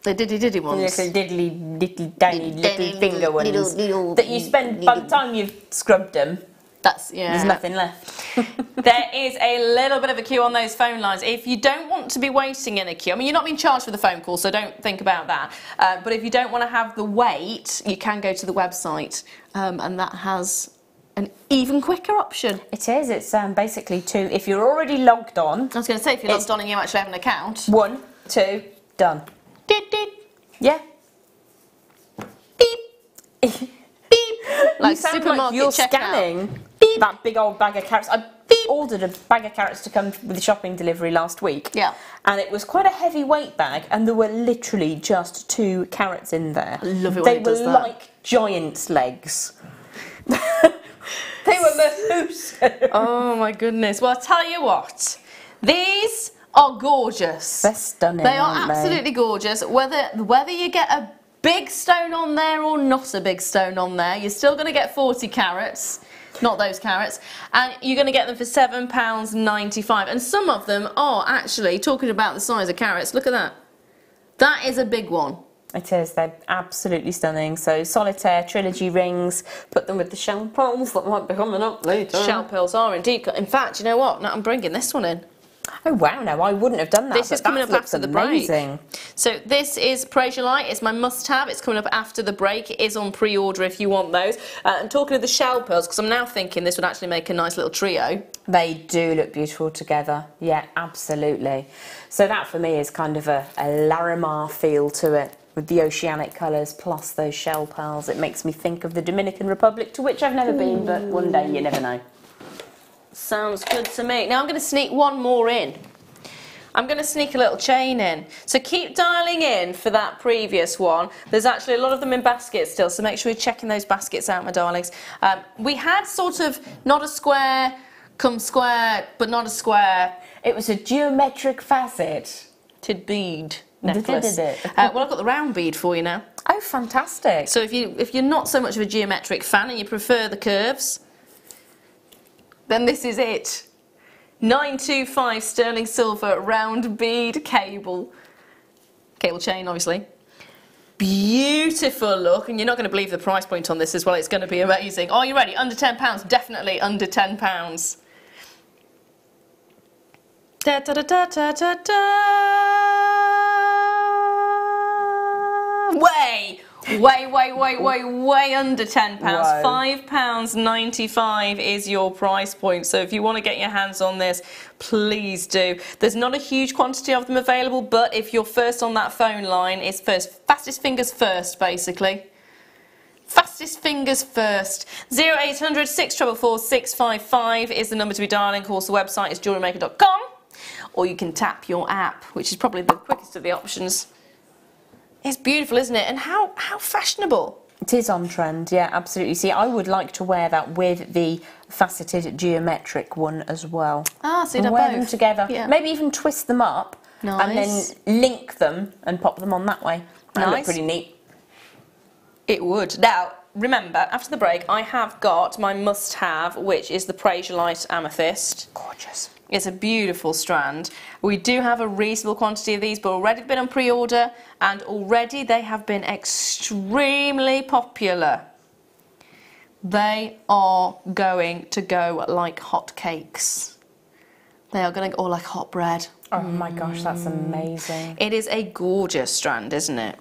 The diddy ones. Little diddly tiny little finger ones. That you spend, by the time you've scrubbed them, There's nothing left. There is a little bit of a queue on those phone lines. If you don't want to be waiting in a queue, I mean, you're not being charged for the phone call, so don't think about that. But if you don't want to have the wait, you can go to the website, and that has an even quicker option. It is. It's basically two. If you're already logged on. I was going to say, if you're logged on and you actually have an account. 1, 2, done. Beep, beep. Yeah. Beep. Beep. Like You sound supermarket like you're checkout. scanning that big old bag of carrots. I ordered a bag of carrots to come with the shopping delivery last week. Yeah. And it was quite a heavy weight bag, and there were literally just 2 carrots in there. I love it when They it does were that. like giant's legs. They were mahoos. Oh my goodness. Well, I'll tell you what. These are gorgeous. They're stunning, They are aren't they? absolutely gorgeous. Whether you get a big stone on there or not a big stone on there, you're still going to get 40 carats. Not those carrots. And you're going to get them for £7.95. And some of them are actually, talking about the size of carrots, look at that. That is a big one. It is. They're absolutely stunning. So solitaire, trilogy rings, put them with the shell pearls that might be coming up later. Shell pearls are indeed. In fact, you know what? Now I'm bringing this one in. Oh wow, no, I wouldn't have done that. This is but coming that up looks after the amazing. break. So this is Praise Your Light. It's my must-have. It's coming up after the break. It is on pre-order if you want those. And talking of the shell pearls, because I'm now thinking this would actually make a nice little trio. They do look beautiful together. Yeah, absolutely. So that for me is kind of a Lara feel to it, with the oceanic colours plus those shell pearls. It makes me think of the Dominican Republic, to which I've never been, but one day you never know. Sounds good to me. Now I'm going to sneak one more in. I'm going to sneak a little chain in. So keep dialing in for that previous one. There's actually a lot of them in baskets still, so make sure you're checking those baskets out, my darlings. We had sort of not a square, come square, but not a square. It was a geometric faceted bead necklace. Did it. Well, I've got the round bead for you now. Oh, fantastic. So if you're not so much of a geometric fan and you prefer the curves, then this is it. 925 sterling silver round bead cable chain, obviously. Beautiful look, and you're not going to believe the price point on this as well. It's going to be amazing. Are you ready? Under £10? Definitely under £10. Da, da, da, da, da, da, da. Way under £10. £5.95 is your price point. So if you want to get your hands on this, please do. There's not a huge quantity of them available, but if you're first on that phone line, it's fastest fingers first, basically. Fastest fingers first. 0800 644 655 is the number to be dialing. Of course, the website is JewelleryMaker.com, or you can tap your app, which is probably the quickest of the options. It's beautiful, isn't it? And how fashionable. It is on trend, yeah, absolutely. See, I would like to wear that with the faceted geometric one as well. Ah, so you'd and have wear both. them together. Yeah. Maybe even twist them up and then Nice. link them and pop them on that way. That would look pretty neat. It would. Now, remember, after the break, I have got my must-have, which is the Praise Your Light Amethyst. Gorgeous. It's a beautiful strand. We do have a reasonable quantity of these, but already been on pre-order, and already they have been extremely popular. They are going to go like hotcakes. They are going to go like hot bread. Oh my gosh, that's amazing. It is a gorgeous strand, isn't it?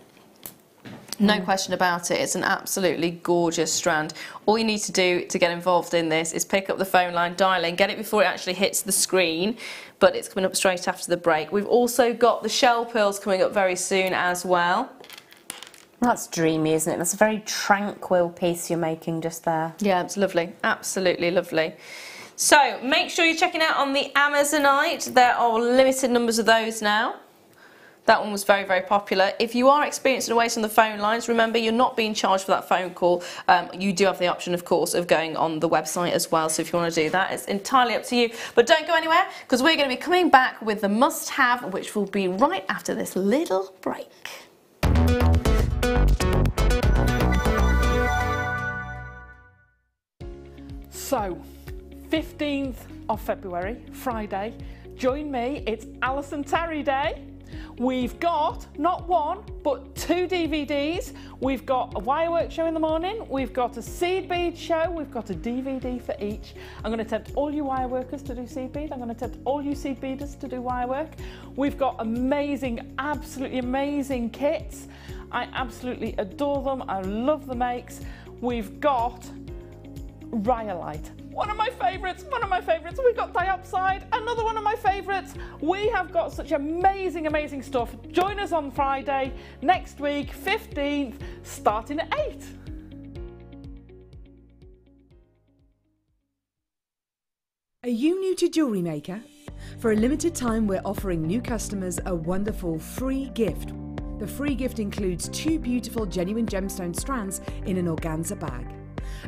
No question about it. It's an absolutely gorgeous strand. All you need to do to get involved in this is pick up the phone line, dial in, get it before it actually hits the screen, but it's coming up straight after the break. We've also got the shell pearls coming up very soon as well. That's dreamy, isn't it? That's a very tranquil piece you're making just there. Yeah, it's lovely. Absolutely lovely. So make sure you're checking out on the Amazonite. There are limited numbers of those now. That one was very, very popular. If you are experiencing a wait on the phone lines, remember you're not being charged for that phone call. You do have the option, of course, of going on the website as well. So if you want to do that, it's entirely up to you. But don't go anywhere, because we're going to be coming back with the must-have, which will be right after this little break. So, 15th of February, Friday, join me, it's Alison Terry Day. We've got not one, but 2 DVDs. We've got a wirework show in the morning. We've got a seed bead show. We've got a DVD for each. I'm going to tempt all you wireworkers to do seed bead. I'm going to tempt all you seed beaders to do wirework. We've got amazing, absolutely amazing kits. I absolutely adore them. I love the makes. We've got Rhyolite. One of my favourites, We've got Diopside, another one of my favourites. We have got such amazing, amazing stuff. Join us on Friday next week, 15th, starting at 8. Are you new to Jewellery Maker? For a limited time, we're offering new customers a wonderful free gift. The free gift includes 2 beautiful genuine gemstone strands in an organza bag.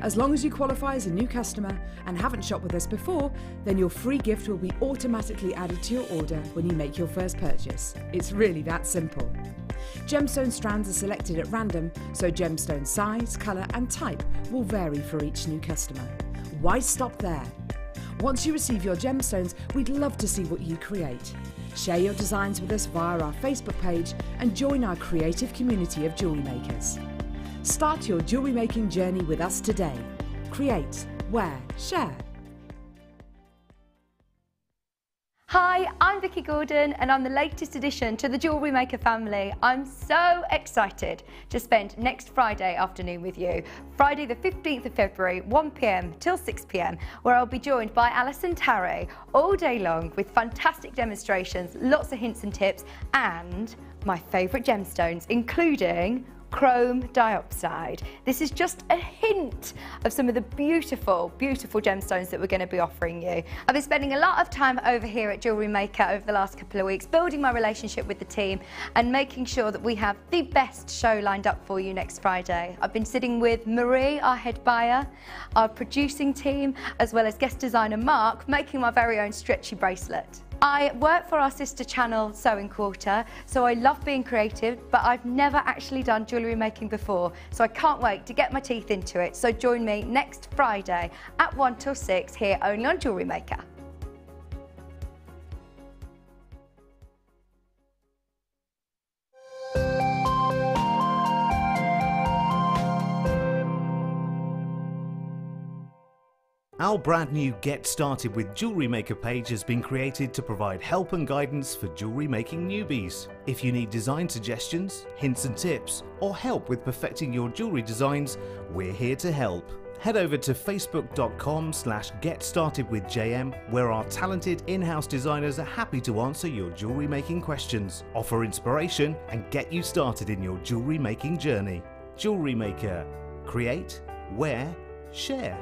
As long as you qualify as a new customer and haven't shopped with us before, then your free gift will be automatically added to your order when you make your first purchase. It's really that simple. Gemstone strands are selected at random, so gemstone size, colour and type will vary for each new customer. Why stop there? Once you receive your gemstones, we'd love to see what you create. Share your designs with us via our Facebook page and join our creative community of jewellery makers. Start your jewellery making journey with us today. Create, wear, share. Hi, I'm Vicky Gordon and I'm the latest addition to the Jewellery Maker family. I'm so excited to spend next Friday afternoon with you. Friday the 15th of February, 1 p.m. till 6 p.m, where I'll be joined by Alison Tarry all day long with fantastic demonstrations, lots of hints and tips and my favourite gemstones, including chrome diopside. This is just a hint of some of the beautiful, beautiful gemstones that we're going to be offering you. I've been spending a lot of time over here at Jewellery Maker over the last couple of weeks, building my relationship with the team and making sure that we have the best show lined up for you next Friday. I've been sitting with Marie, our head buyer, our producing team, as well as guest designer Mark, making my very own stretchy bracelet. I work for our sister channel Sewing Quarter, so I love being creative, but I've never actually done jewellery making before, so I can't wait to get my teeth into it. So join me next Friday at 1 till 6 here only on Jewellery Maker. Our brand new Get Started with Jewellery Maker page has been created to provide help and guidance for jewellery making newbies. If you need design suggestions, hints and tips, or help with perfecting your jewellery designs, we're here to help. Head over to facebook.com/getstartedwithjm, where our talented in-house designers are happy to answer your jewellery making questions, offer inspiration and get you started in your jewellery making journey. Jewellery Maker. Create, wear, share.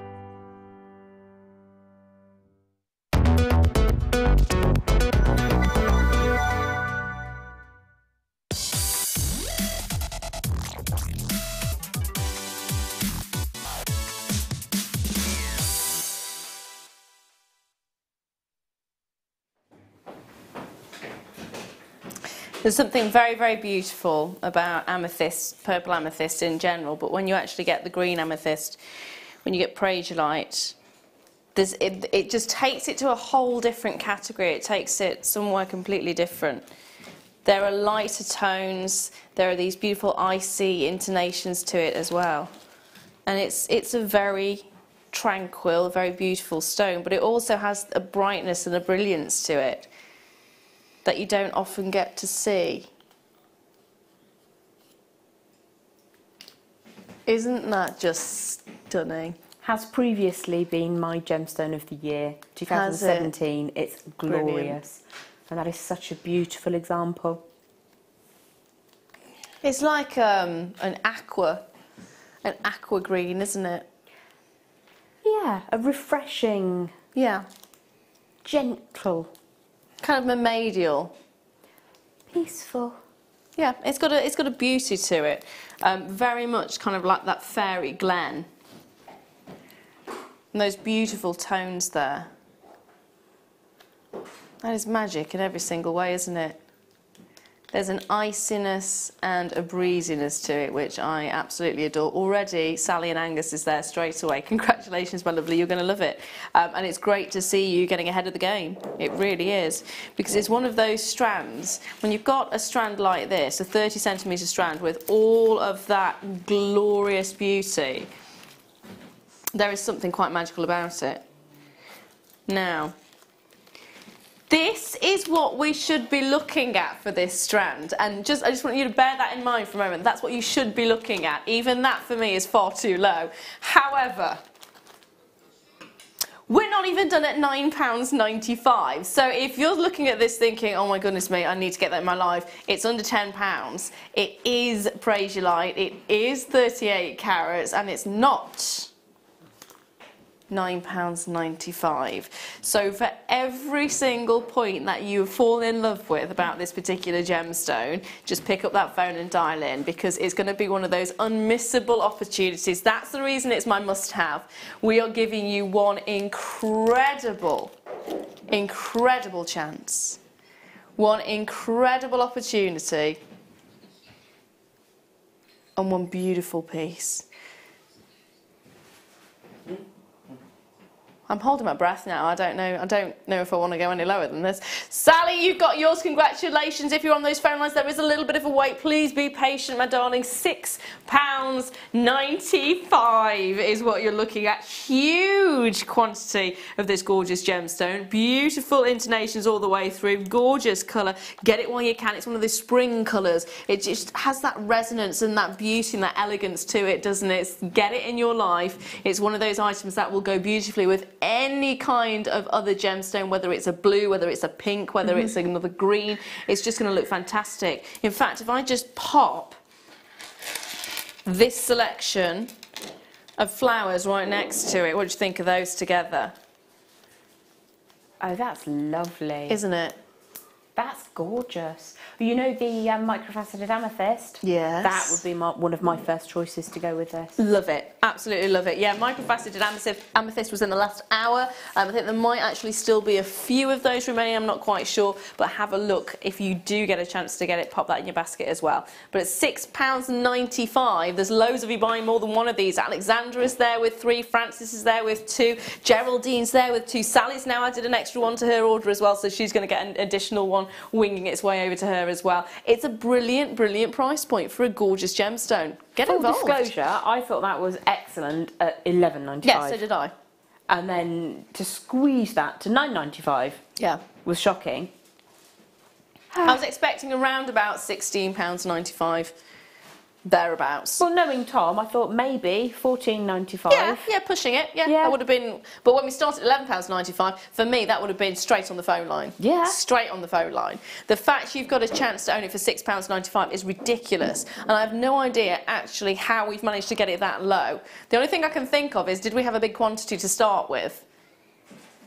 There's something very, very beautiful about amethyst, purple amethyst in general, but when you actually get the green amethyst, when you get prasiolite, it just takes it to a whole different category. It takes it somewhere completely different. There are lighter tones, there are these beautiful icy intonations to it as well. And it's a very tranquil, very beautiful stone, but it also has a brightness and a brilliance to it that you don't often get to see. Isn't that just stunning? Has previously been my gemstone of the year, 2017. It's glorious. Brilliant. And that is such a beautiful example. It's like an aqua green, isn't it? Yeah, a refreshing, Yeah. gentle, Kind of mermaidial. peaceful. Yeah, it's got a beauty to it. Very much kind of like that fairy glen. And those beautiful tones there. That is magic in every single way, isn't it? There's an iciness and a breeziness to it, which I absolutely adore. Already, Sally and Angus is there straight away. Congratulations, my lovely, you're going to love it. And it's great to see you getting ahead of the game. It really is. Because it's one of those strands, when you've got a strand like this, a 30 centimetre strand with all of that glorious beauty, there is something quite magical about it. Now, this is what we should be looking at for this strand, and I just want you to bear that in mind for a moment. That's what you should be looking at. Even that for me is far too low. However, we're not even done at £9.95. So if you're looking at this thinking, oh my goodness me, I need to get that in my life, it's under £10. It is Prasiolite, it is 38 carats, and it's not £9.95. So for every single point that you fall in love with about this particular gemstone, just pick up that phone and dial in, because it's going to be one of those unmissable opportunities. That's the reason it's my must-have. We are giving you one incredible chance, one incredible opportunity, and one beautiful piece. I'm holding my breath now. I don't know if I want to go any lower than this. Sally, you've got yours. Congratulations. If you're on those phone lines, there is a little bit of a wait. Please be patient, my darling. £6.95 is what you're looking at. Huge quantity of this gorgeous gemstone. Beautiful intonations all the way through. Gorgeous colour. Get it while you can. It's one of those spring colours. It just has that resonance and that beauty and that elegance to it, doesn't it? Get it in your life. It's one of those items that will go beautifully with any kind of other gemstone, whether it's a blue, whether it's a pink, whether it's another green. It's just going to look fantastic. In fact, if I just pop this selection of flowers right next to it, what do you think of those together? Oh, that's lovely. Isn't it? That's gorgeous. You know the microfaceted amethyst? Yes. That would be one of my first choices to go with this. Love it. Absolutely love it. Yeah, microfaceted amethyst was in the last hour. I think there might actually still be a few of those remaining. I'm not quite sure, but have a look. If you do get a chance to get it, pop that in your basket as well. But at £6.95, there's loads of you buying more than one of these. Alexandra is there with 3, Frances is there with 2, Geraldine's there with 2, Sally's now added an extra one to her order as well, so she's going to get an additional one winging its way over to her as well. It's a brilliant, brilliant price point for a gorgeous gemstone. Get involved. Full disclosure, I thought that was excellent at £11.95. Yes, so did I. And then to squeeze that to £9.95 was shocking. I was expecting around about £16.95. Thereabouts. Well, knowing Tom, I thought maybe £14.95. Yeah, pushing it. Yeah, that would have been. But when we started at £11.95, for me that would have been straight on the phone line. Yeah, straight on the phone line. The fact you've got a chance to own it for £6.95 is ridiculous, and I have no idea actually how we've managed to get it that low. The only thing I can think of is, did we have a big quantity to start with?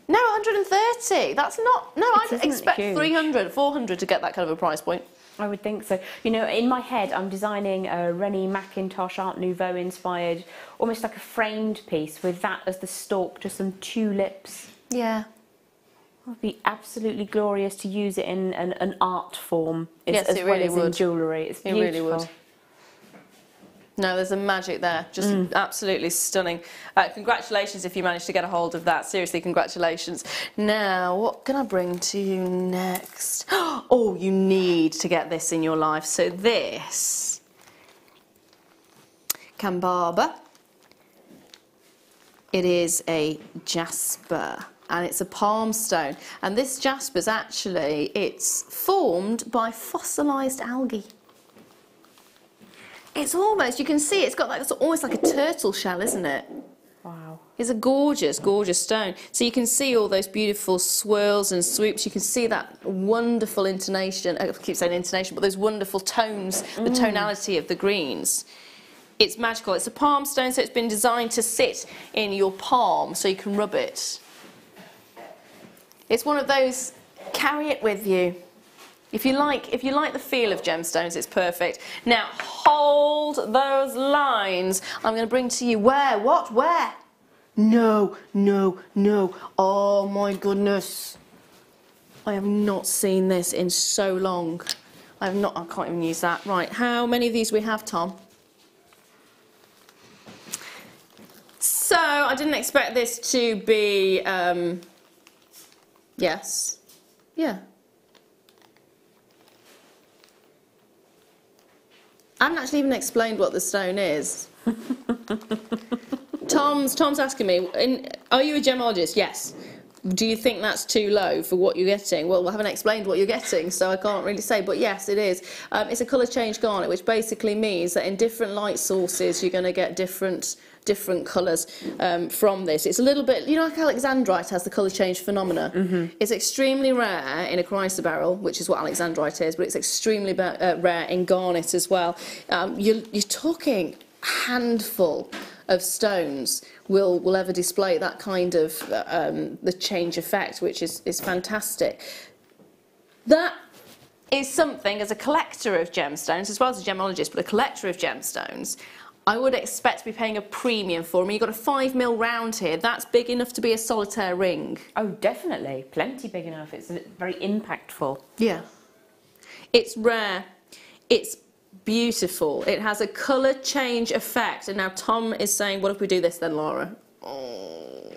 No, 130. That's not. No, I'd expect 300, 400 to get that kind of a price point. I would think so. You know, in my head, I'm designing a Rennie Mackintosh Art Nouveau inspired, almost like a framed piece with that as the stalk to some tulips. Yeah. It would be absolutely glorious to use it in an art form yes, as it well really as would. in jewellery. It's beautiful. It really would. No, there's a magic there. Just absolutely stunning. Congratulations if you managed to get a hold of that. Seriously, congratulations. Now, what can I bring to you next? Oh, you need to get this in your life. So this, Cambaba. It is a jasper. And it's a palm stone. And this jasper's actually, it's formed by fossilised algae. It's almost, you can see it's got like, it's almost like a turtle shell, isn't it? Wow. It's a gorgeous, gorgeous stone. So you can see all those beautiful swirls and swoops. You can see that wonderful intonation, I keep saying intonation, but those wonderful tones, the tonality of the greens. It's magical. It's a palm stone, so it's been designed to sit in your palm so you can rub it. It's one of those, carry it with you. If you like the feel of gemstones, it's perfect. Now, hold those lines. I'm going to bring to you, where? What? Where? No, no, no. Oh my goodness. I have not seen this in so long. I can't even use that. Right, how many of these we have, Tom? So, I didn't expect this to be, yes, yeah. I haven't actually even explained what the stone is. Tom's asking me, are you a gemologist? Yes. Do you think that's too low for what you're getting? Well, I haven't explained what you're getting, so I can't really say, but yes, it is. It's a colour change garnet, which basically means that in different light sources, you're going to get different colours from this. It's a little bit, you know, like alexandrite has the colour change phenomena. It's extremely rare in a chrysoberyl, which is what alexandrite is, but it's extremely rare in garnet as well. You're talking a handful of stones will ever display that kind of the change effect, which is fantastic. That is something, as a collector of gemstones, as well as a gemologist, but a collector of gemstones, I would expect to be paying a premium for. I mean, you've got a 5mm round here. That's big enough to be a solitaire ring. Oh, definitely. Plenty big enough. It's very impactful. Yeah. It's rare. It's beautiful. It has a colour change effect. And now Tom is saying, what if we do this then, Lara? Oh.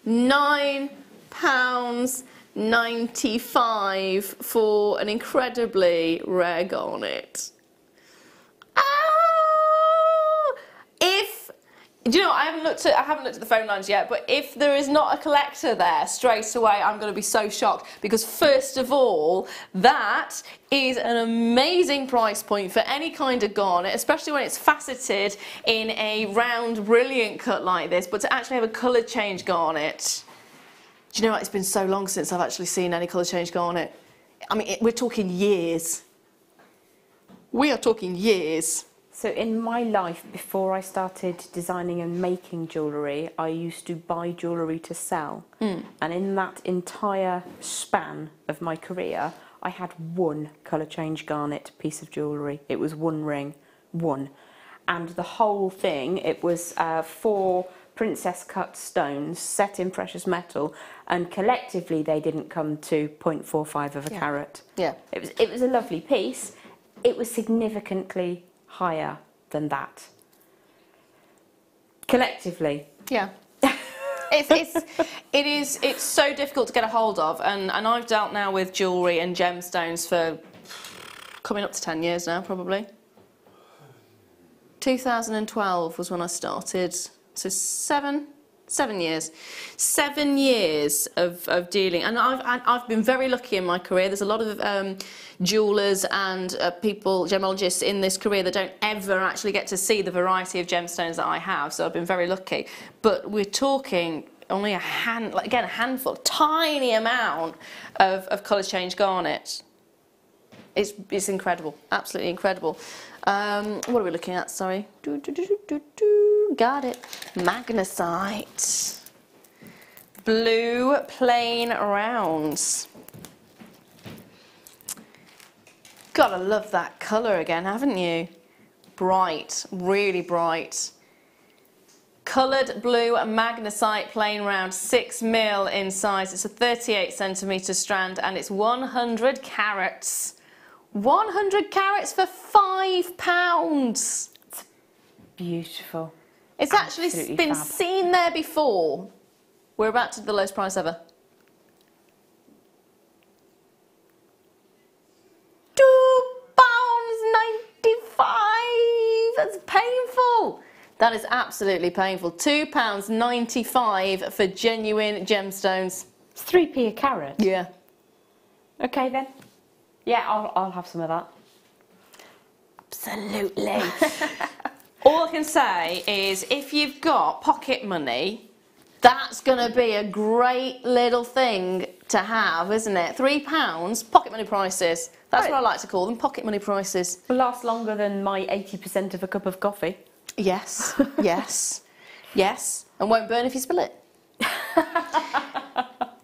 £9.95 for an incredibly rare garnet. Oh! Do you know, I haven't looked at the phone lines yet, but if there is not a collector there straight away, I'm going to be so shocked, because first of all, that is an amazing price point for any kind of garnet, especially when it's faceted in a round, brilliant cut like this, but to actually have a colour change garnet. Do you know what? It's been so long since I've actually seen any colour change garnet. I mean, we're talking years. We are talking years. So in my life, before I started designing and making jewellery, I used to buy jewellery to sell. And in that entire span of my career, I had one colour change garnet piece of jewellery. It was one ring, one. And the whole thing, it was 4 princess cut stones set in precious metal, and collectively they didn't come to 0.45 of a carat. Yeah. It was a lovely piece. It was significantly higher than that. Collectively. Yeah. It's so difficult to get a hold of, and I've dealt now with jewellery and gemstones for coming up to 10 years now, probably. 2012 was when I started, so 7 years. 7 years of dealing, and I've been very lucky in my career. There's a lot of jewellers and people, gemologists in this career that don't ever actually get to see the variety of gemstones that I have, so I've been very lucky. But we're talking only a handful, tiny amount of colour change garnet. It's incredible, absolutely incredible. What are we looking at? Sorry. Got it. Magnesite. Blue plain rounds. Gotta love that colour again, haven't you? Bright, really bright. Coloured blue magnesite plain round, 6mm in size. It's a 38cm strand, and it's 100 carats. 100 carats for £5. It's beautiful. It's actually been seen there before. We're about to the lowest price ever. £2.95. That's painful. That is absolutely painful. £2.95 for genuine gemstones. It's 3p a carat. Yeah. Okay then. Yeah, I'll have some of that. Absolutely. All I can say is, if you've got pocket money, that's going to be a great little thing to have, isn't it? £3, pocket money prices. That's what I like to call them, pocket money prices. Will last longer than my 80% of a cup of coffee. Yes, yes, yes, and won't burn if you spill it.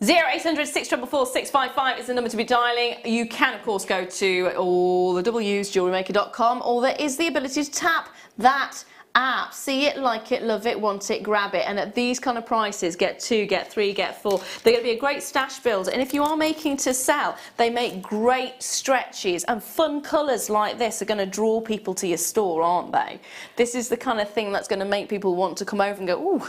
0800 644 655 is the number to be dialing. You can, of course, go to all the W's, JewelleryMaker.com, or there is the ability to tap that app. See it, like it, love it, want it, grab it. And at these kind of prices, get 2, get 3, get 4. They're going to be a great stash builder. And if you are making to sell, they make great stretches, and fun colours like this are going to draw people to your store, aren't they? This is the kind of thing that's going to make people want to come over and go, ooh,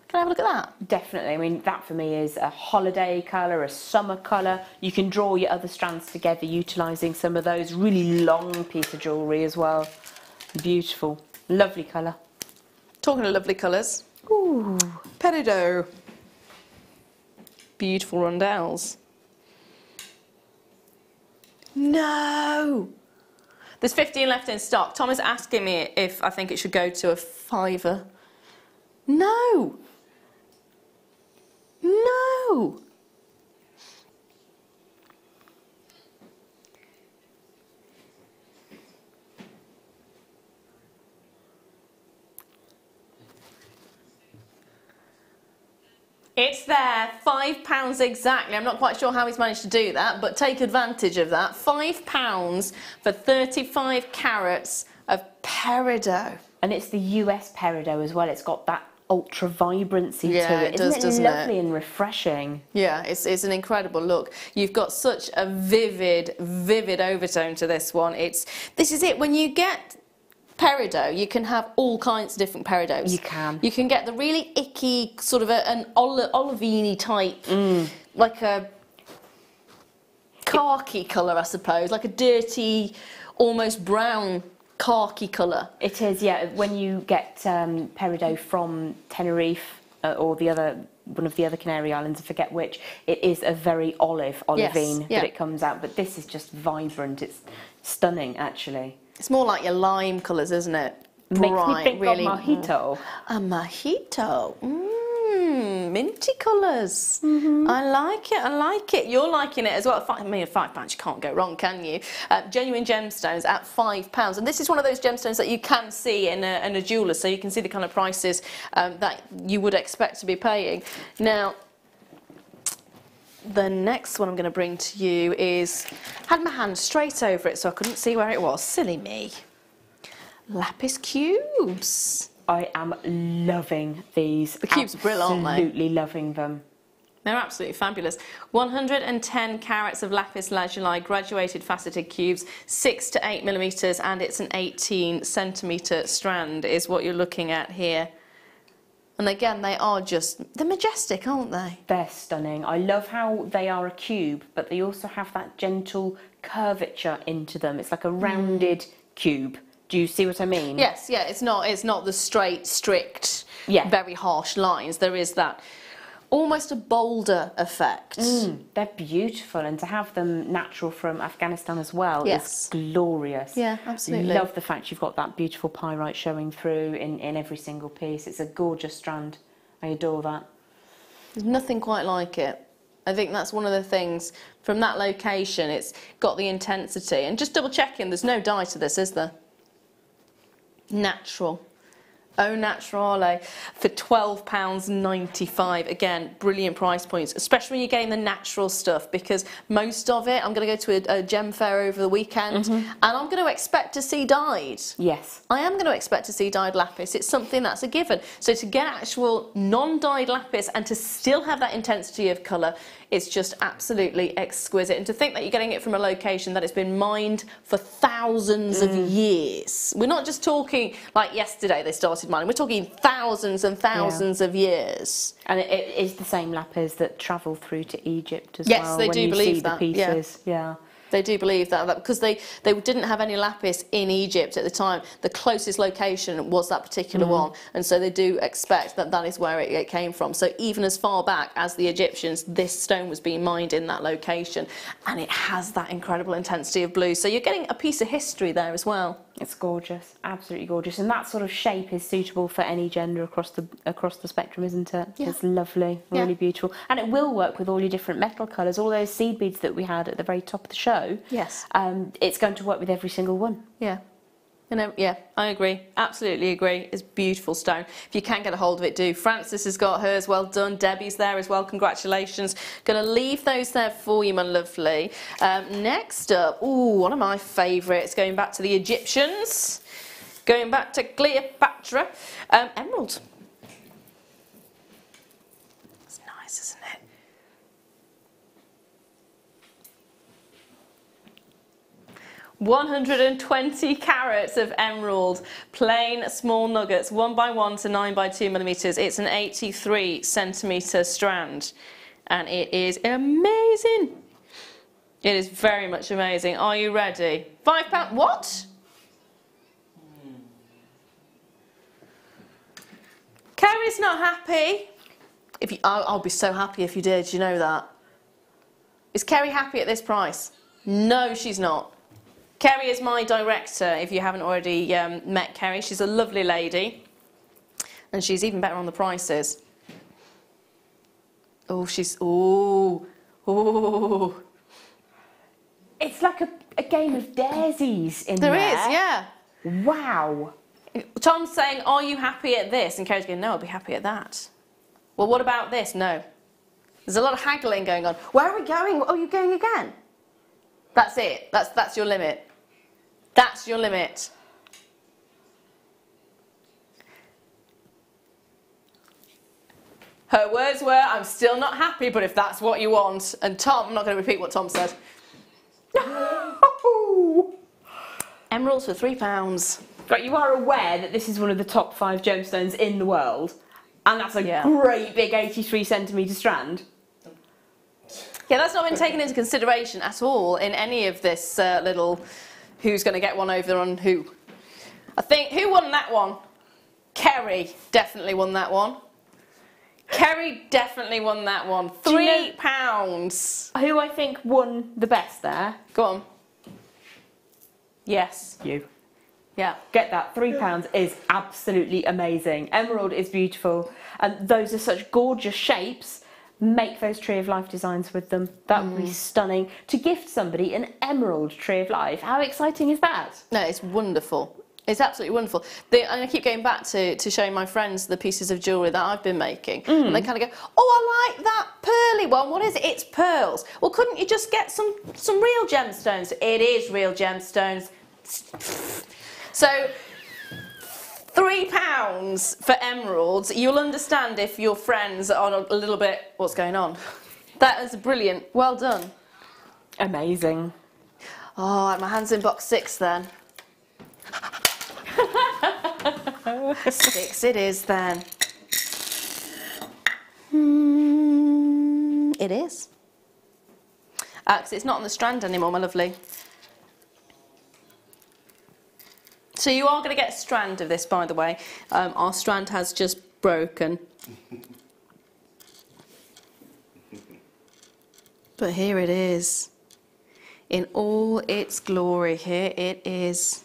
can I have a look at that? Definitely. I mean, that for me is a holiday colour, a summer colour. You can draw your other strands together utilising some of those. Really long piece of jewellery as well. Beautiful. Lovely colour. Talking of lovely colours. Ooh, peridot. Beautiful rondelles. No! There's 15 left in stock. Tom is asking me if I think it should go to a £5. No! No! It's there, £5 exactly. I'm not quite sure how he's managed to do that, but take advantage of that. £5 for 35 carats of peridot. And it's the US peridot as well. It's got that ultra vibrancy to it. Doesn't Isn't it lovely and refreshing? Yeah, it's an incredible look. You've got such a vivid overtone to this one. This is it. When you get peridot, you can have all kinds of different peridots. You can. You can get the really icky, sort of an olivine type, like a khaki colour, I suppose, like a dirty, almost brown khaki colour. It is, yeah. When you get peridot from Tenerife or one of the other Canary Islands, I forget which, it is a very olivine that it comes out. But this is just vibrant. It's stunning, actually. It's more like your lime colours, isn't it? Makes me think of mojito. A mojito. Minty colours. I like it, I like it. You're liking it as well. I mean, £5, you can't go wrong, can you? Genuine gemstones at £5. And this is one of those gemstones that you can see in a jeweller, so you can see the kind of prices that you would expect to be paying. Now, the next one I'm going to bring to you is, had my hand straight over it so I couldn't see where it was. Silly me. Lapis cubes. I am loving these. The cubes are brilliant, aren't they? Absolutely loving them. They're absolutely fabulous. 110 carats of lapis lazuli graduated faceted cubes, 6 to 8 millimetres, and it's an 18 centimetre strand is what you're looking at here. And again, they're majestic, aren't they? They're stunning. I love how they are a cube, but they also have that gentle curvature into them. It's like a rounded cube. Do you see what I mean? Yes, yeah, it's not the straight, strict, very harsh lines. There is that almost a boulder effect. They're beautiful, and to have them natural from Afghanistan as well is glorious. Yeah, absolutely. Love the fact you've got that beautiful pyrite showing through in every single piece. It's a gorgeous strand. I adore that. There's nothing quite like it. I think that's one of the things from that location. It's got the intensity. And just double checking, there's no dye to this, is there? Natural. Au naturale for £12.95. Again, brilliant price points, especially when you're getting the natural stuff, because most of it, I'm going to go to a gem fair over the weekend, and I'm going to expect to see dyed. Yes. I am going to expect to see dyed lapis. It's something that's a given. So to get actual non-dyed lapis and to still have that intensity of colour, it's just absolutely exquisite. And to think that you're getting it from a location that has been mined for thousands of years. We're not just talking like yesterday they started mining. We're talking thousands and thousands of years. And it is the same lapis that travel through to Egypt as well. Yes, they do believe that. The pieces. Yeah. They do believe that because they didn't have any lapis in Egypt at the time. The closest location was that particular one, and so they do expect that that is where it came from. So even as far back as the Egyptians, this stone was being mined in that location, and it has that incredible intensity of blue. So you're getting a piece of history there as well. It's gorgeous, absolutely gorgeous, and that sort of shape is suitable for any gender across the spectrum, isn't it? Yeah. It's lovely, really beautiful, and it will work with all your different metal colours. All those seed beads that we had at the very top of the show. Yes. It's going to work with every single one. Yeah. Yeah, I agree. Absolutely agree. It's a beautiful stone. If you can get a hold of it, do. Frances has got hers. Well done. Debbie's there as well. Congratulations. Going to leave those there for you, my lovely. Next up, one of my favourites, going back to the Egyptians. Going back to Cleopatra, emerald. It's nice, isn't it? $120 carats of emerald, plain small nuggets, 1x1 to 9x2 millimeters. It's an 83 centimeter strand, and it is amazing. It is very much amazing. Are you ready? £5. What? Kerry's not happy. I'll be so happy if you did. You know that. Is Kerry happy at this price? No, she's not. Kerry is my director, if you haven't already met Kerry. She's a lovely lady. And she's even better on the prices. Oh, she's... Oh. Oh. It's like a game of daisies in there. There is, yeah. Wow. Tom's saying, are you happy at this? And Kerry's going, no, I'll be happy at that. Well, what about this? No. There's a lot of haggling going on. Where are we going? Oh, you're going again? That's it. That's your limit. That's your limit. Her words were, I'm still not happy, but if that's what you want. And Tom, I'm not going to repeat what Tom said. Emeralds for £3. But you are aware that this is one of the top 5 gemstones in the world, and that's a great big 83 centimetre strand. Yeah, that's not been taken into consideration at all in any of this little who's going to get one over on who. I think, who won that one? Kerry definitely won that one. Kerry definitely won that one. £3. Who I think won the best there? Go on. Yes, you. Yeah. Get that, £3 is absolutely amazing. Emerald is beautiful, and those are such gorgeous shapes. Make those Tree of Life designs with them. That would be stunning. To gift somebody an emerald Tree of Life, how exciting is that? No, it's wonderful. It's absolutely wonderful. And I keep going back to showing my friends the pieces of jewellery that I've been making. And they kind of go, oh, I like that pearly one. What is it? It's pearls. Well, couldn't you just get some real gemstones? It is real gemstones. So, £3 for emeralds. You'll understand if your friends are a little bit, what's going on? That is brilliant. Well done. Amazing. Oh, my hand's in box 6 then. 6 it is then. It is. Because it's not on the strand anymore, my lovely. So you are going to get a strand of this, by the way. Our strand has just broken. But here it is. In all its glory, here it is.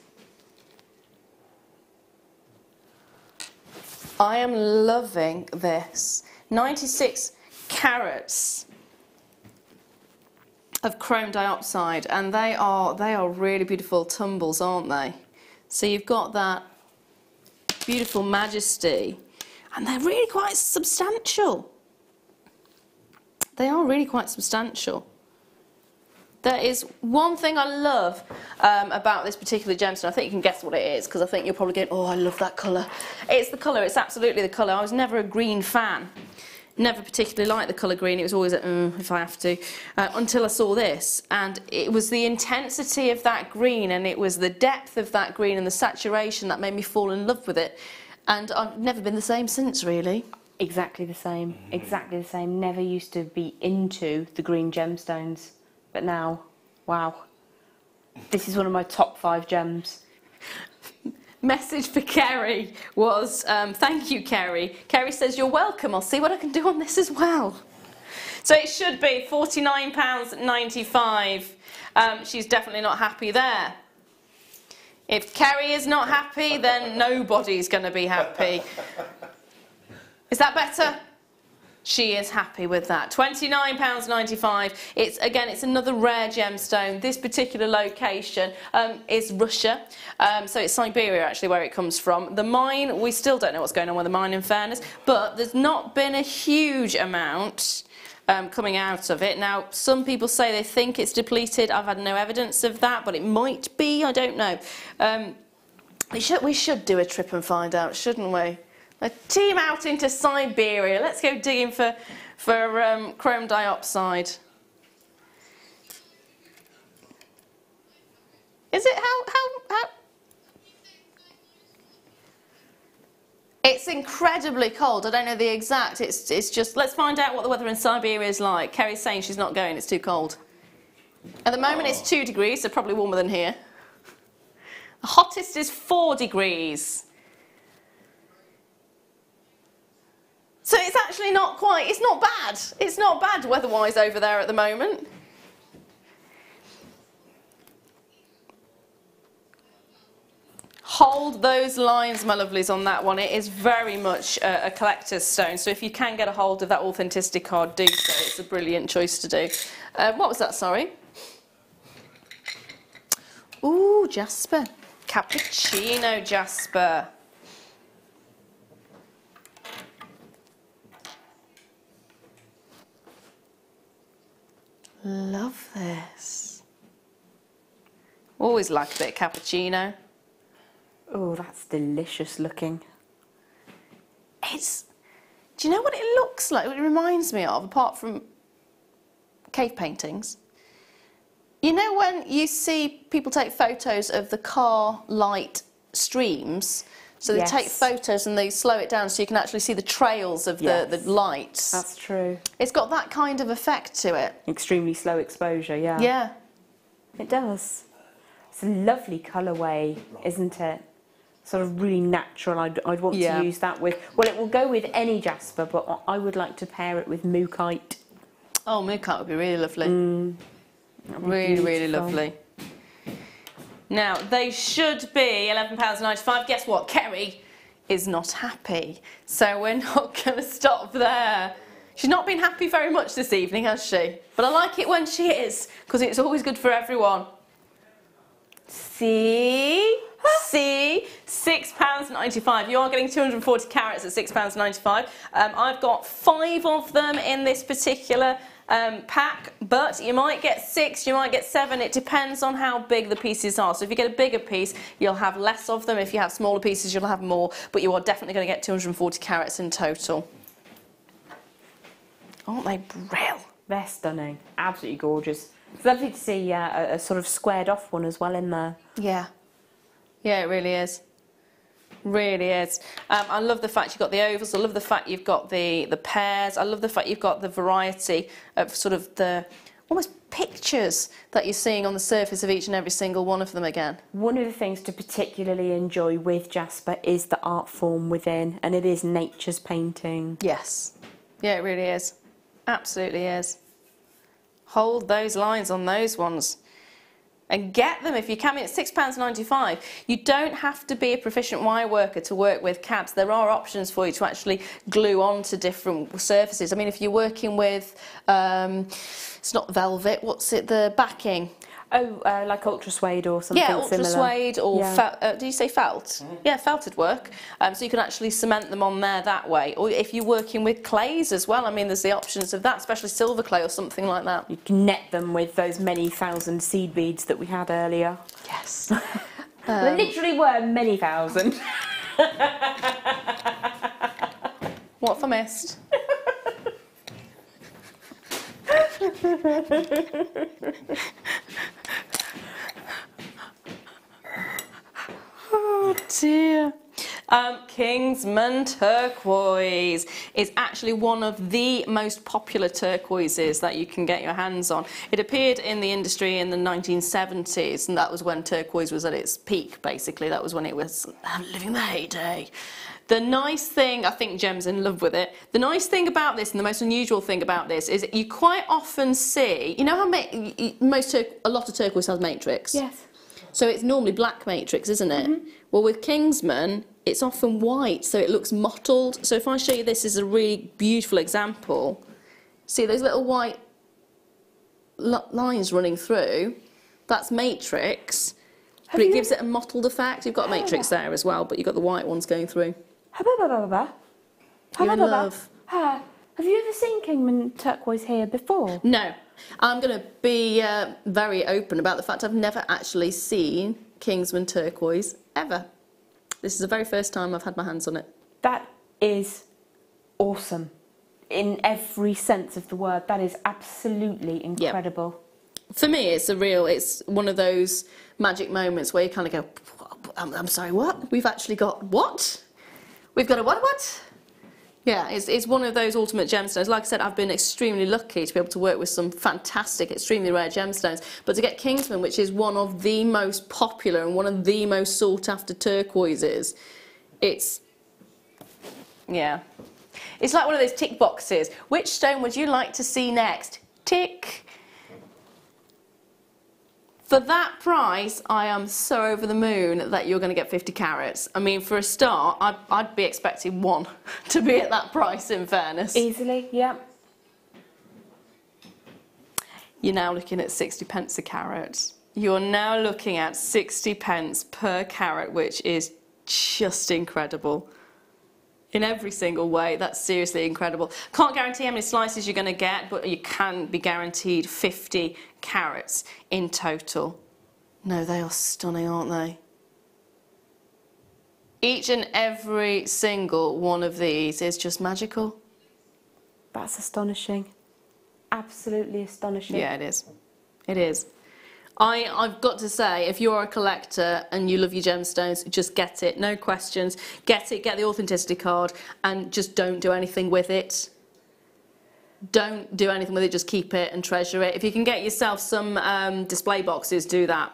I am loving this. 96 carats of chrome dioxide, and they are really beautiful tumbles, aren't they? So you've got that beautiful majesty, and they're really quite substantial. They are really quite substantial. There is one thing I love about this particular gemstone. I think you can guess what it is, because I think you're probably going, oh, I love that colour. It's the colour, it's absolutely the colour. I was never a green fan. Never particularly liked the colour green. It was always a, if I have to, until I saw this. And it was the intensity of that green, and it was the depth of that green and the saturation that made me fall in love with it. And I've never been the same since, really. Exactly the same. Exactly the same. Never used to be into the green gemstones. But now, wow. This is one of my top 5 gems. Message for Kerry was, thank you, Kerry. Kerry says, you're welcome. I'll see what I can do on this as well. So it should be £49.95. She's definitely not happy there. If Kerry is not happy, then nobody's going to be happy. Is that better? She is happy with that. £29.95. It's another rare gemstone. This particular location is Russia. So it's Siberia, actually, where it comes from. The mine, we still don't know what's going on with the mine, in fairness, but there's not been a huge amount coming out of it. Now, some people say they think it's depleted. I've had no evidence of that, but it might be. I don't know. We should do a trip and find out, shouldn't we? A team out into Siberia. Let's go digging for chrome dioxide. Is it how? It's incredibly cold. I don't know the exact. It's just, let's find out what the weather in Siberia is like. Kerry's saying she's not going, it's too cold. At the moment it's 2 degrees, so probably warmer than here. The hottest is 4 degrees. So it's actually not quite, it's not bad. It's not bad weather-wise over there at the moment. Hold those lines, my lovelies, on that one. It is very much a collector's stone, so if you can get a hold of that authenticity card, do so. It's a brilliant choice to do. What was that, sorry? Ooh, Jasper. Cappuccino Jasper. Love this. Always like a bit of cappuccino. Oh, that's delicious looking. Do you know what it looks like? What it reminds me of, apart from cave paintings? You know when you see people take photos of the car light streams? So they take photos and they slow it down so you can actually see the trails of the lights. That's true. It's got that kind of effect to it. Extremely slow exposure, yeah. Yeah. It does. It's a lovely colourway, isn't it? Sort of really natural. I'd want to use that with, well, it will go with any jasper, but I would like to pair it with mookaite. Oh, mookaite would be really lovely. Really, really lovely. Now, they should be £11.95. Guess what? Kerry is not happy. So we're not going to stop there. She's not been happy very much this evening, has she? But I like it when she is, because it's always good for everyone. See? See? £6.95. You are getting 240 carats at £6.95. I've got 5 of them in this particular pack, but you might get 6, you might get 7. It depends on how big the pieces are. So if you get a bigger piece, you'll have less of them. If you have smaller pieces, you'll have more. But you are definitely going to get 240 carats in total. Aren't they brill? They're stunning. Absolutely gorgeous. It's lovely to see a sort of squared off one as well in there. Yeah. Yeah, it really is. Really is. I love the fact you've got the ovals. I love the fact you've got the pairs. I love the fact you've got the variety of sort of the almost pictures that you're seeing on the surface of each and every single one of them again. One of the things to particularly enjoy with jasper is the art form within, and it is nature's painting. Yes. Yeah, it really is. Absolutely is. Hold those lines on those ones. And get them if you can. I mean, it's £6.95. You don't have to be a proficient wire worker to work with CADs. There are options for you to actually glue onto different surfaces. I mean, if you're working with, it's not velvet, what's it, the backing? Oh, like ultra suede or something similar. Yeah, ultra suede or do you say felt? Yeah, felted work. So you can actually cement them on there that way. Or if you're working with clays as well, I mean, there's the options of that, especially silver clay or something like that. You can net them with those many thousand seed beads that we had earlier. Yes. There literally were many thousand. What have I missed? Oh dear. Kingsman turquoise is actually one of the most popular turquoises that you can get your hands on. It appeared in the industry in the 1970s, and that was when turquoise was at its peak, basically. That was when it was living the heyday. The nice thing, I think Gem's in love with it, the nice thing about this and the most unusual thing about this is you quite often see, you know how a lot of turquoise has matrix? Yes. So it's normally black matrix, isn't it? Mm-hmm. Well, with Kingsman, it's often white, so it looks mottled. So if I show you this as a really beautiful example, see those little white lines running through? That's matrix, but it gives it a mottled effect. You've got a matrix there as well, but you've got the white ones going through. You're in love. Have you ever seen Kingsman turquoise here before? No. I'm going to be very open about the fact I've never actually seen Kingsman turquoise ever. This is the very first time I've had my hands on it. That is awesome. In every sense of the word, that is absolutely incredible. Yep. For me, it's one of those magic moments where you kind of go, I'm sorry, what? We've actually got what? We've got a what? Yeah, it's one of those ultimate gemstones. Like I said, I've been extremely lucky to be able to work with some fantastic, extremely rare gemstones. But to get Kingsman, which is one of the most popular and one of the most sought after turquoises, yeah. It's like one of those tick boxes. Which stone would you like to see next? Tick. For that price, I am so over the moon that you're going to get 50 carats. I mean, for a start, I'd be expecting one to be at that price, in fairness. Easily, yeah. You're now looking at 60 pence a carat. You're now looking at 60 pence per carat, which is just incredible. In every single way, that's seriously incredible. Can't guarantee how many slices you're going to get, but you can be guaranteed 50 carats in total. No, they are stunning, aren't they? Each and every single one of these is just magical. That's astonishing. Absolutely astonishing. Yeah, it is. It is. I've got to say, if you're a collector and you love your gemstones, just get it, no questions. Get it, get the authenticity card, and just don't do anything with it. Don't do anything with it, just keep it and treasure it. If you can get yourself some display boxes, do that.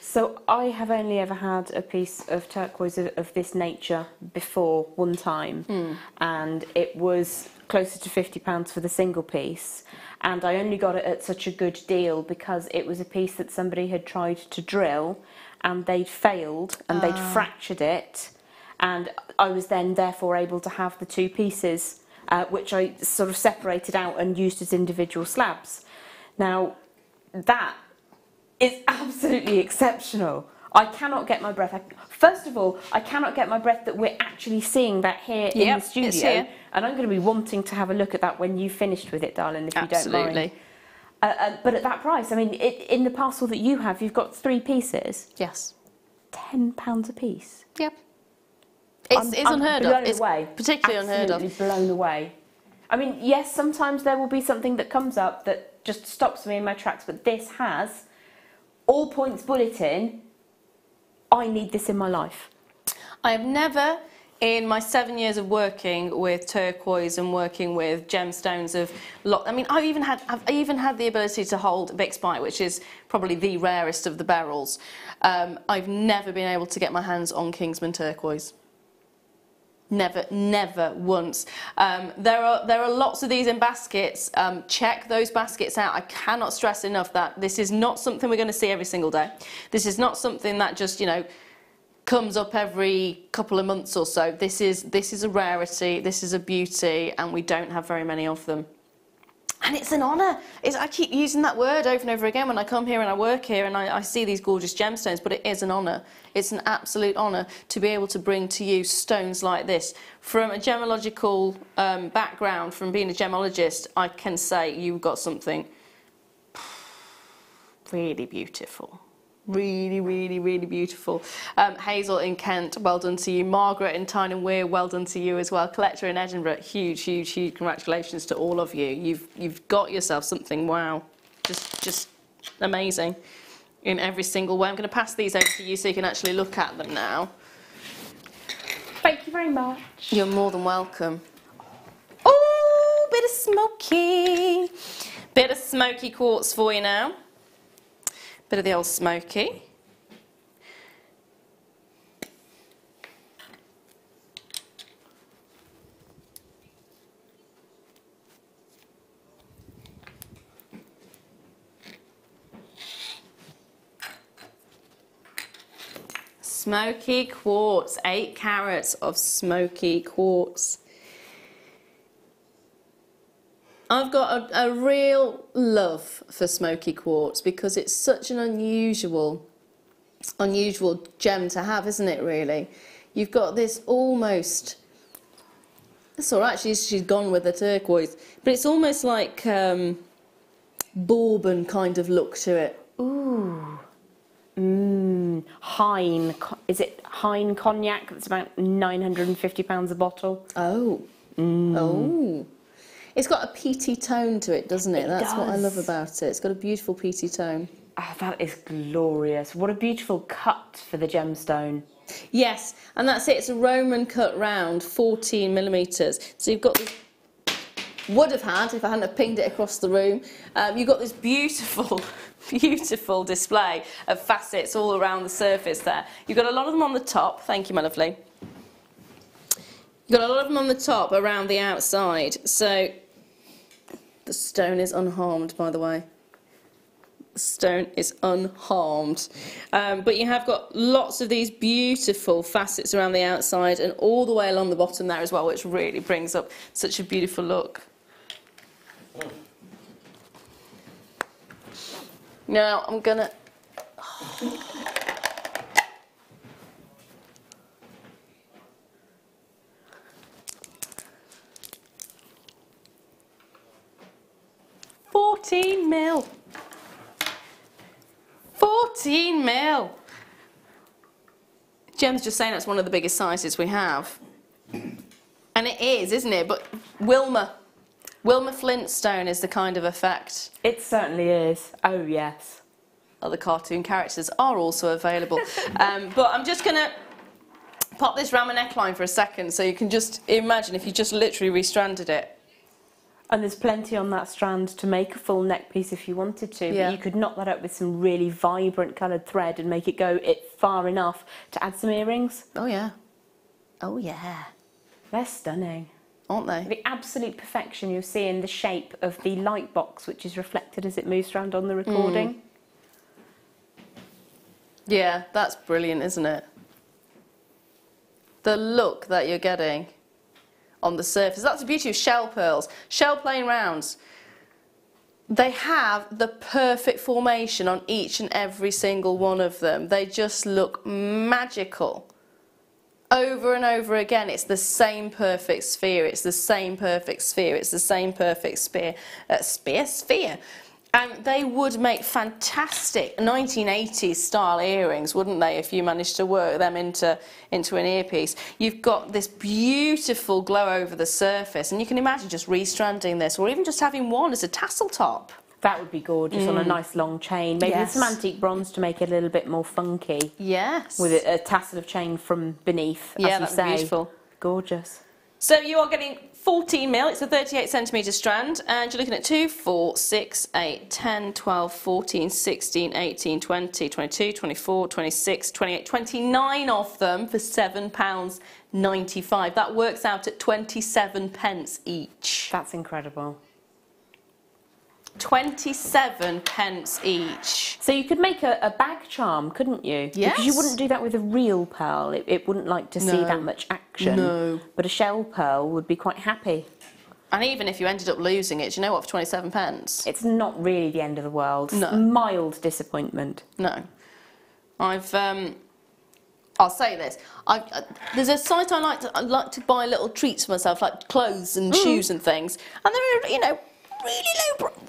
So I have only ever had a piece of turquoise of this nature before, one time, and it was closer to £50 for the single piece, and I only got it at such a good deal because it was a piece that somebody had tried to drill and they'd failed and they'd fractured it, and I was then therefore able to have the two pieces, which I sort of separated out and used as individual slabs. Now that is absolutely exceptional. I cannot get my breath. First of all, I cannot get my breath that we're actually seeing that here in the studio. It's here. And I'm going to be wanting to have a look at that when you've finished with it, darling, if you don't mind. Absolutely. But at that price, I mean, in the parcel that you have, you've got 3 pieces. Yes. £10 a piece. Yep. It's unheard of. It's away. Particularly unheard of. Absolutely blown away. I mean, yes, sometimes there will be something that comes up that just stops me in my tracks, but this has all points bulletin. I need this in my life. I have never, in my 7 years of working with turquoise and working with gemstones I mean, I've even had the ability to hold Bix Bite, which is probably the rarest of the beryls. I've never been able to get my hands on Kingsman turquoise. Never once. There are lots of these in baskets. Check those baskets out. I cannot stress enough that this is not something we're going to see every single day. This is not something that just, you know, comes up every couple of months or so. This is a rarity. This is a beauty, and we don't have very many of them. And it's an honour. I keep using that word over and over again when I come here and I work here and I see these gorgeous gemstones, but it is an honour. It's an absolute honour to be able to bring to you stones like this. From a gemological background, from being a gemologist, I can say you've got something really beautiful. Really, really, really beautiful. Hazel in Kent, well done to you. Margaret in Tyne and Weir, well done to you as well. Collector in Edinburgh, huge, huge, huge congratulations to all of you. You've got yourself something, wow, just amazing in every single way. I'm going to pass these over to you so you can actually look at them now. Thank you very much. You're more than welcome. Oh, bit of smoky quartz for you now. Bit of the old smoky. Smoky quartz, 8 carats of smoky quartz. I've got a real love for smoky quartz because it's such an unusual gem to have, isn't it, really? You've got this almost, it's all right, she's gone with the turquoise, but it's almost like bourbon kind of look to it. Ooh. Mmm. Hine, is it Hine cognac? That's about £950 a bottle. Oh. Oh. It's got a peaty tone to it, doesn't it? That's what I love about it. It's got a beautiful peaty tone. Oh, that is glorious. What a beautiful cut for the gemstone. Yes, and that's it. It's a Roman cut round, 14mm. So you've got this, would have had, if I hadn't have pinged it across the room, you've got this beautiful, beautiful display of facets all around the surface there. You've got a lot of them on the top. Thank you, my lovely. You've got a lot of them on the top around the outside. So the stone is unharmed, by the way. The stone is unharmed. But you have got lots of these beautiful facets around the outside and all the way along the bottom there as well, which really brings up such a beautiful look. Now I'm gonna... £14 14mm. Jem's just saying that's one of the biggest sizes we have. And it is, isn't it? But Wilma Flintstone is the kind of effect. It certainly is. Oh, yes. Other cartoon characters are also available. But I'm just going to pop this round my neckline for a second so you can just imagine if you just literally restranded it. And there's plenty on that strand to make a full neck piece if you wanted to, Yeah. but you could knock that up with some really vibrant coloured thread and make it go far enough to add some earrings. Oh yeah. Oh yeah. They're stunning. Aren't they? The absolute perfection you'll see in the shape of the light box, which is reflected as it moves around on the recording. Yeah, that's brilliant, isn't it? The look that you're getting on the surface. That's the beauty of shell pearls. Shell plain rounds. They have the perfect formation on each and every single one of them. They just look magical. Over and over again, it's the same perfect sphere. It's the same perfect sphere. It's the same perfect sphere. And they would make fantastic 1980s style earrings, wouldn't they, if you managed to work them into an earpiece. You've got this beautiful glow over the surface, and you can imagine just restranding this, or even just having one as a tassel top. That would be gorgeous on a nice long chain. Maybe with some antique bronze to make it a little bit more funky. Yes. With a tassel of chain from beneath, as you that'd say. be beautiful. Gorgeous. So you are getting 14mm, it's a 38cm strand, and you're looking at 2, 4, 6, 8, 10, 12, 14, 16, 18, 20, 22, 24, 26, 28, 29 of them for £7.95. That works out at 27 pence each. That's incredible. 27 pence each. So you could make a bag charm, couldn't you? Yes. Because you wouldn't do that with a real pearl. It wouldn't like to see that much action. No. But a shell pearl would be quite happy. And even if you ended up losing it, do you know what, for 27 pence? It's not really the end of the world. No. Mild disappointment. No. I'll say this. There's a site I like to buy little treats for myself, like clothes and shoes and things. And they're, you know,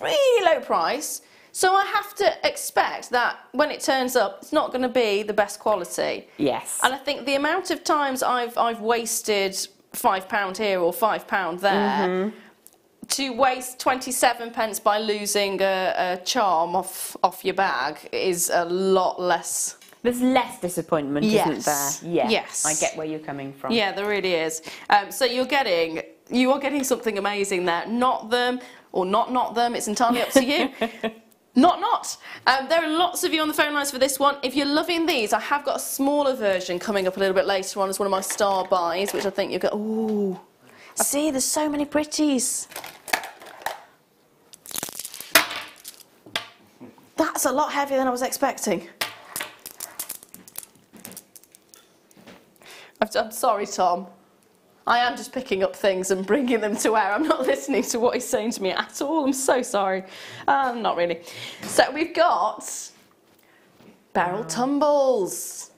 really low price. So I have to expect that when it turns up, it's not going to be the best quality. Yes. And I think the amount of times I've wasted £5 here or £5 there to waste 27 pence by losing a charm off your bag is a lot less. There's less disappointment, isn't there? Yeah. Yes. I get where you're coming from. Yeah, there really is. So you are getting something amazing there. Not them or not them. It's entirely up to you. Not. There are lots of you on the phone lines for this one. If you're loving these, I have got a smaller version coming up a little bit later on as one of my star buys, which I think you'll go, ooh. See, there's so many pretties. That's a lot heavier than I was expecting. I'm sorry, Tom. I am just picking up things and bringing them to air. I'm not listening to what he's saying to me at all. I'm so sorry. Not really. So we've got barrel tumbles.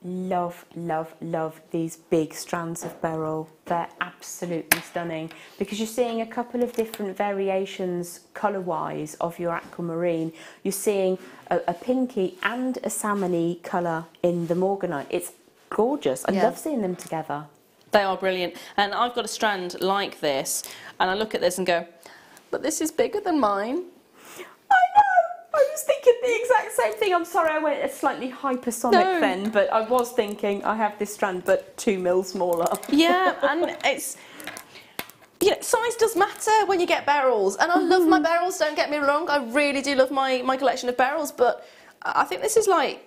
love, love, love these big strands of beryl. They're absolutely stunning because you're seeing a couple of different variations colour-wise of your aquamarine. You're seeing a pinky and a salmony colour in the morganite. It's gorgeous. I love seeing them together. They are brilliant. And I've got a strand like this, and I look at this and go, but this is bigger than mine. I know! I was thinking the exact same thing. I'm sorry I went a slightly hypersonic then, but I was thinking I have this strand but 2 mil smaller. Yeah, and it's, you know, size does matter when you get beryls, and I love my beryls, don't get me wrong, I really do love my collection of beryls, but I think this is like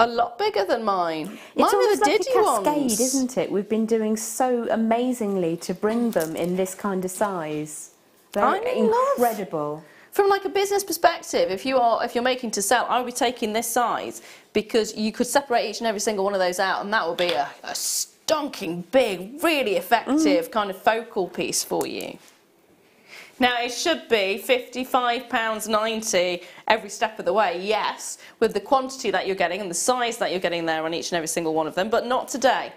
a lot bigger than mine. It's almost like a Diddy cascade, ones. isn't it? We've been doing so amazingly to bring them in this kind of size. They're incredible. From like a business perspective, if you're making to sell, I would be taking this size because you could separate each and every single one of those out, and that would be a stonking big, really effective kind of focal piece for you. Now it should be £55.90 every step of the way, yes, with the quantity that you're getting and the size that you're getting there on each and every single one of them, but not today.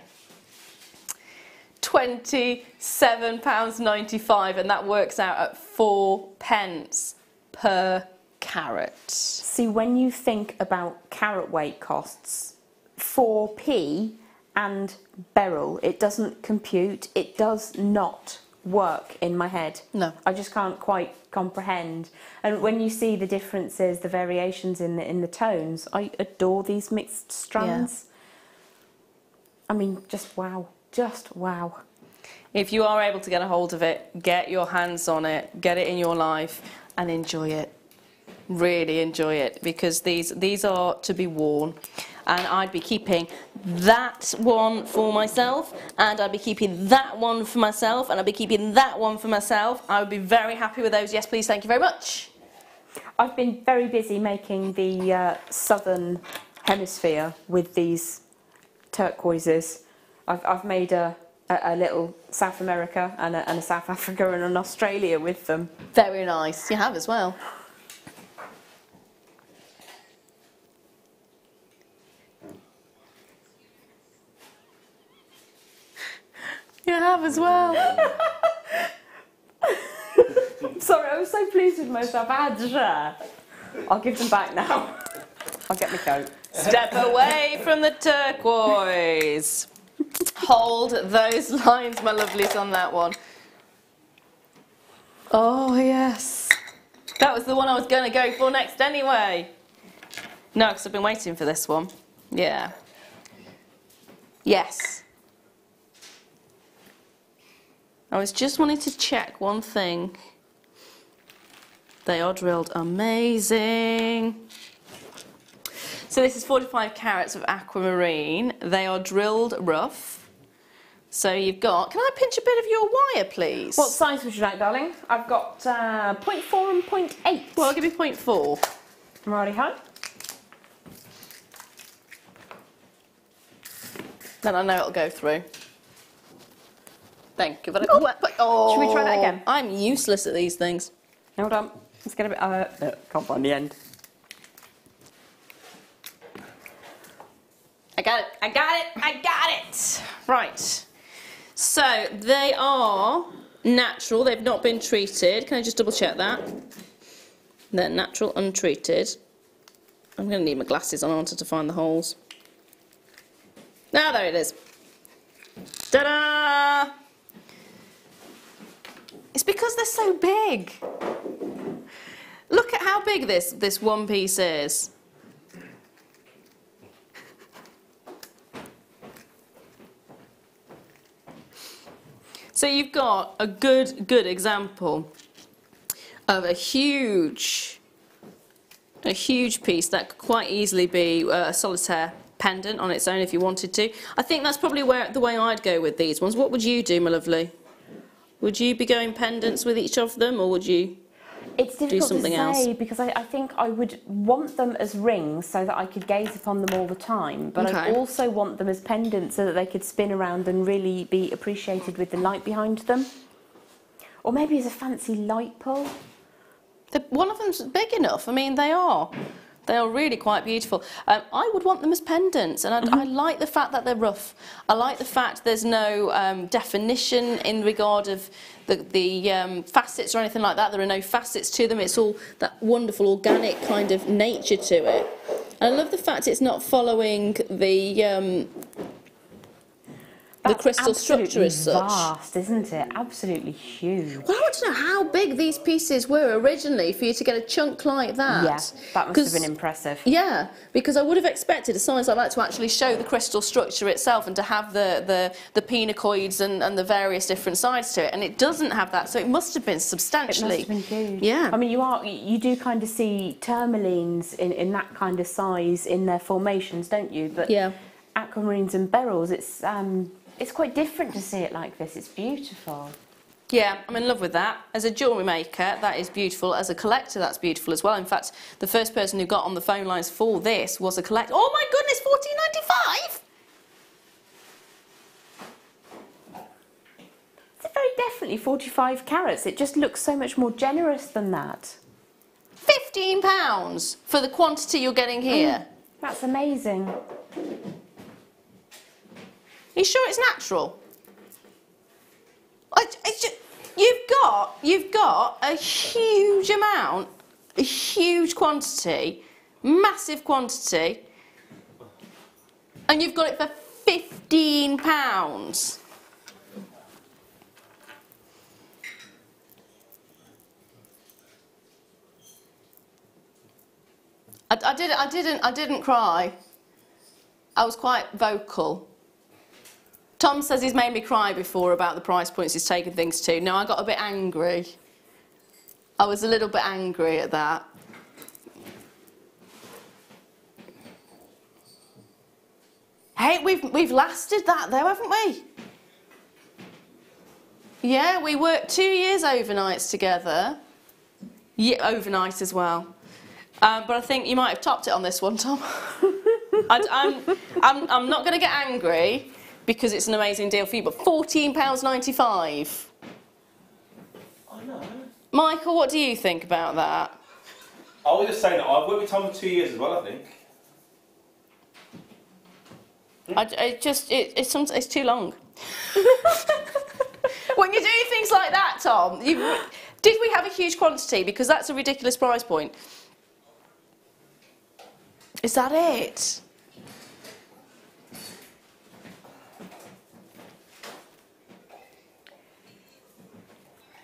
£27.95, and that works out at 4p per carat. See, when you think about carat weight costs, 4p and beryl, it doesn't compute, it does not work in my head. No. I just can't quite comprehend. And when you see the differences, the variations in the tones, I adore these mixed strands. Yeah. I mean, just wow. Just wow. If you are able to get a hold of it, get your hands on it, get it in your life and enjoy it. Really enjoy it, because these are to be worn. And I'd be keeping that one for myself, and I'd be keeping that one for myself, and I'd be keeping that one for myself. I would be very happy with those. Yes, please, thank you very much. I've been very busy making the southern hemisphere with these turquoises. I've made a little South America and a South Africa and an Australia with them. Very nice. You have as well. You have as well. I'm sorry, I was so pleased with myself. I had to share. I'll give them back now. I'll get my coat. Step away from the turquoise. Hold those lines, my lovelies, on that one. Oh, yes. That was the one I was going to go for next anyway. No, because I've been waiting for this one. Yeah. Yes. I was just wanting to check one thing. They are drilled amazing. So this is 45 carats of aquamarine. They are drilled rough. So you've got, can I pinch a bit of your wire, please? What size would you like, darling? I've got 0.4 and 0.8. Well, I'll give you 0.4. Righty-ho. Then I know it'll go through. Thank you very much. Oh, should we try that again? I'm useless at these things. Hold on. Let's get a bit. No, can't find the end. I got it. I got it. I got it. Right. So they are natural. They've not been treated. Can I just double check that? They're natural, untreated. I'm going to need my glasses on. I wanted to find the holes. Ah, there it is. Ta-da! It's because they're so big. Look at how big this one piece is. So you've got a good example of a huge piece that could quite easily be a solitaire pendant on its own if you wanted to. I think that's probably the way I'd go with these ones. What would you do, my lovely? Would you be going pendants with each of them, or would you do something else? It's difficult to say because I think I would want them as rings so that I could gaze upon them all the time, but I also want them as pendants so that they could spin around and really be appreciated with the light behind them. Or maybe as a fancy light pull. One of them's big enough. I mean, they are They are really quite beautiful. I would want them as pendants, and I like the fact that they're rough. I like the fact there's no definition in regard of the facets or anything like that. There are no facets to them. It's all that wonderful organic kind of nature to it. And I love the fact it's not following the crystal structure as such. Vast, isn't it? Absolutely huge. Well, I want to know how big these pieces were originally for you to get a chunk like that. Yeah, that must have been impressive. Yeah, because I would have expected a size like that to actually show the crystal structure itself and to have the pinacoids and the various different sides to it, and it doesn't have that, so it must have been substantially. It must have been huge. Yeah. I mean, you do kind of see tourmalines in that kind of size in their formations, don't you? But yeah, aquamarines and beryls, it's quite different to see it like this. It's beautiful. Yeah, I'm in love with that. As a jewellery maker, that is beautiful. As a collector, that's beautiful as well. In fact, the first person who got on the phone lines for this was a collector. Oh my goodness, $14.95! It's very definitely 45 carats. It just looks so much more generous than that. £15 for the quantity you're getting here. That's amazing. Are you sure it's natural? You've got a huge amount, a huge quantity, massive quantity, and you've got it for £15. I didn't cry. I was quite vocal. Tom says he's made me cry before about the price points he's taken things to. No, I got a bit angry. I was a little bit angry at that. Hey, we've lasted that though, haven't we? Yeah, we worked 2 years overnights together. Yeah, overnight as well. But I think you might have topped it on this one, Tom. I'm not going to get angry, because it's an amazing deal for you, but £14.95. I know. Michael, what do you think about that? I was just saying that I've worked with Tom for 2 years as well, I think. It's too long. When you do things like that, Tom, did we have a huge quantity? Because that's a ridiculous price point. Is that it?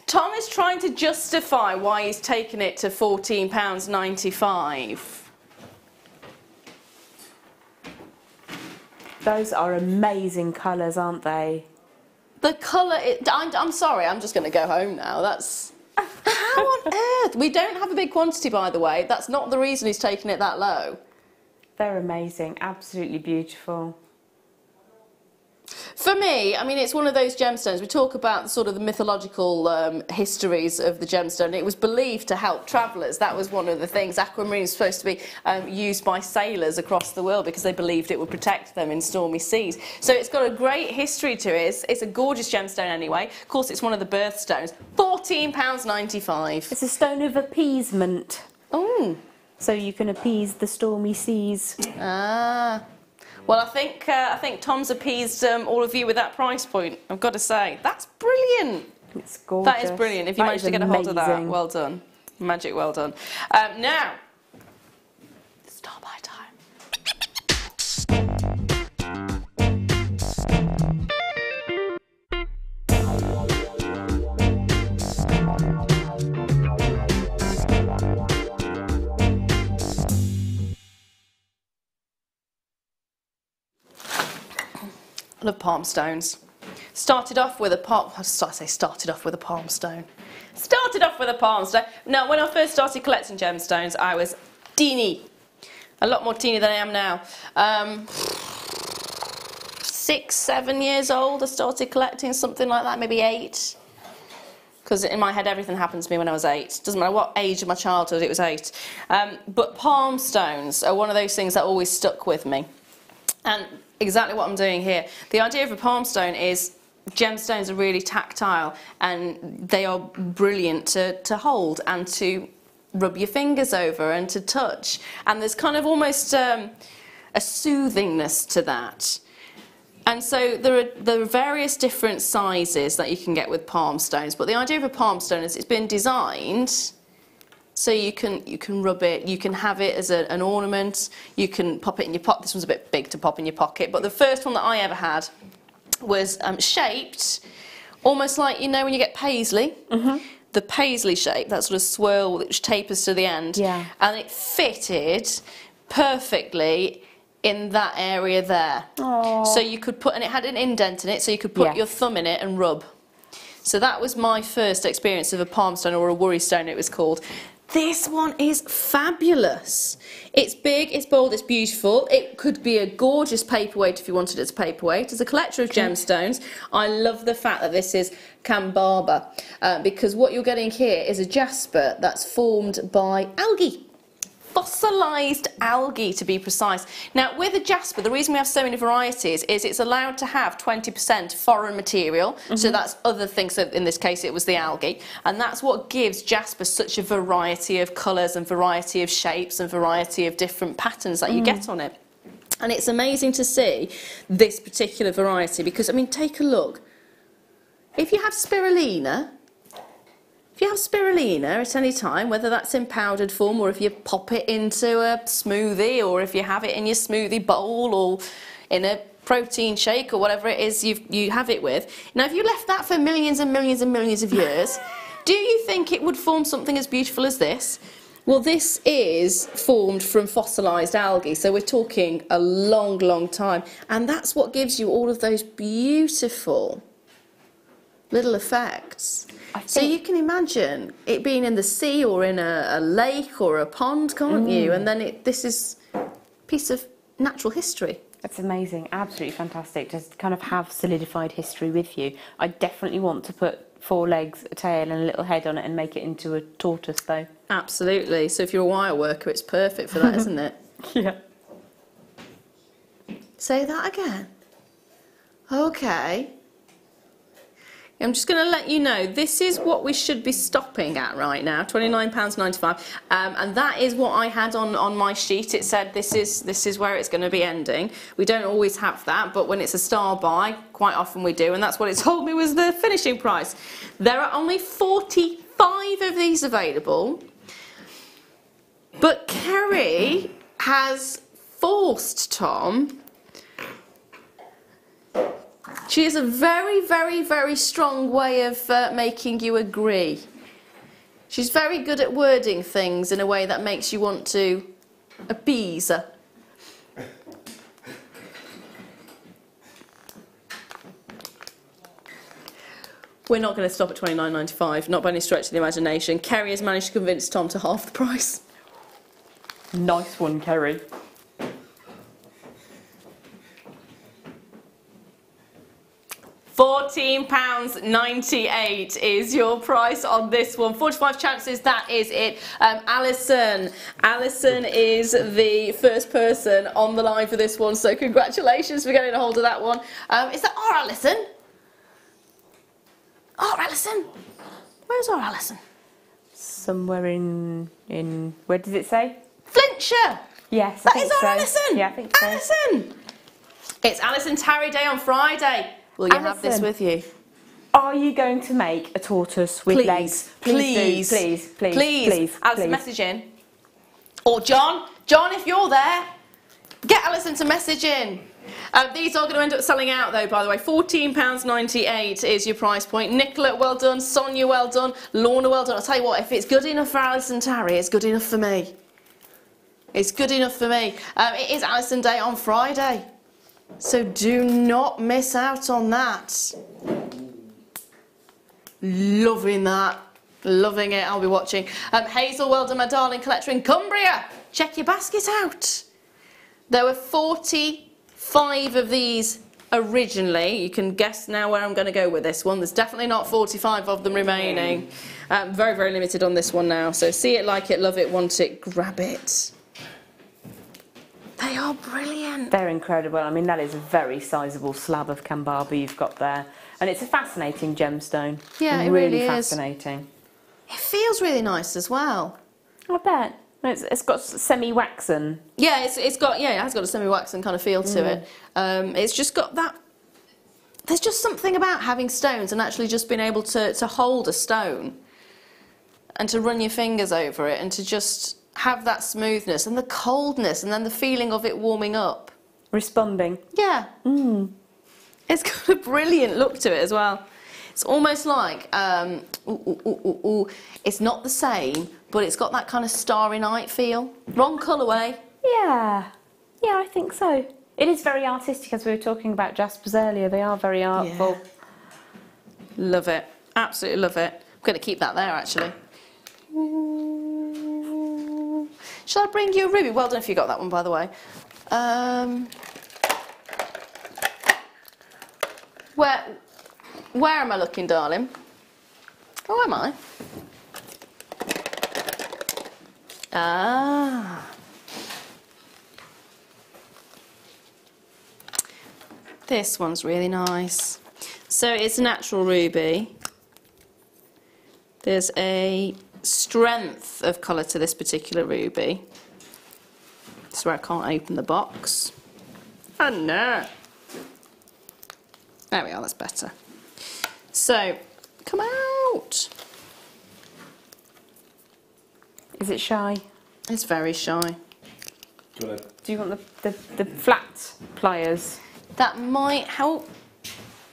Tom is trying to justify why he's taken it to £14.95. Those are amazing colours, aren't they? The colour, I'm sorry, I'm just going to go home now. That's... How on earth? We don't have a big quantity, by the way. That's not the reason he's taken it that low. They're amazing, absolutely beautiful. For me, I mean, it's one of those gemstones. We talk about sort of the mythological histories of the gemstone. It was believed to help travellers. That was one of the things. Aquamarine was supposed to be used by sailors across the world because they believed it would protect them in stormy seas. So it's got a great history to it. It's a gorgeous gemstone anyway. Of course, it's one of the birthstones. £14.95. It's a stone of appeasement. Oh. So you can appease the stormy seas. Ah. Well, I think Tom's appeased all of you with that price point, I've got to say. That's brilliant. It's gorgeous. That is brilliant. If you managed to get a hold of that, well done. Magic, well done. Now, start by time. I love palm stones. Started off with a palm stone. Started off with a palm stone. Now, when I first started collecting gemstones, I was teeny. A lot more teeny than I am now. 6, 7 years old, I started collecting, something like that, maybe 8. Because in my head, everything happened to me when I was 8. Doesn't matter what age of my childhood, it was 8. But palm stones are one of those things that always stuck with me. And exactly what I'm doing here. The idea of a palm stone is gemstones are really tactile and they are brilliant to hold and to rub your fingers over and to touch. And there's kind of almost a soothingness to that. And so there are various different sizes that you can get with palm stones, but the idea of a palm stone is it's been designed so you can rub it, you can have it as an ornament, you can pop it in your pocket. This one's a bit big to pop in your pocket, but the first one that I ever had was shaped almost like, you know, when you get paisley, the paisley shape, that sort of swirl which tapers to the end, and it fitted perfectly in that area there. Aww. So you could put, and it had an indent in it, so you could put your thumb in it and rub. So that was my first experience of a palm stone, or a worry stone it was called. This one is fabulous. It's big, it's bold, it's beautiful. It could be a gorgeous paperweight if you wanted it as a paperweight. As a collector of gemstones, I love the fact that this is Cambaba, because what you're getting here is a jasper that's formed by algae. Fossilised algae, to be precise. Now, with a jasper, the reason we have so many varieties is it's allowed to have 20% foreign material, so that's other things. So in this case, it was the algae, and that's what gives jasper such a variety of colours and variety of shapes and variety of different patterns that you get on it. And it's amazing to see this particular variety because, I mean, take a look. If you have spirulina, at any time, whether that's in powdered form or if you pop it into a smoothie or if you have it in your smoothie bowl or in a protein shake or whatever it is you have it with. Now, if you left that for millions and millions and millions of years, do you think it would form something as beautiful as this? Well, this is formed from fossilised algae, so we're talking a long, long time. And that's what gives you all of those beautiful little effects. So you can imagine it being in the sea or in a lake or a pond, can't you? And then this is a piece of natural history. That's amazing, absolutely fantastic. Just kind of have solidified history with you. I definitely want to put 4 legs, a tail and a little head on it and make it into a tortoise though. Absolutely. So if you're a wire worker, it's perfect for that, isn't it? Yeah. Say that again. Okay. I'm just going to let you know, this is what we should be stopping at right now, £29.95, and that is what I had on my sheet. It said this is where it's going to be ending. We don't always have that, but when it's a star buy, quite often we do, and that's what it told me was the finishing price. There are only 45 of these available, but Kerry has forced Tom. She has a very, very, very strong way of making you agree. She's very good at wording things in a way that makes you want to appease her. We're not going to stop at £29.95, not by any stretch of the imagination. Kerry has managed to convince Tom to half the price. Nice one, Kerry. £14.98 is your price on this one. 45 chances, that is it. Alison is the first person on the line for this one, so congratulations for getting a hold of that one. Is that our Alison? Our Alison? Where's our Alison? Somewhere in where does it say? Flintshire! Yes, that is our Alison! Yeah, I think so. Alison! It's Alison Tarry Day on Friday. Will you have this with you? Are you going to make a tortoise with legs? Please, please, please, please. Alison, message in. Or John, if you're there, get Alison to message in. These are going to end up selling out though, by the way. £14.98 is your price point. Nicola, well done. Sonia, well done. Lorna, well done. I'll tell you what, if it's good enough for Alison Tarry, it's good enough for me. It's good enough for me. It is Alison Day on Friday. So do not miss out on that. Loving that. Loving it. I'll be watching. Hazel, well done, my darling collector in Cumbria. Check your basket out. There were 45 of these originally. You can guess now where I'm going to go with this one. There's definitely not 45 of them remaining. Very, very limited on this one now. So see it, like it, love it, want it, grab it. They are brilliant. They're incredible. I mean, that is a very sizable slab of Cambaba you've got there. And it's a fascinating gemstone. Yeah, it really is. Fascinating. It feels really nice as well. I bet. It's got semi-waxen. Yeah, it has got a semi-waxen kind of feel to it. It's just got that. There's just something about having stones and actually just being able to hold a stone and to run your fingers over it and to just have that smoothness and the coldness and then the feeling of it warming up. Responding. Yeah. It's got a brilliant look to it as well. It's almost like, it's not the same, but it's got that kind of Starry Night feel. Wrong colourway. Yeah, I think so. It is very artistic, as we were talking about Jaspers earlier. They are very artful. Yeah. Love it. Absolutely love it. I'm going to keep that there, actually. Shall I bring you a ruby? Well done if you got that one, by the way. Where am I looking, darling? Oh, am I? Ah. This one's really nice. So it's a natural ruby. There's a strength of colour to this particular ruby. This is where I can't open the box. Oh no. There we are, that's better. So, come out. Is it shy? It's very shy. Do you want the flat pliers? That might help.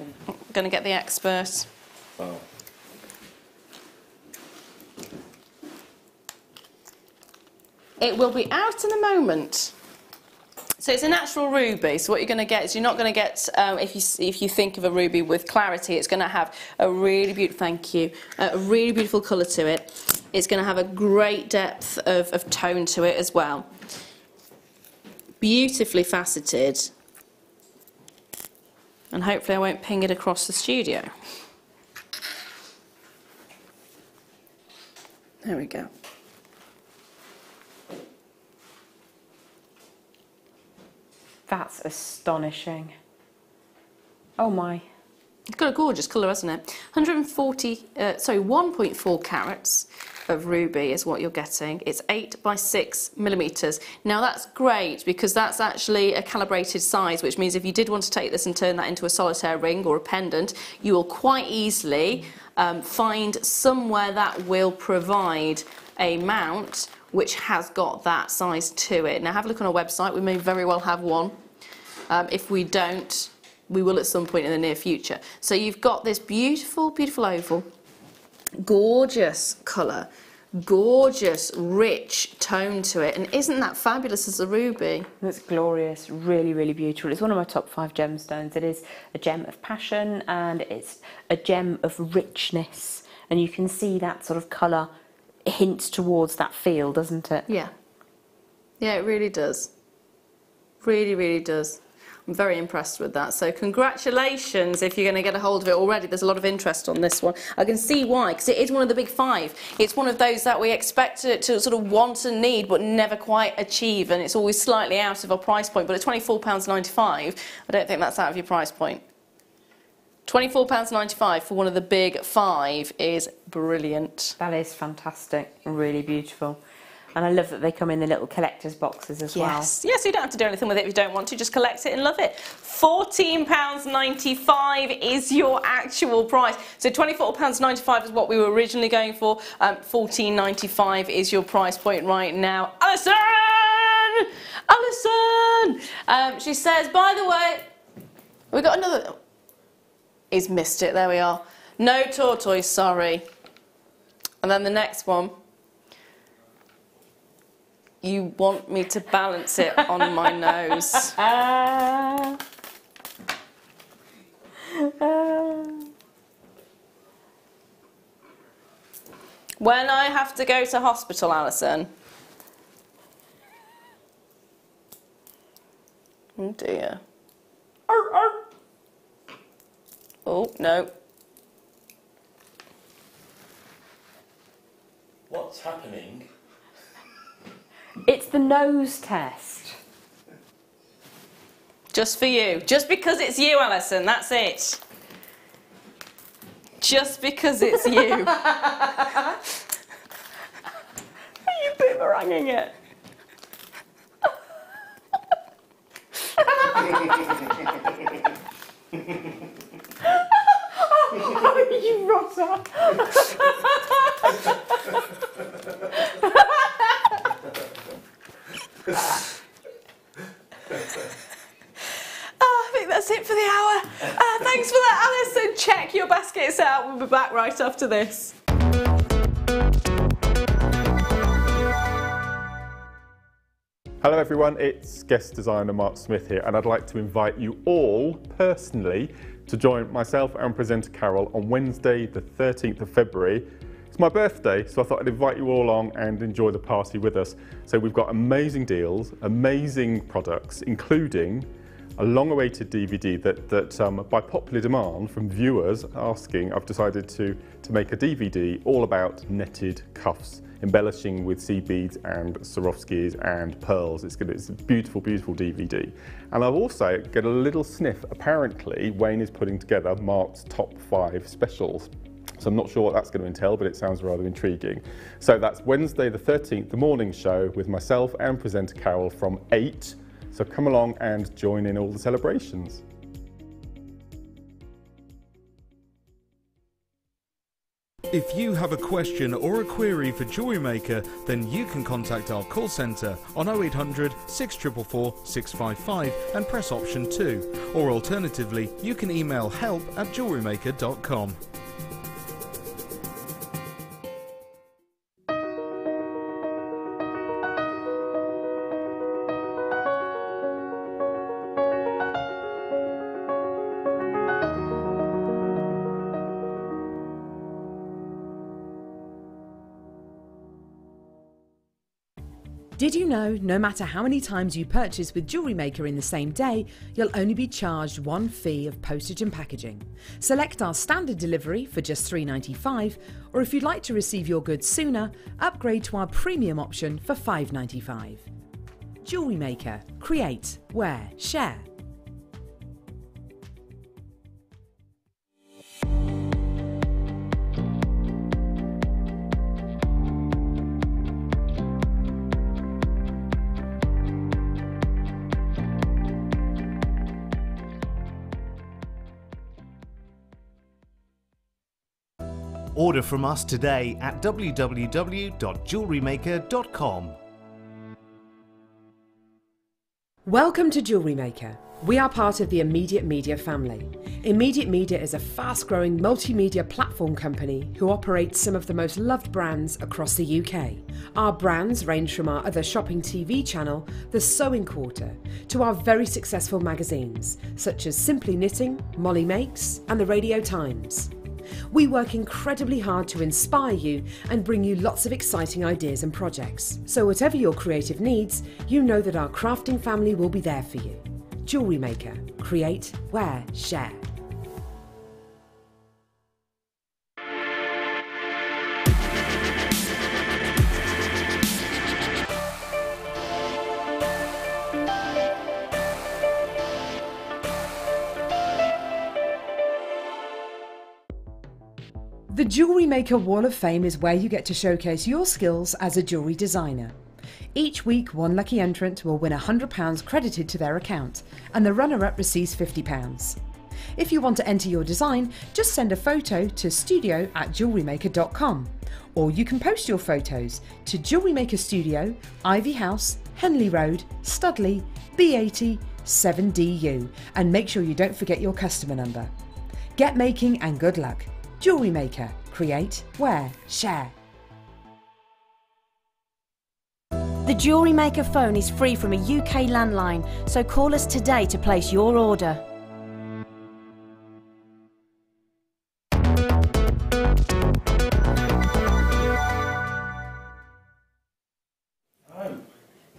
I'm going to get the expert. Oh. It will be out in a moment. So it's a natural ruby, so what you're going to get is you're not going to get, if you think of a ruby with clarity, it's going to have a really beautiful, a really beautiful colour to it. It's going to have a great depth of tone to it as well. Beautifully faceted. And hopefully I won't ping it across the studio. There we go. That's astonishing. Oh my. It's got a gorgeous colour, hasn't it? 1.4 carats of ruby is what you're getting. It's 8 by 6 millimetres. Now that's great because that's actually a calibrated size, which means if you did want to take this and turn that into a solitaire ring or a pendant, you will quite easily find somewhere that will provide a mount which has got that size to it. Now have a look on our website, we may very well have one. If we don't, we will at some point in the near future. So you've got this beautiful, beautiful oval, gorgeous colour, gorgeous, rich tone to it, and isn't that fabulous as a ruby? It's glorious, really, really beautiful. It's one of my top 5 gemstones. It is a gem of passion and it's a gem of richness, and you can see that sort of colour hints towards that feel, doesn't it? Yeah. Yeah, it really does. Really, really does. I'm very impressed with that. So congratulations if you're going to get a hold of it already. There's a lot of interest on this one. I can see why, because it is one of the big 5. It's one of those that we expect to sort of want and need but never quite achieve, and it's always slightly out of our price point. But at £24.95, I don't think that's out of your price point. £24.95 for one of the big 5 is brilliant. That is fantastic, really beautiful. And I love that they come in the little collector's boxes as well. Yes, yes, you don't have to do anything with it if you don't want to, just collect it and love it. £14.95 is your actual price. So £24.95 is what we were originally going for. £14.95 is your price point right now. Alison! Alison! She says, by the way, we got another... He's missed it, there we are. No tortoise, sorry. And then the next one. You want me to balance it on my nose. When I have to go to hospital, Alison. Oh dear. Oh, no. What's happening? It's the nose test. Just for you. Just because it's you, Alison, that's it. Just because it's you. You put were hanging it. Oh, you rotter! I think that's it for the hour. Thanks for that, Alison. Check your baskets out. We'll be back right after this. Hello everyone, it's guest designer Mark Smith here, and I'd like to invite you all personally to join myself and presenter Carol on Wednesday the 13th of February. It's my birthday, so I thought I'd invite you all along and enjoy the party with us. So we've got amazing deals, amazing products, including a long-awaited DVD that by popular demand from viewers asking, I've decided to make a DVD all about netted cuffs, embellishing with seed beads and Swarovskis and pearls. It's a beautiful, beautiful DVD. And I've also got a little sniff. Apparently, Wayne is putting together Mark's top 5 specials. So I'm not sure what that's going to entail, but it sounds rather intriguing. So that's Wednesday the 13th, the morning show with myself and presenter Carol from 8. So come along and join in all the celebrations. If you have a question or a query for JewelleryMaker, then you can contact our call centre on 0800 644 655 and press option 2. Or alternatively, you can email help@jewellerymaker.com. Did you know no matter how many times you purchase with JewelleryMaker in the same day, you'll only be charged one fee of postage and packaging? Select our standard delivery for just $3.95, or if you'd like to receive your goods sooner, upgrade to our premium option for $5.95. JewelleryMaker. Create, wear, share. Order from us today at www.jewellerymaker.com. Welcome to JewelleryMaker. We are part of the Immediate Media family. Immediate Media is a fast-growing multimedia platform company who operates some of the most loved brands across the UK. Our brands range from our other shopping TV channel, The Sewing Quarter, to our very successful magazines, such as Simply Knitting, Molly Makes, and the Radio Times. We work incredibly hard to inspire you and bring you lots of exciting ideas and projects. So whatever your creative needs, you know that our crafting family will be there for you. JewelleryMaker. Create, wear, share. The JewelleryMaker Wall of Fame is where you get to showcase your skills as a jewellery designer. Each week, one lucky entrant will win £100 credited to their account, and the runner-up receives £50. If you want to enter your design, just send a photo to studio@jewellerymaker.com, or you can post your photos to JewelleryMaker Studio, Ivy House, Henley Road, Studley, B80 7DU, and make sure you don't forget your customer number. Get making and good luck. JewelleryMaker. Create, wear, share. The JewelleryMaker phone is free from a UK landline, so call us today to place your order.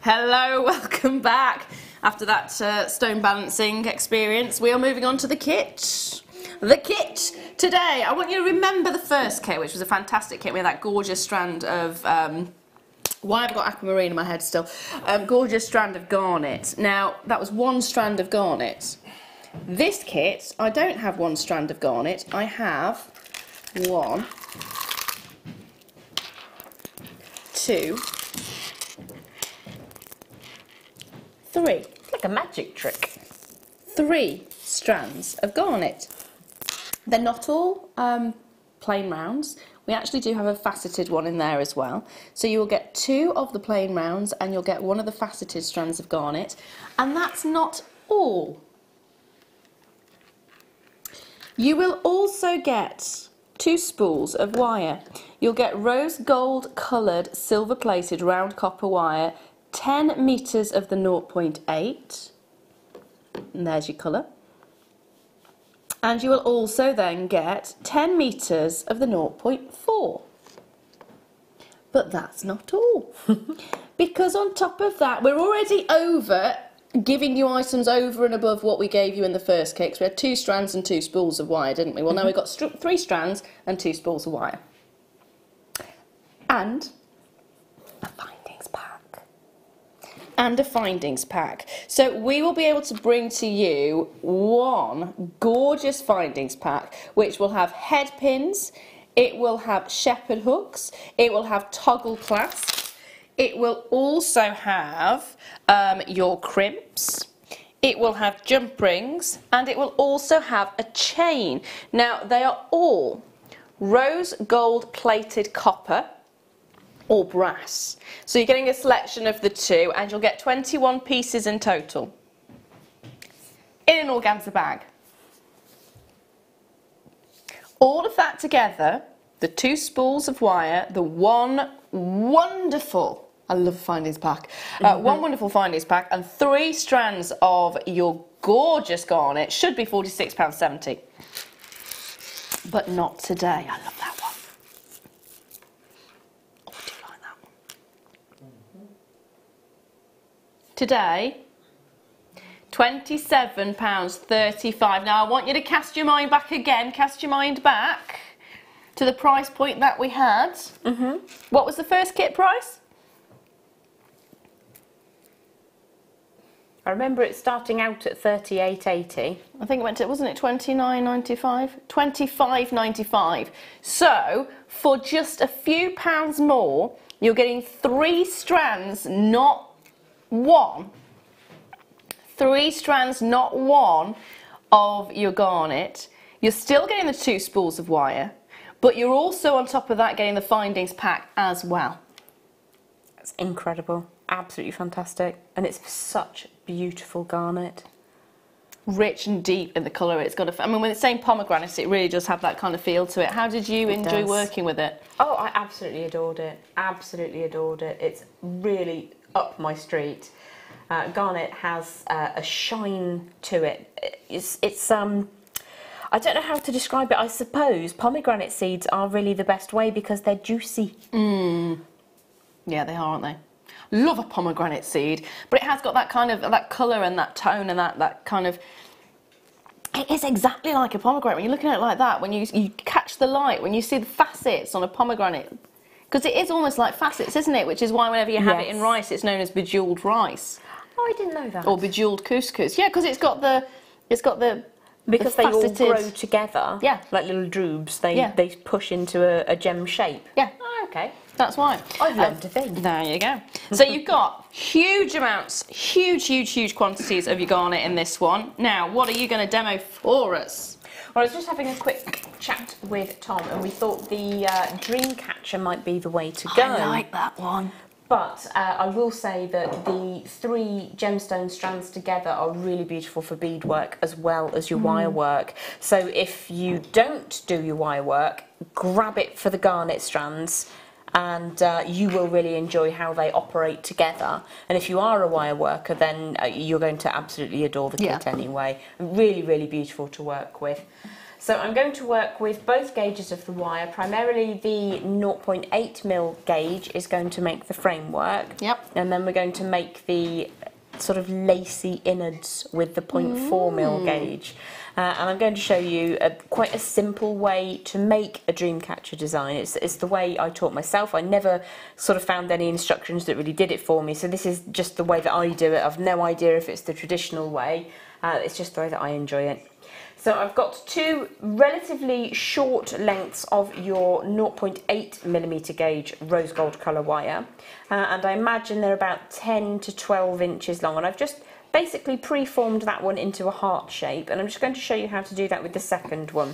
Hello, welcome back. After that stone balancing experience, we are moving on to the kit. The kit today, I want you to remember the first kit, which was a fantastic kit. We had that gorgeous strand of, why I've got aquamarine in my head still, gorgeous strand of garnet. Now, that was one strand of garnet. This kit, I don't have one strand of garnet. I have 1, 2, 3. It's like a magic trick. 3 strands of garnet. They're not all plain rounds. We actually do have a faceted one in there as well. So you will get 2 of the plain rounds and you'll get 1 of the faceted strands of garnet. And that's not all. You will also get 2 spools of wire. You'll get rose gold coloured silver plated round copper wire, 10 metres of the 0.8. And there's your colour. And you will also then get 10 metres of the 0.4. But that's not all. Because on top of that, we're already over giving you items over and above what we gave you in the first kit. So we had 2 strands and 2 spools of wire, didn't we? Well, now we've got 3 strands and 2 spools of wire. And a findings pack. And a findings pack. So we will be able to bring to you one gorgeous findings pack which will have head pins, it will have shepherd hooks, it will have toggle clasps, it will also have your crimps, it will have jump rings, and it will also have a chain. Now they are all rose gold plated copper or brass. So you're getting a selection of the 2 and you'll get 21 pieces in total in an organza bag. All of that together, the 2 spools of wire, the one wonderful, I love findings pack, one wonderful findings pack and 3 strands of your gorgeous garnet should be £46.70. But not today. I love that one. Today, £27.35. Now I want you to cast your mind back again, cast your mind back to the price point that we had. What was the first kit price? I remember it starting out at $38.80. I think it went to, wasn't it $29.95? $25.95. So, for just a few pounds more, you're getting 3 strands, not 1. 3 strands, not 1 of your garnet. You're still getting the 2 spools of wire, but you're also on top of that getting the findings pack as well. That's incredible. Absolutely fantastic. And it's such beautiful garnet. Rich and deep in the colour. It's got a, I mean, when it's saying pomegranate, it really does have that kind of feel to it. How did you enjoy working with it? Oh, I absolutely adored it. Absolutely adored it. It's really up my street. Garnet has a shine to it. It's I don't know how to describe it. I suppose pomegranate seeds are really the best way because they're juicy. Yeah, they are, aren't they? Love a pomegranate seed, but it has got that kind of that colour and that tone and that kind of. It is exactly like a pomegranate when you're looking at it like that. When you catch the light, when you see the facets on a pomegranate, because it is almost like facets, isn't it? Which is why whenever you have it in rice, it's known as bejewelled rice. Oh, I didn't know that. Or bejewelled couscous. Yeah, because it's got the because they all grow together. Yeah, like little droobs. They push into a gem shape. Yeah. Oh, okay. That's why. I've learned a thing. There you go. So you've got huge amounts, huge quantities of your garnet in this one. Now, what are you going to demo for us? Well, I was just having a quick chat with Tom and we thought the dream catcher might be the way to go. I like that one. But I will say that the 3 gemstone strands together are really beautiful for beadwork as well as your wire work. So if you don't do your wire work, grab it for the garnet strands and you will really enjoy how they operate together. And if you are a wire worker, then you're going to absolutely adore the kit anyway. Really beautiful to work with. So I'm going to work with both gauges of the wire. Primarily the 0.8mm gauge is going to make the framework. Yep. And then we're going to make the sort of lacy innards with the 0.4mm gauge. And I'm going to show you quite a simple way to make a dreamcatcher design. It's the way I taught myself. I never sort of found any instructions that really did it for me. So this is just the way that I do it. I've no idea if it's the traditional way. It's just the way that I enjoy it. So I've got two relatively short lengths of your 0.8mm gauge rose gold colour wire, and I imagine they're about 10 to 12 inches long, and I've just basically pre-formed that one into a heart shape, and I'm just going to show you how to do that with the second one.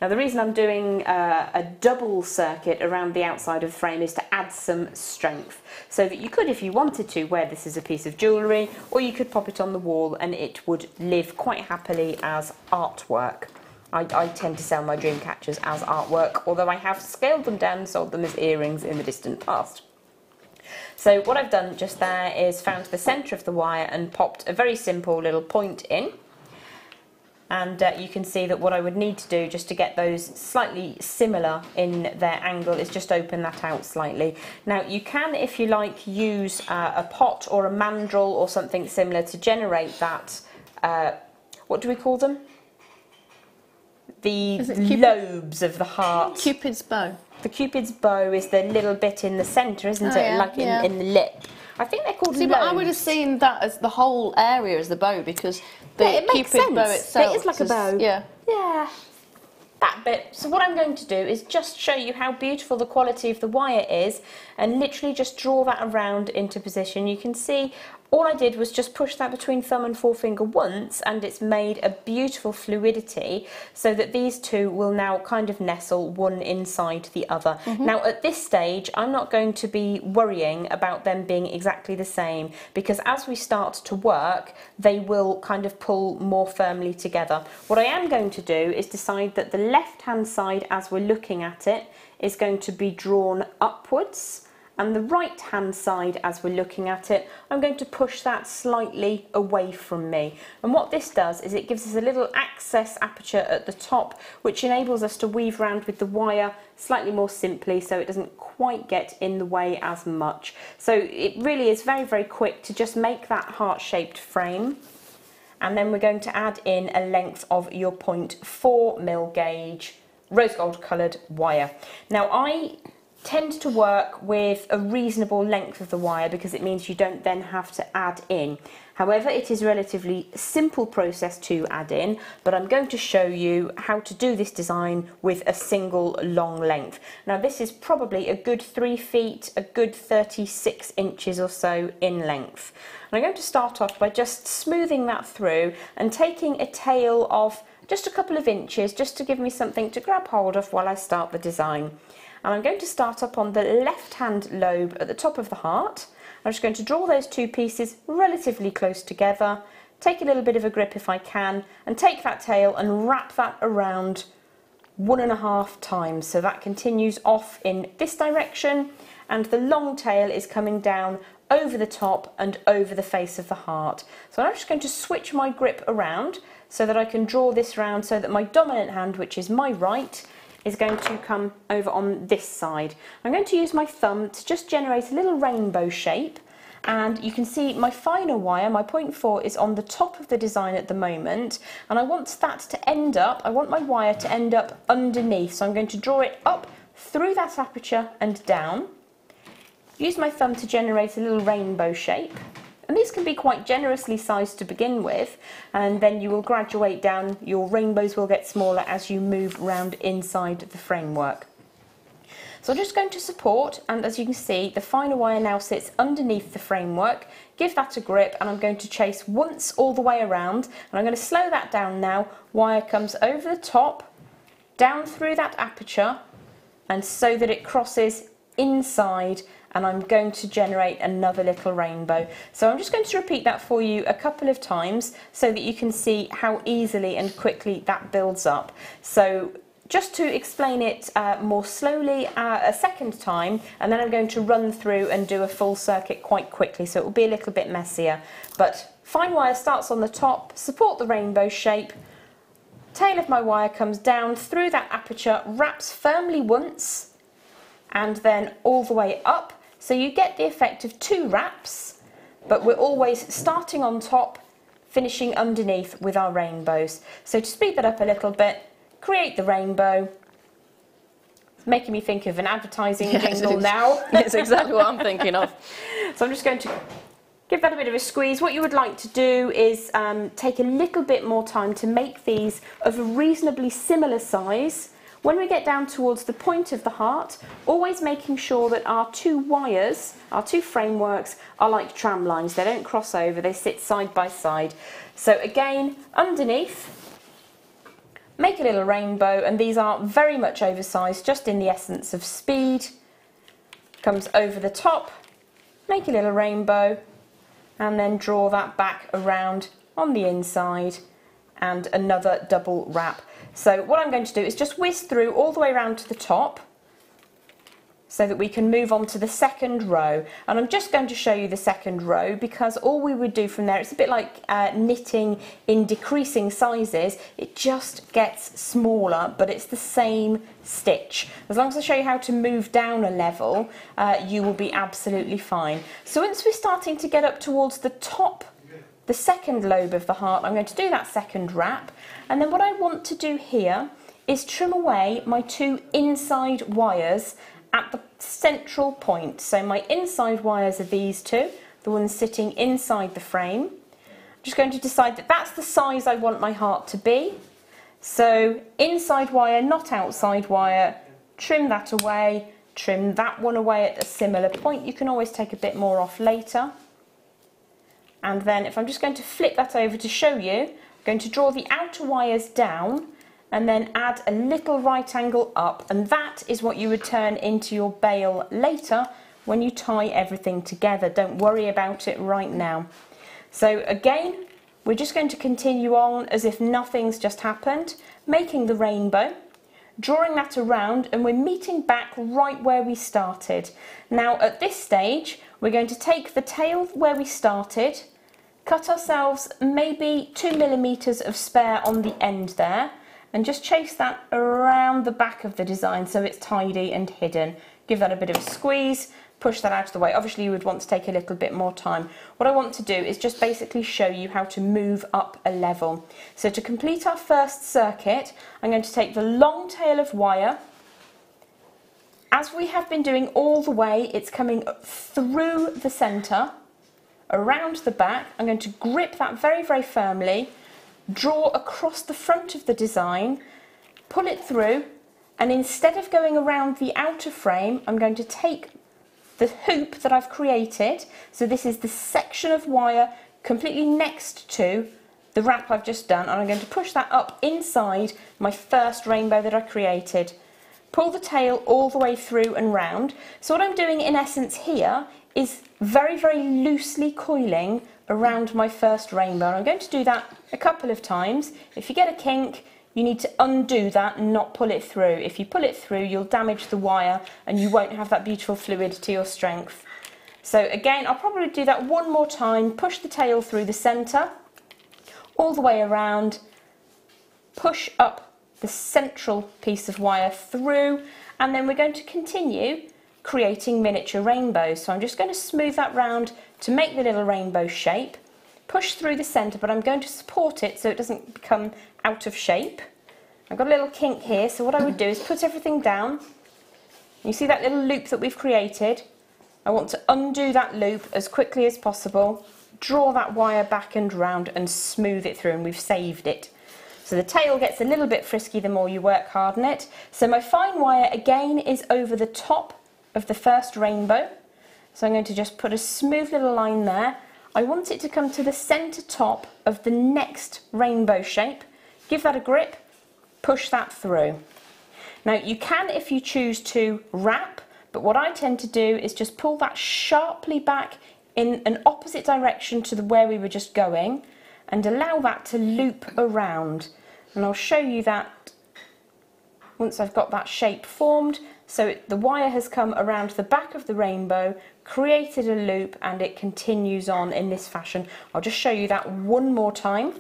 Now the reason I'm doing a double circuit around the outside of the frame is to add some strength, so that you could, if you wanted to, wear this as a piece of jewellery, or you could pop it on the wall and it would live quite happily as artwork. I tend to sell my dream catchers as artwork, although I have scaled them down and sold them as earrings in the distant past. So what I've done just there is found the centre of the wire and popped a very simple little point in. And you can see that what I would need to do just to get those slightly similar in their angle is just open that out slightly. Now you can, if you like, use a pot or a mandrel or something similar to generate that, what do we call them? The lobes of the heart. Cupid's bow. The Cupid's bow is the little bit in the centre, isn't it? Yeah, like in the lip. I think they're called lobes. But I would have seen that as the whole area as the bow, because the Cupid bow itself. It is like a bow. Yeah. Yeah. That bit. So what I'm going to do is just show you how beautiful the quality of the wire is, and literally just draw that around into position. You can see all I did was just push that between thumb and forefinger once, and it's made a beautiful fluidity so that these two will now kind of nestle one inside the other. Now at this stage I'm not going to be worrying about them being exactly the same, because as we start to work they will kind of pull more firmly together. What I am going to do is decide that the left hand side, as we're looking at it, is going to be drawn upwards, and the right hand side, as we're looking at it, I'm going to push that slightly away from me. And what this does is it gives us a little access aperture at the top, which enables us to weave around with the wire slightly more simply, so it doesn't quite get in the way as much. So it really is very, very quick to just make that heart-shaped frame. And then we're going to add in a length of your 0.4mm gauge rose gold coloured wire. Now I tend to work with a reasonable length of the wire because it means you don't then have to add in. However, it is a relatively simple process to add in, but I'm going to show you how to do this design with a single long length. Now this is probably a good 3 feet, a good 36 inches or so in length. And I'm going to start off by just smoothing that through and taking a tail of just a couple of inches just to give me something to grab hold of while I start the design. And I'm going to start up on the left hand lobe at the top of the heart. I'm just going to draw those two pieces relatively close together, take a little bit of a grip if I can, and take that tail and wrap that around 1.5 times. So that continues off in this direction, and the long tail is coming down over the top and over the face of the heart. So I'm just going to switch my grip around so that I can draw this round so that my dominant hand, which is my right, is going to come over on this side. I'm going to use my thumb to just generate a little rainbow shape, and you can see my finer wire, my 0.4, is on the top of the design at the moment, and I want that to end up, I want my wire to end up underneath, so I'm going to draw it up through that aperture and down. Use my thumb to generate a little rainbow shape. And these can be quite generously sized to begin with, and then you will graduate down. Your rainbows will get smaller as you move around inside the framework. So I'm just going to support, and as you can see, the finer wire now sits underneath the framework. Give that a grip, and I'm going to chase once all the way around, and I'm going to slow that down now. Wire comes over the top, down through that aperture, and so that it crosses inside, and I'm going to generate another little rainbow. So I'm just going to repeat that for you a couple of times so that you can see how easily and quickly that builds up. So just to explain it more slowly a second time, and then I'm going to run through and do a full circuit quite quickly, so it will be a little bit messier. But fine wire starts on the top, support the rainbow shape, tail of my wire comes down through that aperture, wraps firmly once, and then all the way up. So you get the effect of 2 wraps, but we're always starting on top, finishing underneath with our rainbows. So to speed that up a little bit, create the rainbow. It's making me think of an advertising jingle now. It's exactly what I'm thinking of. So I'm just going to Give that a bit of a squeeze. What you would like to do is take a little bit more time to make these of a reasonably similar size. When we get down towards the point of the heart, always making sure that our two wires, our two frameworks, are like tram lines. They don't cross over, they sit side by side. So again, underneath, make a little rainbow, and these are very much oversized, just in the essence of speed. Comes over the top, make a little rainbow, and then draw that back around on the inside, and another double wrap. So what I'm going to do is just whiz through all the way around to the top so that we can move on to the second row. And I'm just going to show you the second row because all we would do from there, it's a bit like knitting in decreasing sizes. It just gets smaller, but it's the same stitch. As long as I show you how to move down a level, you will be absolutely fine. So once we're starting to get up towards the top, the second lobe of the heart, I'm going to do that second wrap. And then what I want to do here is trim away my two inside wires at the central point. So my inside wires are these two, the ones sitting inside the frame. I'm just going to decide that that's the size I want my heart to be. So inside wire, not outside wire, trim that away, trim that one away at a similar point. You can always take a bit more off later. And then if I'm just going to flip that over to show you, I'm going to draw the outer wires down and then add a little right angle up, and that is what you would turn into your bail later when you tie everything together. Don't worry about it right now. So again, we're just going to continue on as if nothing's just happened, making the rainbow, drawing that around, and we're meeting back right where we started. Now at this stage, we're going to take the tail where we started, cut ourselves maybe 2 millimeters of spare on the end there, and just chase that around the back of the design so it's tidy and hidden. Give that a bit of a squeeze, push that out of the way. Obviously you would want to take a little bit more time. What I want to do is just basically show you how to move up a level. So to complete our first circuit, I'm going to take the long tail of wire. As we have been doing all the way, it's coming through the centre, around the back. I'm going to grip that very, very firmly, draw across the front of the design, pull it through, and instead of going around the outer frame, I'm going to take the hoop that I've created. So this is the section of wire completely next to the wrap I've just done, and I'm going to push that up inside my first rainbow that I created. Pull the tail all the way through and round. So what I'm doing in essence here is very, very loosely coiling around my first rainbow. And I'm going to do that a couple of times. If you get a kink, you need to undo that and not pull it through. If you pull it through, you'll damage the wire and you won't have that beautiful fluidity or strength. So again, I'll probably do that one more time. Push the tail through the centre, all the way around, push up the central piece of wire through, and then we're going to continue creating miniature rainbows. So I'm just going to smooth that round to make the little rainbow shape, push through the centre, but I'm going to support it so it doesn't become out of shape. I've got a little kink here, so what I would do is put everything down. You see that little loop that we've created? I want to undo that loop as quickly as possible, draw that wire back and round and smooth it through, and we've saved it. So the tail gets a little bit frisky the more you work hard on it. So my fine wire again is over the top of the first rainbow. So I'm going to just put a smooth little line there. I want it to come to the centre top of the next rainbow shape. Give that a grip, push that through. Now you can, if you choose to, wrap, but what I tend to do is just pull that sharply back in an opposite direction to where we were just going and allow that to loop around. And I'll show you that once I've got that shape formed. So the wire has come around the back of the rainbow, created a loop, and it continues on in this fashion. I'll just show you that one more time.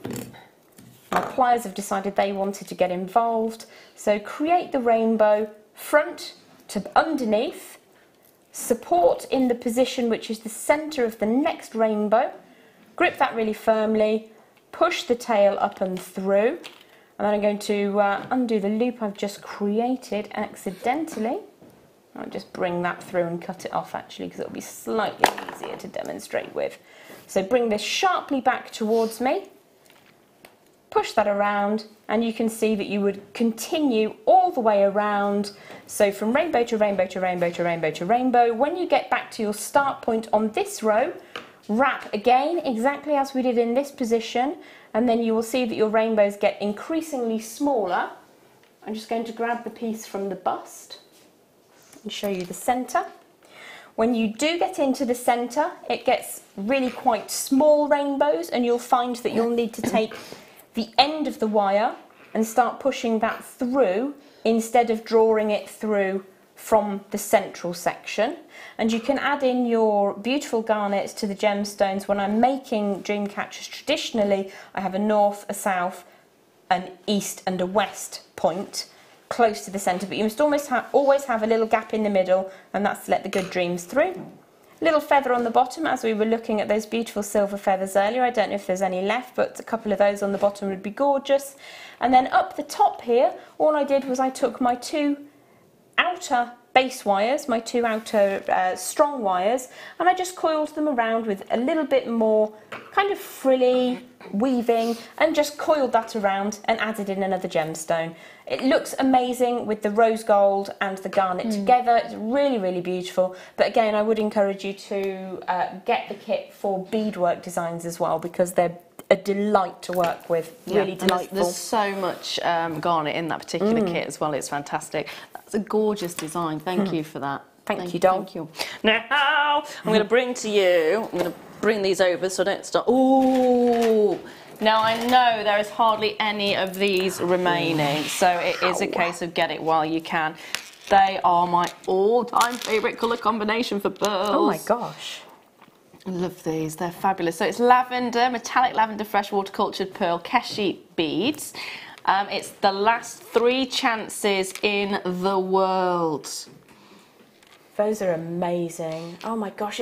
My pliers have decided they wanted to get involved. So create the rainbow front to underneath, support in the position which is the centre of the next rainbow, grip that really firmly, push the tail up and through, and then I'm going to undo the loop I've just created accidentally. I'll just bring that through and cut it off actually because it'll be slightly easier to demonstrate with. So bring this sharply back towards me, push that around, and you can see that you would continue all the way around. So from rainbow to rainbow to rainbow to rainbow to rainbow. When you get back to your start point on this row, wrap again exactly as we did in this position, and then you will see that your rainbows get increasingly smaller. I'm just going to grab the piece from the bust and show you the centre. When you do get into the centre, it gets really quite small rainbows, and you'll find that you'll need to take the end of the wire and start pushing that through instead of drawing it through from the central section. And you can add in your beautiful garnets to the gemstones. When I'm making dream catchers, traditionally I have a north, a south, an east and a west point close to the centre, but you must always have a little gap in the middle, and that's to let the good dreams through. Little feather on the bottom, as we were looking at those beautiful silver feathers earlier. I don't know if there's any left, but a couple of those on the bottom would be gorgeous. And then up the top here, all I did was I took my two outer base wires, my two outer strong wires, and I just coiled them around with a little bit more kind of frilly weaving, and just coiled that around and added in another gemstone. It looks amazing with the rose gold and the garnet together. It's really, really beautiful. But again, I would encourage you to get the kit for beadwork designs as well, because they're a delight to work with. Really delightful. There's so much garnet in that particular kit as well. It's fantastic. That's a gorgeous design. Thank you for that. Thank you, doll. Thank you. Now, I'm going to bring to you, I'm going to bring these over so I don't start. Ooh! Now, I know there is hardly any of these remaining, so it is a case of get it while you can. They are my all-time favourite colour combination for pearls. Oh my gosh. I love these, they're fabulous. So it's lavender, metallic lavender freshwater cultured pearl Keshi beads. It's the last 3 chances in the world. Those are amazing. Oh my gosh,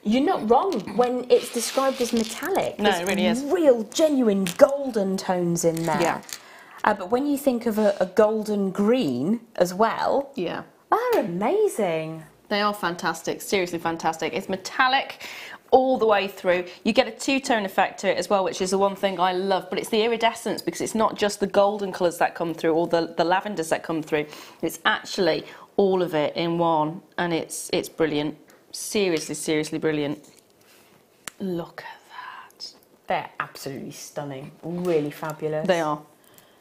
you're not wrong when it's described as metallic. No, it really is. Real, genuine golden tones in there. Yeah. But when you think of a golden green as well, yeah, they're amazing. They are fantastic, seriously fantastic. It's metallic all the way through. You get a 2-tone effect to it as well, which is the one thing I love, but it's the iridescence, because it's not just the golden colours that come through or the lavenders that come through. It's actually all of it in one, and it's brilliant. Seriously, seriously brilliant. Look at that. They're absolutely stunning. Really fabulous. They are.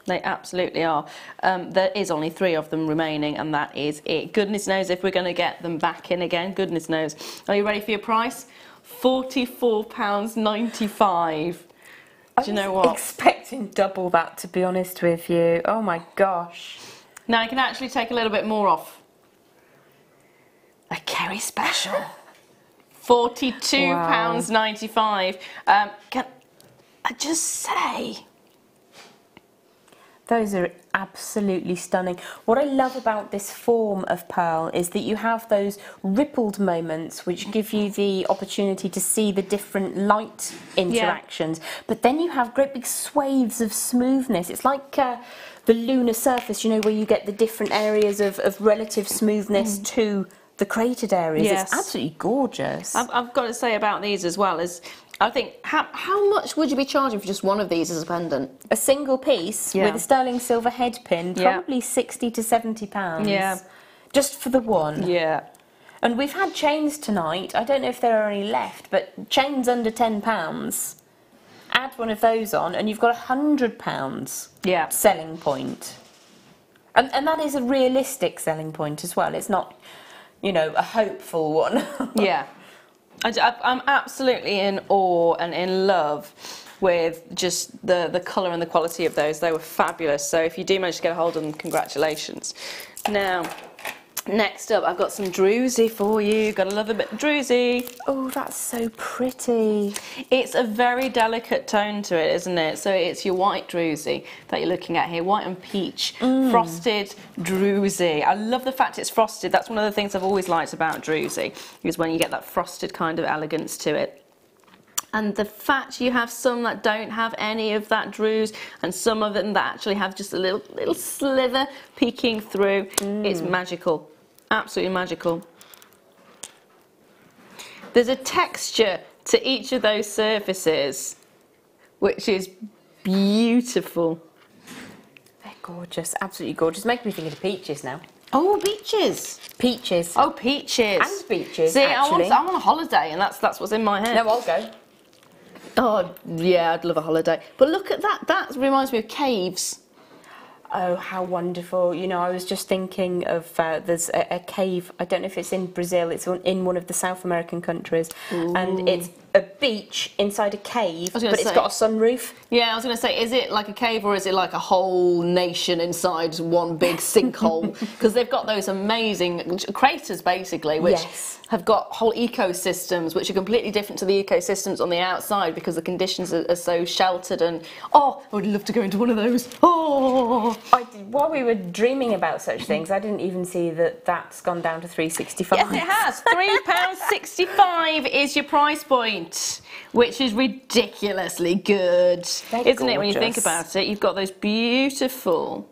They absolutely are. There is only 3 of them remaining, and that is it. Goodness knows if we're going to get them back in again. Goodness knows. Are you ready for your price? £44.95. Do you know what? I was expecting double that, to be honest with you. Oh my gosh. Now I can actually take a little bit more off. A Kerry special. £42.95. Can I just say? Those are absolutely stunning. What I love about this form of pearl is that you have those rippled moments which give you the opportunity to see the different light interactions, but then you have great big swathes of smoothness. It's like the lunar surface, you know, where you get the different areas of relative smoothness to the cratered areas. Yes. It's absolutely gorgeous. I've got to say about these as well is, I think, how much would you be charging for just one of these as a pendant? A single piece with a sterling silver head pin, probably £60 to £70. Yeah. Just for the one. Yeah. And we've had chains tonight. I don't know if there are any left, but chains under £10. Add one of those on and you've got £100 selling point. And that is a realistic selling point as well. It's not, you know, a hopeful one. Yeah. I'm absolutely in awe and in love with just the colour and the quality of those. They were fabulous. So if you do manage to get a hold of them, congratulations. Now, next up, I've got some druzy for you. Gotta love a bit of druzy. Oh, that's so pretty. It's a very delicate tone to it, isn't it? So it's your white druzy that you're looking at here. White and peach. Frosted druzy. I love the fact it's frosted. That's one of the things I've always liked about druzy, is when you get that frosted kind of elegance to it. And the fact you have some that don't have any of that druze, and some of them that actually have just a little slither peeking through, it's magical. Absolutely magical. There's a texture to each of those surfaces, which is beautiful. They're gorgeous, absolutely gorgeous. Making me think of the peaches now. Oh, peaches. Peaches. Oh, peaches. And beaches, See, actually. I'm on a holiday, and that's what's in my head. No, I'll go. Oh, yeah, I'd love a holiday. But look at that. That reminds me of caves. Oh, how wonderful. You know, I was just thinking of, there's a cave, I don't know if it's in Brazil, it's in one of the South American countries, and it's a beach inside a cave, but it's got a sunroof. Yeah, I was going to say, is it like a cave or is it like a whole nation inside one big sinkhole? Because they've got those amazing craters, basically, which have got whole ecosystems, which are completely different to the ecosystems on the outside because the conditions are so sheltered. And, oh, I would love to go into one of those. Oh! While we were dreaming about such things, I didn't even see that that's gone down to £3.65. Yes, it has. £3.65 is your price point, which is ridiculously good, isn't it? When you think about it, you've got those beautiful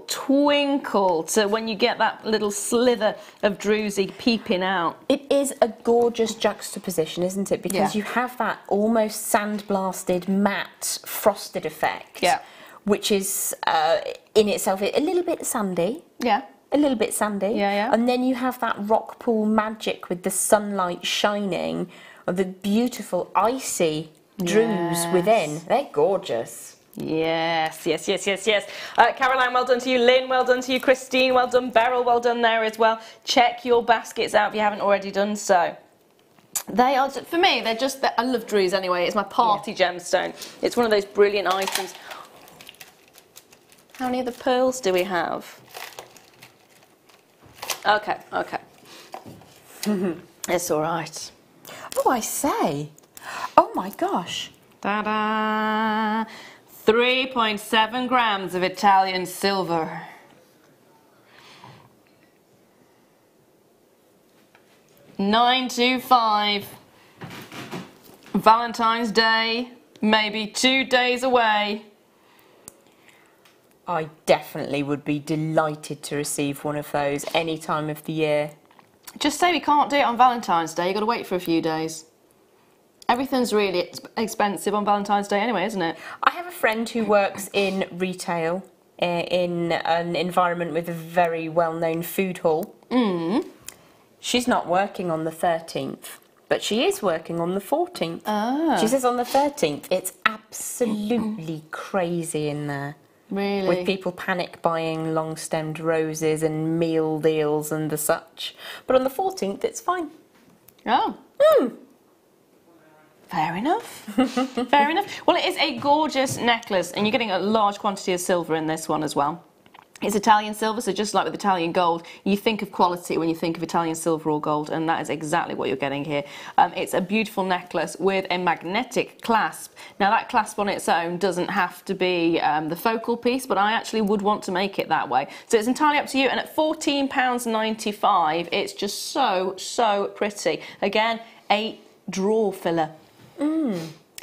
twinkle to when you get that little slither of druzy peeping out. It is a gorgeous juxtaposition, isn't it? Because you have that almost sandblasted, matte, frosted effect, which is in itself a little bit sandy. Yeah. A little bit sandy. And then you have that rock pool magic with the sunlight shining, of the beautiful icy druze within. They're gorgeous. Yes. Caroline, well done to you. Lynn, well done to you. Christine, well done. Beryl, well done there as well. Check your baskets out if you haven't already done so. They are, for me, they're just, I love druze anyway. It's my party gemstone. It's one of those brilliant items. How many of the pearls do we have? Okay. It's all right. Oh, I say. Oh my gosh. Ta-da! 3.7 grams of Italian silver. $9.25. Valentine's Day, maybe 2 days away. I definitely would be delighted to receive one of those any time of the year. Just say we can't do it on Valentine's Day, you've got to wait for a few days. Everything's really expensive on Valentine's Day anyway, isn't it? I have a friend who works in retail in an environment with a very well-known food hall. She's not working on the 13th, but she is working on the 14th. She says on the 13th it's absolutely crazy in there. Really? With people panic buying long-stemmed roses and meal deals and the such. But on the 14th it's fine. Oh. Fair enough. Fair enough. Well, it is a gorgeous necklace, and you're getting a large quantity of silver in this one as well. It's Italian silver, so just like with Italian gold, you think of quality when you think of Italian silver or gold, and that is exactly what you're getting here. It's a beautiful necklace with a magnetic clasp. Now, that clasp on its own doesn't have to be the focal piece, but I actually would want to make it that way. So it's entirely up to you, and at £14.95, it's just so pretty. Again, a drawer filler.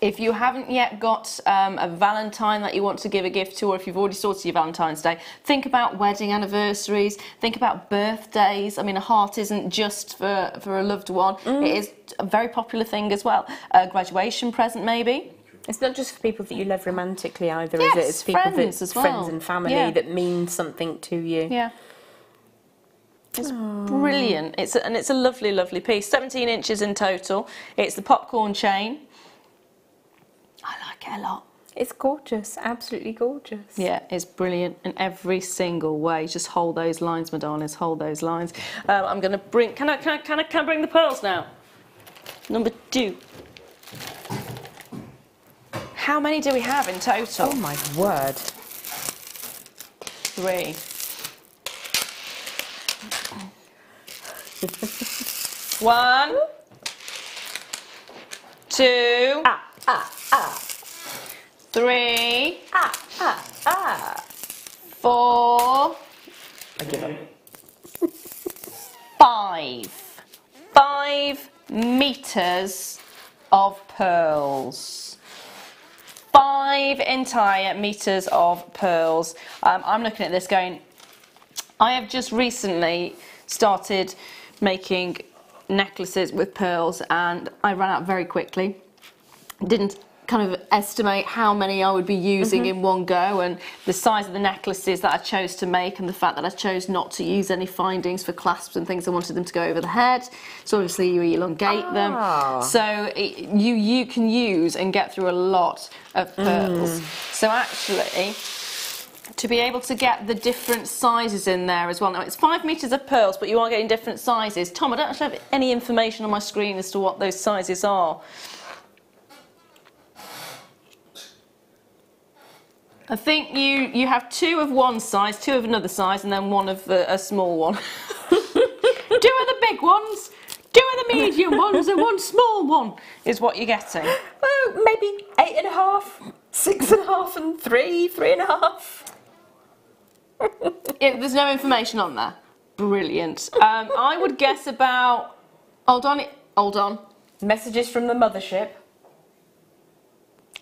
If you haven't yet got a Valentine that you want to give a gift to, or if you've already sorted your Valentine's Day, think about wedding anniversaries, think about birthdays. I mean, a heart isn't just for a loved one. It is a very popular thing as well. A graduation present, maybe. It's not just for people that you love romantically either, is it? It's people friends as well. Friends and family that mean something to you. Yeah. It's brilliant. It's a lovely piece. 17 inches in total. It's the popcorn chain. I like it a lot. It's gorgeous, absolutely gorgeous. Yeah, it's brilliant in every single way. Just hold those lines, my darlings. Hold those lines. I'm going to bring. Can I bring the pearls now? Number 2. How many do we have in total? Oh my word. 3. 1, 2, 3, 4, I give up. 5. 5 meters of pearls. 5 entire meters of pearls. I'm looking at this going, I have just recently started making necklaces with pearls, and I ran out very quickly. Didn't kind of estimate how many I would be using in one go, and the size of the necklaces that I chose to make, and the fact that I chose not to use any findings for clasps and things. I wanted them to go over the head, so obviously you elongate them. So you can use and get through a lot of pearls. So actually, to be able to get the different sizes in there as well. Now it's 5 meters of pearls, but you are getting different sizes. Tom, I don't actually have any information on my screen as to what those sizes are. I think you have 2 of one size, 2 of another size, and then 1 of a small one. 2 of the big ones, 2 of the medium ones, and 1 small one is what you're getting. Oh, maybe 8.5, 6.5, and 3, 3.5. There's no information on there. Brilliant. I would guess about. Hold on. Messages from the mothership.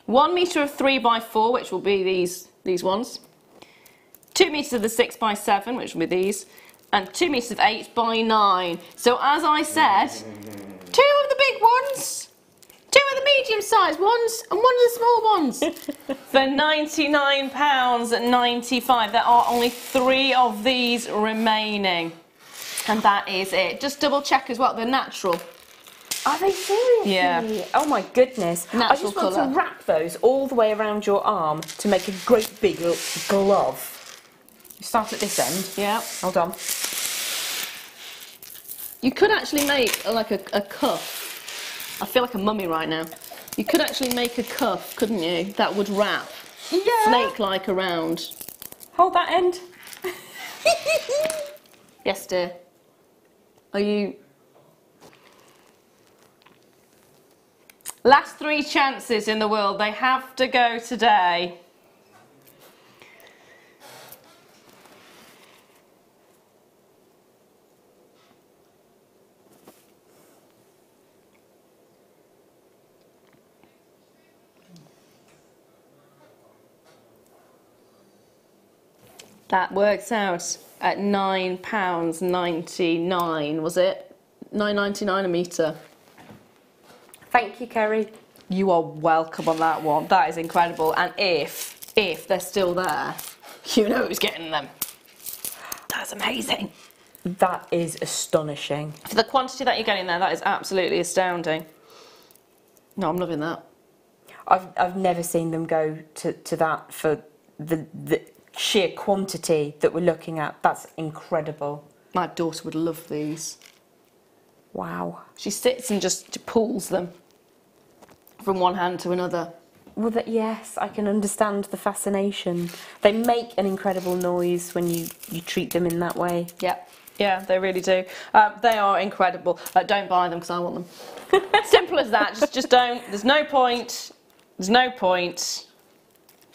1 metre of 3x4, which will be these ones. 2 metres of the 6x7, which will be these. And 2 metres of 8x9. So as I said, 2 of the big ones, 2 of the medium-sized ones, and 1 of the small ones. For £99.95. There are only 3 of these remaining. And that is it. Just double check as well, they're natural. Are they seriously? Yeah. Oh my goodness. Natural I just want to wrap those all the way around your arm to make a great big glove. You start at this end. Yeah. Hold on. You could actually make like a cuff. I feel like a mummy right now. You could actually make a cuff, couldn't you? That would wrap snake-like around. Hold that end. Yes, dear. Are you... Last 3 chances in the world. They have to go today. That works out at £9.99, was it? £9.99 a metre. Thank you, Kerry. You are welcome on that one. That is incredible. And if they're still there, you know who's getting them. That's amazing. That is astonishing. For the quantity that you're getting there, that is absolutely astounding. No, I'm loving that. I've never seen them go to that for the sheer quantity that we're looking at. That's incredible. My daughter would love these. Wow. She sits and just pulls them from one hand to another. Well, yes, I can understand the fascination. They make an incredible noise when you treat them in that way. Yeah, they really do. They are incredible. Don't buy them because I want them. Simple as that. Just don't. There's no point. There's no point.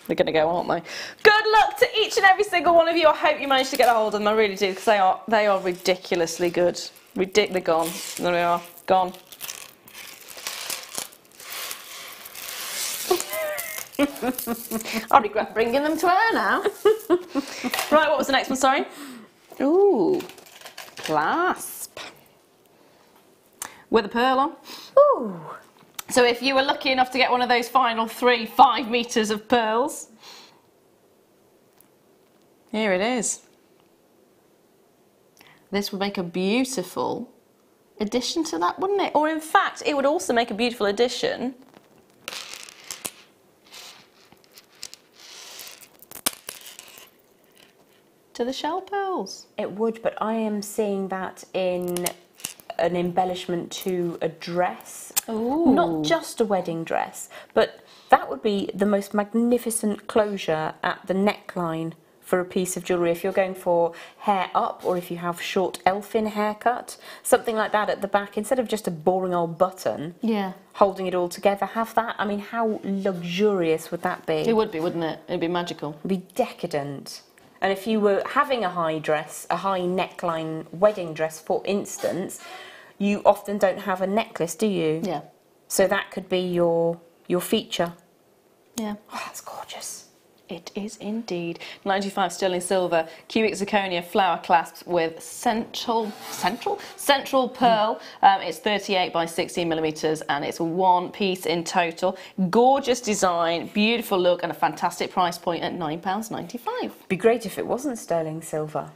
They're going to go, aren't they? Good luck to each and every single one of you. I hope you managed to get a hold of them. I really do, because they are ridiculously good. They're gone. There we are. Gone. I regret bringing them to her now. Right, what was the next one? Sorry. Ooh, clasp with a pearl on. Ooh. So if you were lucky enough to get one of those final 5 meters of pearls, here it is. This would make a beautiful addition to that, wouldn't it? Or in fact, it would also make a beautiful addition to the shell pearls. It would, but I am seeing that in an embellishment to a dress. Ooh. Not just a wedding dress, but that would be the most magnificent closure at the neckline for a piece of jewellery. If you're going for hair up, or if you have short elfin haircut, something like that at the back, instead of just a boring old button, holding it all together, have that. I mean, how luxurious would that be? It would be, wouldn't it? It'd be magical. It'd be decadent. And if you were having a high dress, a high neckline wedding dress, for instance, you often don't have a necklace, do you? Yeah. So that could be your feature. Yeah. Oh, that's gorgeous. It is indeed. 95 sterling silver, cubic zirconia flower clasps with central pearl. It's 38 by 16 millimeters, and it's one piece in total. Gorgeous design, beautiful look, and a fantastic price point at £9.95. Be great if it wasn't sterling silver,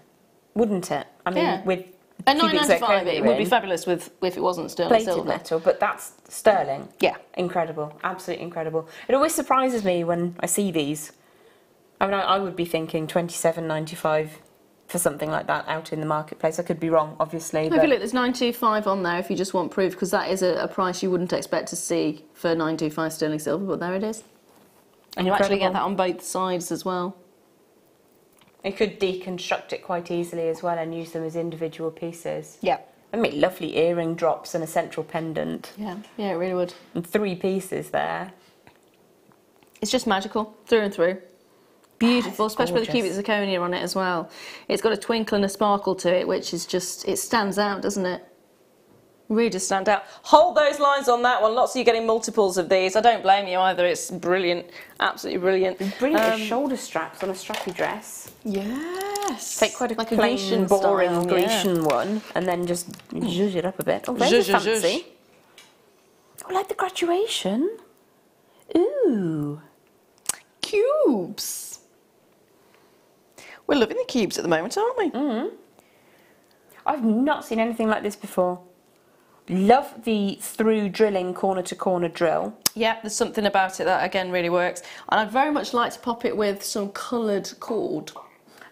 wouldn't it? I mean, with at £9.95, it would be fabulous if it wasn't sterling silver. Plated metal, but that's sterling. Yeah. Incredible, absolutely incredible. It always surprises me when I see these. I mean, I would be thinking £27.95 for something like that out in the marketplace. I could be wrong, obviously. Have a look, there's £9.25 on there if you just want proof, because that is a price you wouldn't expect to see for £9.25 sterling silver, but there it is. And you actually get that on both sides as well. You could deconstruct it quite easily as well and use them as individual pieces. Yeah. And make lovely earring drops and a central pendant. Yeah, it really would. And 3 pieces there. It's just magical, through and through. Beautiful, especially with the cubic zirconia on it as well. It's got a twinkle and a sparkle to it, which is just, it stands out, doesn't it? Really does stand out. Hold those lines on that one. Lots of you getting multiples of these. I don't blame you either. It's brilliant, absolutely brilliant. Brilliant shoulder straps on a strappy dress. Yes. Take quite a like plain, Grecian boring style, Grecian one, and then just zhuzh it up a bit. Oh, there's a fancy. Oh, like the graduation. Ooh. Cubes. We're loving the cubes at the moment, aren't we? Mm. I've not seen anything like this before. Love the through drilling corner to corner drill. Yeah, there's something about it that again really works. And I'd very much like to pop it with some coloured cord.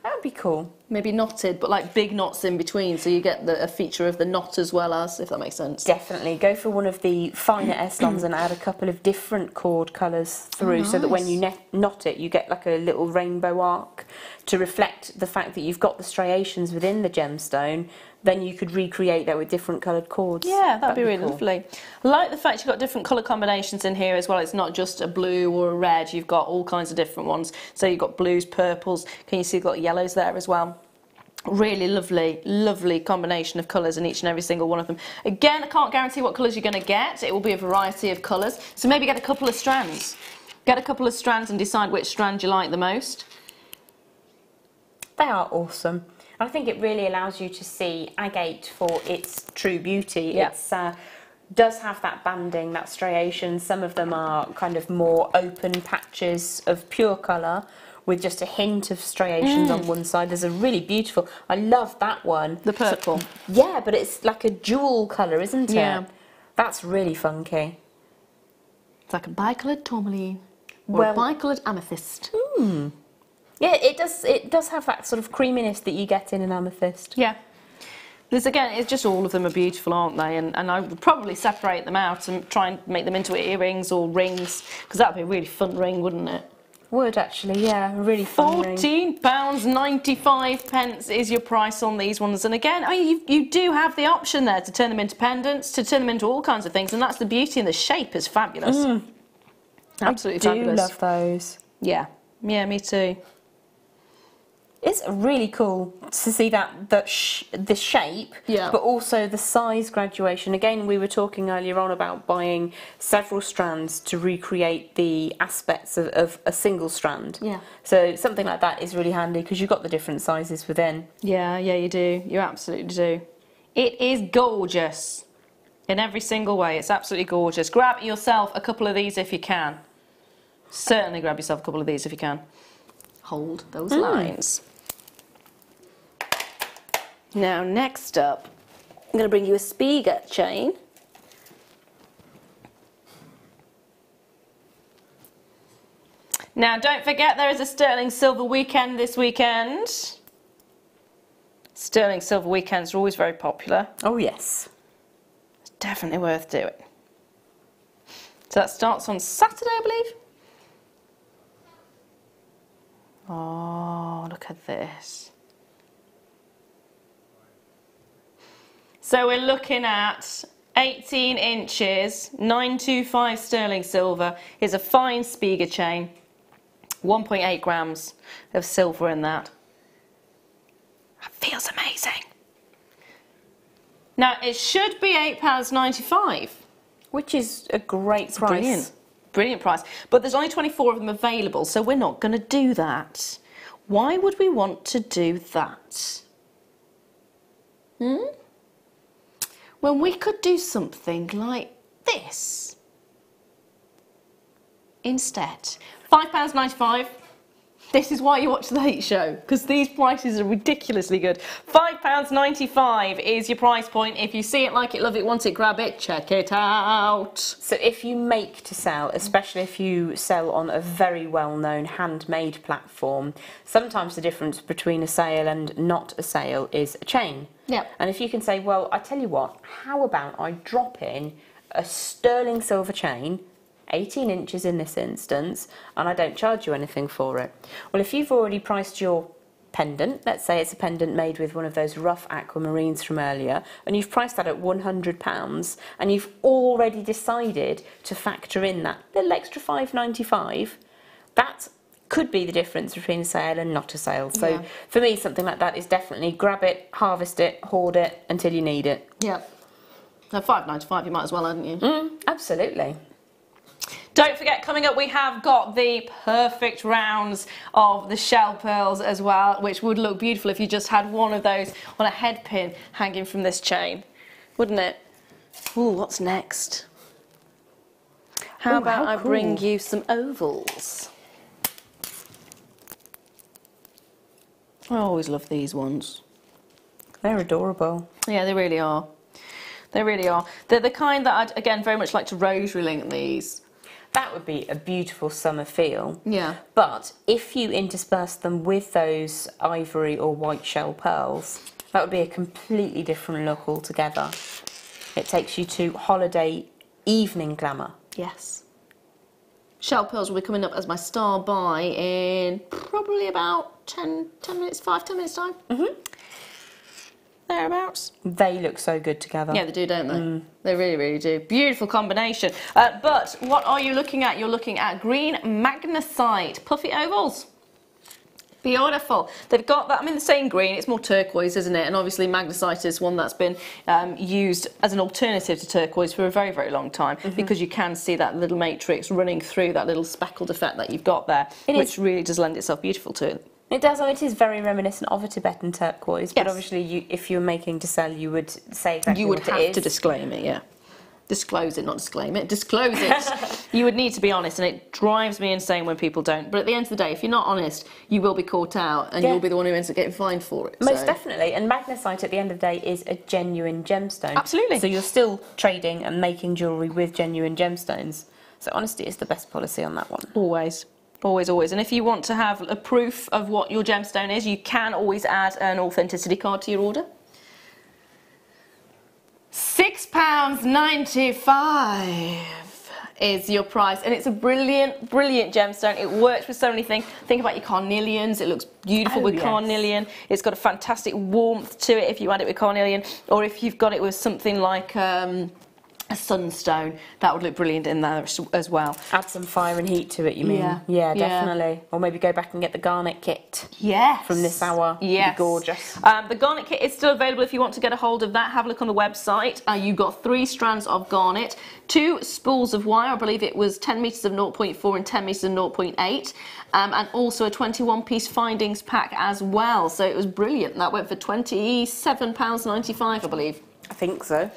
That would be cool. Maybe knotted, but like big knots in between, so you get a feature of the knot as well as, if that makes sense. Definitely. Go for one of the finer S-longs and add a couple of different cord colours through, so that when you knot it, you get like a little rainbow arc to reflect the fact that you've got the striations within the gemstone. Then you could recreate that with different coloured cords. Yeah, that'd be really lovely. I like the fact you've got different colour combinations in here as well. It's not just a blue or a red, you've got all kinds of different ones. So you've got blues, purples, can you see you've got yellows there as well? Really lovely, lovely combination of colours in each and every single one of them. Again, I can't guarantee what colours you're going to get. It will be a variety of colours. So maybe get a couple of strands. Get a couple of strands and decide which strand you like the most. They are awesome. I think it really allows you to see agate for its true beauty. Yeah. It's does have that banding, that striation. Some of them are kind of more open patches of pure colour with just a hint of striations on one side. There's a really beautiful, I love that one. The purple. So, yeah, but it's like a jewel colour, isn't it? Yeah. That's really funky. It's like a bicoloured tourmaline or a bicoloured amethyst. Yeah, it does have that sort of creaminess that you get in an amethyst. Yeah. There's again, it's just all of them are beautiful, aren't they? And I would probably separate them out and try and make them into earrings or rings, because that would be a really fun ring, wouldn't it? Would actually, yeah, a really fun ring. £14.95 is your price on these ones. And again, I mean, you do have the option there to turn them into pendants, to turn them into all kinds of things, and that's the beauty, and the shape is fabulous. Absolutely fabulous. I do love those. Yeah, me too. It's really cool to see the shape, yeah, but also the size graduation. Again, we were talking earlier on about buying several strands to recreate the aspects of a single strand. Yeah. So something like that is really handy because you've got the different sizes within. Yeah, you do. You absolutely do. It is gorgeous in every single way. It's absolutely gorgeous. Grab yourself a couple of these if you can. Certainly grab yourself a couple of these if you can. Hold those lines. Now, next up, I'm going to bring you a Spiga chain. Now, don't forget there is a sterling silver weekend this weekend. Sterling silver weekends are always very popular. Oh, yes. It's definitely worth doing. So that starts on Saturday, I believe. Oh, look at this. So we're looking at 18 inches, 925 sterling silver. Is a fine Spiga chain. 1.8 grams of silver in that. That feels amazing. Now, it should be £8.95. Which is a great price. Brilliant. Brilliant price. But there's only 24 of them available, so we're not going to do that. Why would we want to do that? When we could do something like this instead. £5.95. This is why you watch the Late Show, because these prices are ridiculously good. £5.95 is your price point. If you see it, like it, love it, want it, grab it, check it out. So if you make to sell, especially if you sell on a very well-known handmade platform, sometimes the difference between a sale and not a sale is a chain. Yeah. And if you can say, well, I tell you what, how about I drop in a sterling silver chain, 18 inches in this instance, and I don't charge you anything for it. Well, if you've already priced your pendant, let's say it's a pendant made with one of those rough aquamarines from earlier, and you've priced that at £100, and you've already decided to factor in that little extra £5.95, that could be the difference between a sale and not a sale. So for me, something like that is definitely grab it, harvest it, hoard it until you need it. Yeah. So £5.95 you might as well, hadn't you? Absolutely. Don't forget, coming up we have got the perfect rounds of the shell pearls as well, which would look beautiful if you just had one of those on a head pin hanging from this chain, wouldn't it? Ooh, what's next? How about I bring you some ovals? I always love these ones. They're adorable. Yeah, they really are. They really are. They're the kind that I'd, again, very much like to rosary link these. That would be a beautiful summer feel. Yeah. But if you intersperse them with those ivory or white shell pearls, that would be a completely different look altogether. It takes you to holiday evening glamour. Yes. Shell pearls will be coming up as my star buy in probably about 10 minutes, 5-10 minutes time. Thereabouts. They look so good together. Yeah, they do, don't they? They really, really do. Beautiful combination. But what are you looking at? You're looking at green magnesite puffy ovals. Beautiful. They've got that, I mean, the same green, it's more turquoise, isn't it? And obviously magnesite is one that's been used as an alternative to turquoise for a very, very long time, because you can see that little matrix running through that little speckled effect that you've got there, which really does lend itself beautiful to it. It does. It is very reminiscent of a Tibetan turquoise, but obviously, if you were making to sell, you would say exactly you would what it have is. to disclaim it, yeah. Disclose it, not disclaim it. Disclose it. You would need to be honest, and it drives me insane when people don't. But at the end of the day, if you're not honest, you will be caught out, and you'll be the one who ends up getting fined for it. Most definitely. And magnesite, at the end of the day, is a genuine gemstone. Absolutely. So you're still trading and making jewellery with genuine gemstones. So honesty is the best policy on that one. Always. Always, always. And if you want to have a proof of what your gemstone is, you can always add an authenticity card to your order. £6.95 is your price, and it's a brilliant, brilliant gemstone. It works with so many things. Think about your carnelians. It looks beautiful with carnelian. It's got a fantastic warmth to it if you add it with carnelian, or if you've got it with something like a sunstone, that would look brilliant in there as well. Add some fire and heat to it, you mean? Yeah, definitely. Or maybe go back and get the garnet kit. Yes. From this hour. Yes. Be gorgeous. The garnet kit is still available if you want to get a hold of that. Have a look on the website. You've got 3 strands of garnet, 2 spools of wire. I believe it was 10 metres of 0.4 and 10 metres of 0.8. And also a 21-piece findings pack as well. So it was brilliant. That went for £27.95, I believe. I think so.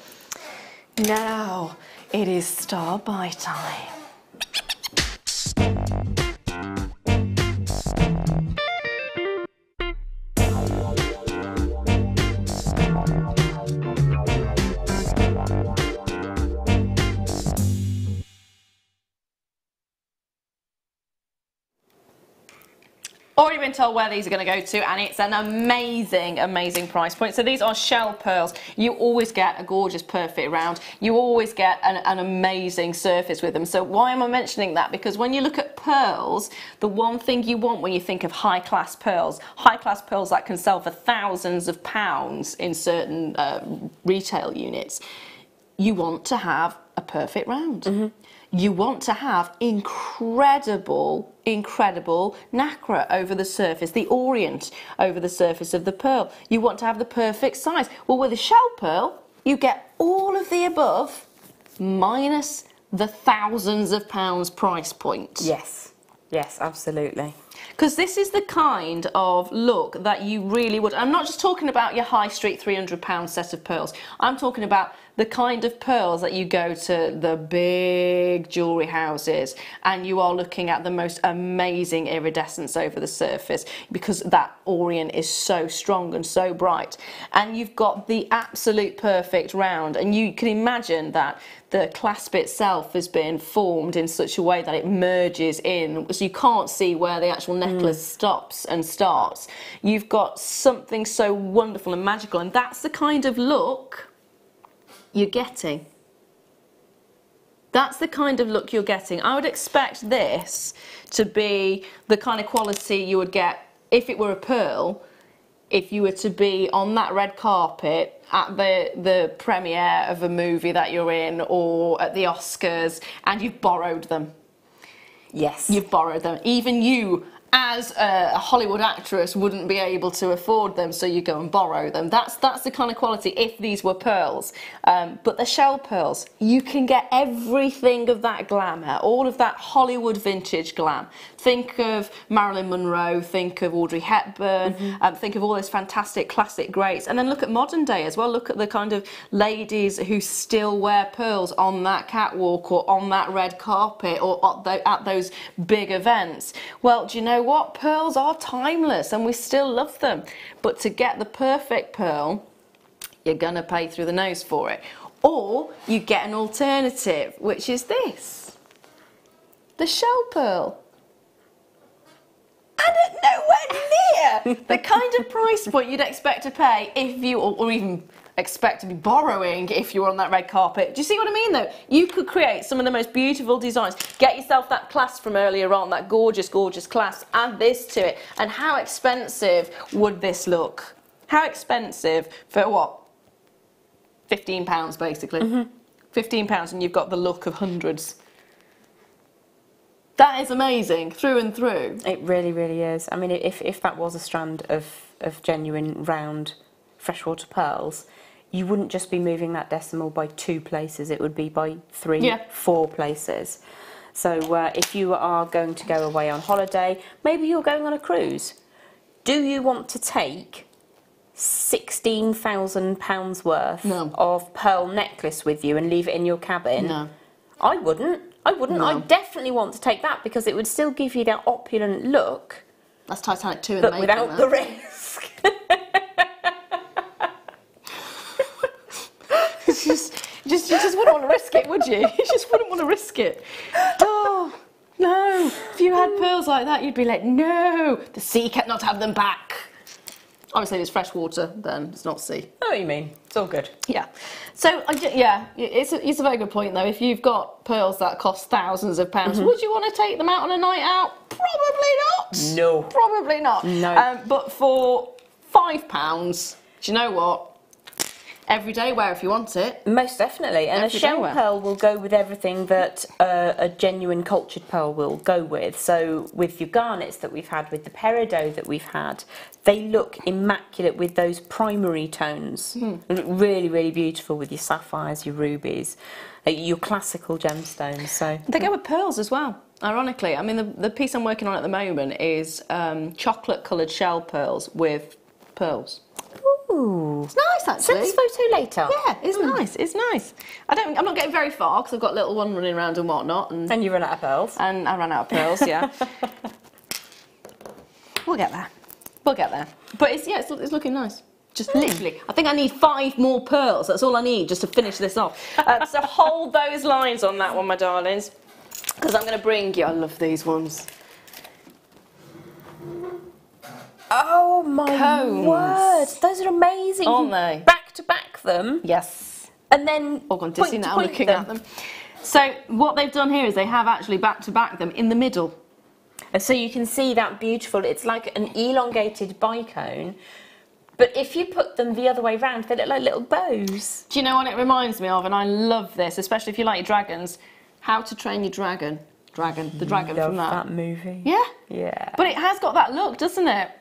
Now it is star buy time. Already been told where these are going to go to, and it's an amazing, amazing price point. So these are shell pearls. You always get a gorgeous, perfect round. You always get an amazing surface with them. So why am I mentioning that? Because when you look at pearls, the one thing you want when you think of high-class pearls that can sell for thousands of pounds in certain retail units, you want to have a perfect round. You want to have incredible, incredible nacre over the surface, the orient over the surface of the pearl. You want to have the perfect size. Well, with a shell pearl, you get all of the above minus the thousands of pounds price point. Yes, yes, absolutely. Because this is the kind of look that you really would. I'm not just talking about your high street £300 set of pearls. I'm talking about the kind of pearls that you go to the big jewellery houses and you are looking at the most amazing iridescence over the surface because that orient is so strong and so bright. And you've got the absolute perfect round, and you can imagine that the clasp itself has been formed in such a way that it merges in, so you can't see where the actual necklace stops and starts. You've got something so wonderful and magical, and that's the kind of look you're getting. That's the kind of look you're getting. I would expect this to be the kind of quality you would get if it were a pearl, if you were to be on that red carpet at the premiere of a movie that you're in, or at the Oscars, and you've borrowed them. Yes. You've borrowed them. Even you, as a Hollywood actress, wouldn't be able to afford them, so you go and borrow them. That's the kind of quality if these were pearls. But the shell pearls, you can get everything of that glamour, all of that Hollywood vintage glam. Think of Marilyn Monroe, think of Audrey Hepburn, think of all those fantastic classic greats, and then look at modern day as well. Look at the kind of ladies who still wear pearls on that catwalk or on that red carpet or at those big events. Well, do you know what? Pearls are timeless and we still love them. But to get the perfect pearl, you're going to pay through the nose for it. Or you get an alternative, which is this. The shell pearl. And at nowhere near the kind of price point you'd expect to pay if you, or even expect to be borrowing if you were on that red carpet. Do you see what I mean though? You could create some of the most beautiful designs. Get yourself that clasp from earlier on, that gorgeous, gorgeous clasp, add this to it. And how expensive would this look? How expensive for what? £15 basically. £15 and you've got the look of hundreds. That is amazing, through and through. It really, really is. I mean, if that was a strand of genuine round freshwater pearls, you wouldn't just be moving that decimal by 2 places, it would be by 3, 4 places. So if you are going to go away on holiday, maybe you're going on a cruise. Do you want to take £16,000 worth of pearl necklace with you and leave it in your cabin? No. I wouldn't. No. I definitely want to take that because it would still give you that opulent look. That's Titanic 2 in the but making. without the risk. You just wouldn't want to risk it, would you? You just wouldn't want to risk it. Oh, no. If you had pearls like that, you'd be like, no, the sea cannot have them back. Obviously, if it's fresh water, then it's not sea. I know what you mean. It's all good. Yeah. So, yeah, it's a very good point, though. If you've got pearls that cost thousands of pounds, would you want to take them out on a night out? Probably not. No. Probably not. No. But for £5, do you know what? Everyday wear if you want it. Most definitely. And Everyday a shell wear. pearl will go with everything that a genuine cultured pearl will go with. So with your garnets that we've had, with the peridot that we've had, they look immaculate with those primary tones. They look really, really beautiful with your sapphires, your rubies, your classical gemstones. So they go with pearls as well. Ironically, I mean, the piece I'm working on at the moment is chocolate-coloured shell pearls with pearls. ooh, It's nice actually. send us a photo later. Yeah, it's nice. It's nice. I'm not getting very far because I've got little one running around and whatnot. And you run out of pearls. And I ran out of pearls. Yeah. We'll get there. We'll get there. But it's looking nice. Just literally, I think I need 5 more pearls. That's all I need just to finish this off. So hold those lines on that one, my darlings, because I'm going to bring you. I love these ones. Oh my Cones. word! Those are amazing. Aren't they? Back to back them. Yes. And then I've gone dizzy now looking at them. So what they've done here is they have actually back to back them in the middle. So you can see that beautiful. It's like an elongated bicone. But if you put them the other way round, they look like little bows. Do you know what it reminds me of? And I love this, especially if you like your dragons. How to Train Your Dragon. The dragon Love from that. movie. Yeah? Yeah. But it has got that look, doesn't it?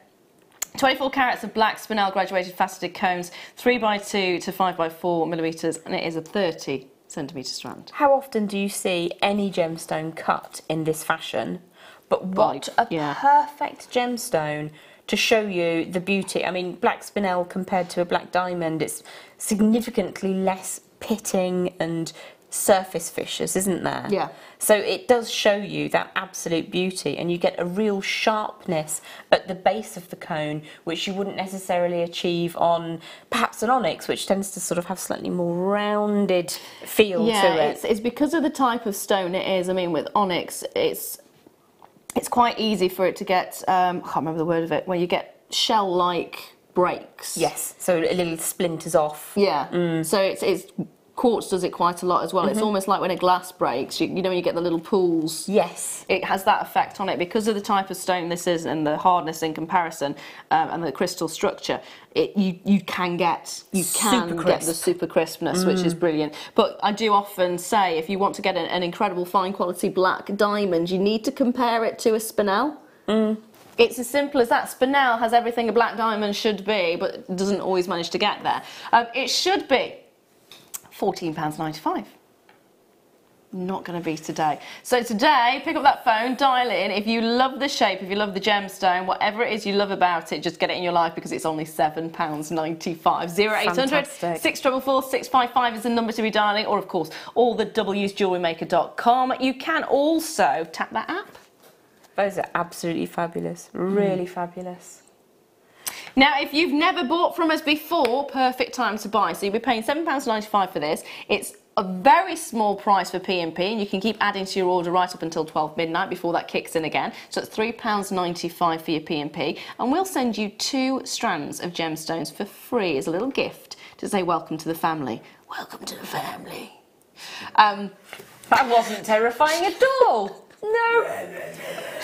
24 carats of black spinel graduated faceted cones, 3x2 to 5x4 millimetres, and it is a 30 centimetre strand. How often do you see any gemstone cut in this fashion? But what a perfect gemstone to show you the beauty. I mean, black spinel compared to a black diamond, it's significantly less pitting and surface fissures, isn't there? Yeah. So it does show you that absolute beauty, and you get a real sharpness at the base of the cone, which you wouldn't necessarily achieve on perhaps an onyx, which tends to sort of have slightly more rounded feel to it. It's because of the type of stone it is. I mean, with onyx, it's quite easy for it to get, I can't remember the word of it, when you get shell-like breaks. Yes, so a little splinters off. Yeah, so it's quartz does it quite a lot as well. It's almost like when a glass breaks, you know when you get the little pools? Yes. It has that effect on it because of the type of stone this is and the hardness in comparison and the crystal structure. You can get the super crispness, which is brilliant. But I do often say if you want to get an incredible fine quality black diamond, you need to compare it to a spinel. It's as simple as that. Spinel has everything a black diamond should be, but doesn't always manage to get there. It should be £14.95. Not going to be today. So today, pick up that phone, dial in. If you love the shape, if you love the gemstone, whatever it is you love about it, just get it in your life because it's only £7.95. 0800 644 655 is the number to be dialing, or of course, all the W's, JewelleryMaker.com. You can also tap that app. Those are absolutely fabulous, really fabulous. Now, if you've never bought from us before, perfect time to buy. So you'll be paying £7.95 for this. It's a very small price for P&P, and you can keep adding to your order right up until 12 midnight before that kicks in again. So it's £3.95 for your P&P, and we'll send you 2 strands of gemstones for free as a little gift to say welcome to the family. Welcome to the family. That wasn't terrifying at all. No.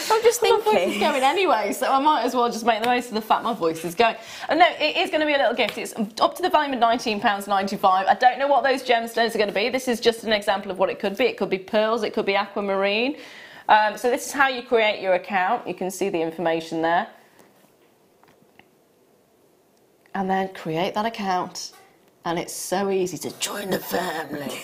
I'm just thinking. My voice is going anyway, so I might as well just make the most of the fact my voice is going. And no, it is going to be a little gift. It's up to the value of £19.95. I don't know what those gemstones are going to be. This is just an example of what it could be. It could be pearls, it could be aquamarine. So this is how you create your account. You can see the information there. And then create that account. And it's so easy to join the family.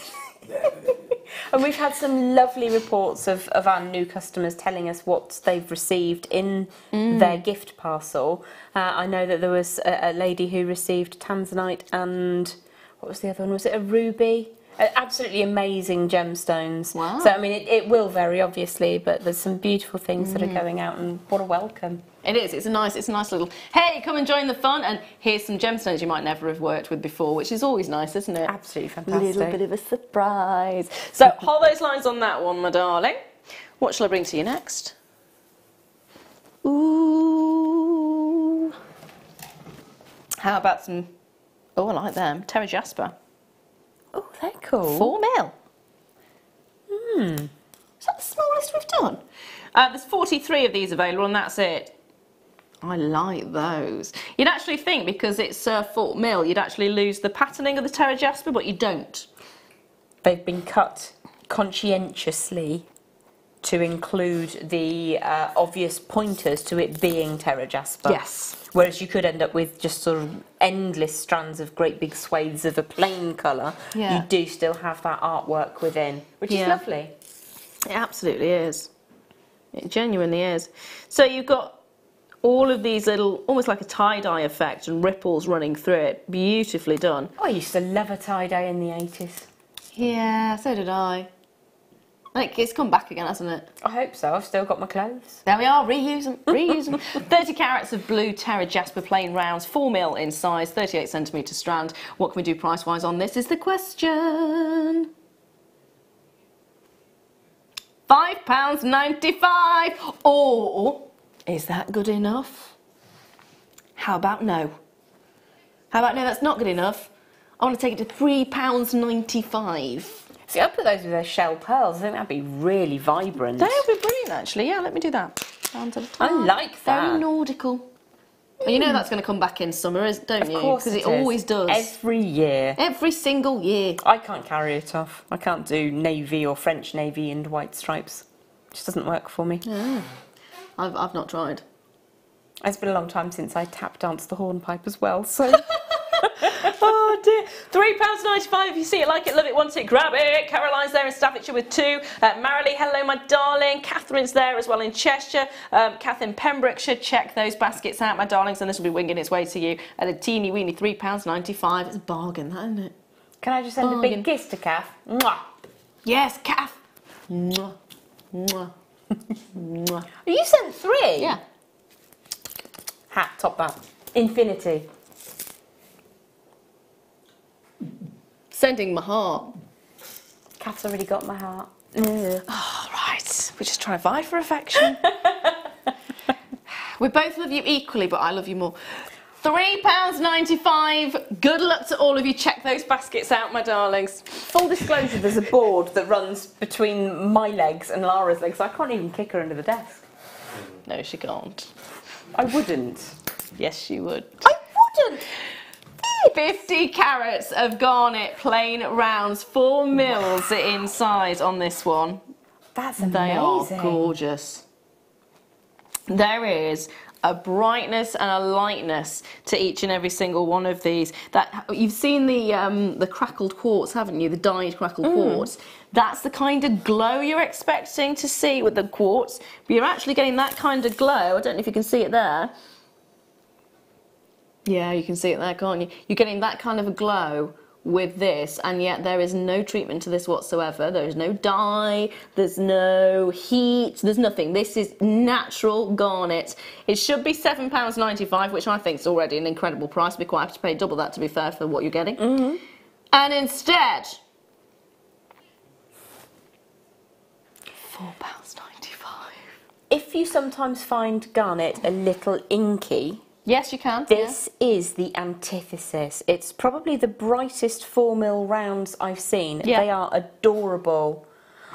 And we've had some lovely reports of our new customers telling us what they've received in their gift parcel. I know that there was a lady who received tanzanite and, what was the other one? Was it a ruby? Absolutely amazing gemstones. Wow. So, I mean, it will vary, obviously, but there's some beautiful things that are going out, and what a welcome. It is. It's a nice little, hey, come and join the fun, and here's some gemstones you might never have worked with before, which is always nice, isn't it? Absolutely fantastic. A little bit of a surprise. So hold those lines on that one, my darling. What shall I bring to you next? Ooh. How about some, oh, I like them, Terra Jasper. Oh, they're cool. 4 mil. Is that the smallest we've done? There's 43 of these available, and that's it. I like those. You'd actually think, because it's 4 mil, you'd actually lose the patterning of the Terra Jasper, but you don't. They've been cut conscientiously to include the obvious pointers to it being Terra Jasper. Yes. Whereas you could end up with just sort of endless strands of great big swathes of a plain colour. Yeah. You do still have that artwork within, which is lovely. It absolutely is. It genuinely is. So you've got all of these little, almost like a tie-dye effect and ripples running through it. Beautifully done. Oh, I used to love a tie-dye in the 80s. Yeah, so did I. Like, it's come back again, hasn't it? I hope so. I've still got my clothes. There we are, reuse them, reuse them. 30 carats of blue Terra Jasper plain rounds, 4 mil in size, 38 centimetre strand. What can we do price-wise on this is the question. £5.95. Or is that good enough? How about no? How about no, that's not good enough? I want to take it to £3.95. See, I'd put those with their shell pearls. I think that'd be really vibrant. They would be brilliant, actually. Yeah, let me do that. I like that. Very nautical. Well, you know that's going to come back in summer, don't you? Of course because it always does. Every year. Every single year. I can't carry it off. I can't do navy or French navy and white stripes. It just doesn't work for me. Yeah. I've not tried. It's been a long time since I tap danced the hornpipe as well, so... Oh, Oh dear. £3.95 if you see it, like it, love it, want it, grab it. Caroline's there in Staffordshire with 2. Marilee, hello my darling. Catherine's there as well in Cheshire. Kath in Pembrokeshire, check those baskets out, my darlings, and this will be winging its way to you at a teeny weeny £3.95. It's a bargain, that, isn't it? Can I just send a big kiss to Kath? Mwah. Yes, Kath. Mwah. Mwah. Mwah. You sent 3? Yeah. Hat, top that. Infinity. Sending my heart. Kath's already got my heart. Oh, right. We're just trying to vie for affection. We both love you equally, but I love you more. £3.95. Good luck to all of you. Check those baskets out, my darlings. Full disclosure, there's a board that runs between my legs and Lara's legs. I can't even kick her under the desk. No, she can't. I wouldn't. Yes, she would. I wouldn't. 50 carats of garnet plain rounds, 4 mils inside on this one. That's amazing. They are gorgeous. There is a brightness and a lightness to each and every single one of these. That you've seen the crackled quartz, haven't you? The dyed crackled quartz. That's the kind of glow you're expecting to see with the quartz, but you're actually getting that kind of glow. I don't know if you can see it there. Yeah, you can see it there, can't you? You're getting that kind of a glow with this, and yet there is no treatment to this whatsoever. There is no dye, there's no heat, there's nothing. This is natural garnet. It should be £7.95, which I think is already an incredible price. I'd be quite happy to pay double that, to be fair, for what you're getting. And instead, £4.95. If you sometimes find garnet a little inky, yes, you can. This is the antithesis. It's probably the brightest 4mm rounds I've seen. Yeah. They are adorable.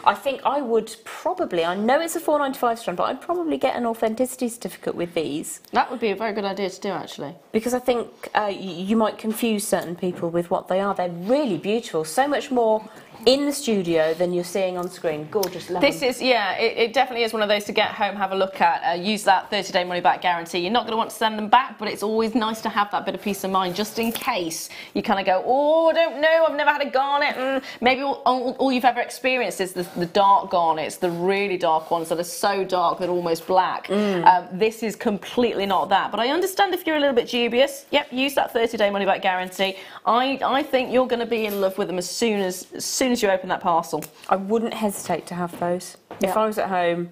I think I would probably, I know it's a £4.95 strand, but I'd probably get an authenticity certificate with these. That would be a very good idea to do, actually. Because I think you might confuse certain people with what they are. They're really beautiful. So much more in the studio than you're seeing on screen. Gorgeous, love This them. is, yeah, it definitely is one of those to get home, have a look at, use that 30-day money-back guarantee. You're not going to want to send them back, but it's always nice to have that bit of peace of mind, just in case you kind of go, oh, I don't know, I've never had a garnet. Maybe all you've ever experienced is the dark garnets, the really dark ones that are so dark they're almost black. This is completely not that, but I understand if you're a little bit dubious. Yep, use that 30-day money-back guarantee. I think you're going to be in love with them as soon as you open that parcel. I wouldn't hesitate to have those. If I was at home,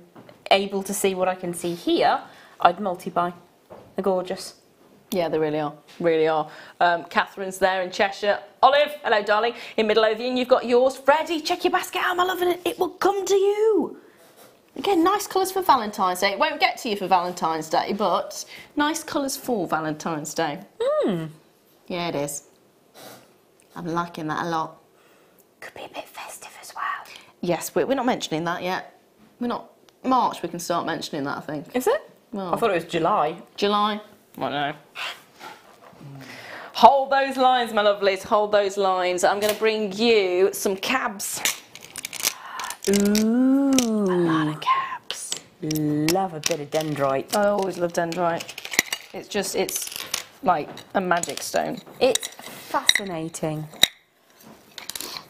able to see what I can see here, I'd multi-buy. They're gorgeous. Yeah, they really are. Really are. Catherine's there in Cheshire. Olive, hello, darling. In Midlothian, you've got yours. Freddie, check your basket out, my love, and it will come to you. Again, nice colours for Valentine's Day. It won't get to you for Valentine's Day, but nice colours for Valentine's Day. Yeah, it is. I'm liking that a lot. Could be a bit festive as well. Yes, we're not mentioning that yet. We're not... March, we can start mentioning that, I think. Is it? Well, I thought it was July. July? I don't know. Hold those lines, my lovelies. Hold those lines. I'm going to bring you some cabs. Ooh. A lot of cabs. Love a bit of dendrite. I always love dendrite. It's like a magic stone. It's fascinating.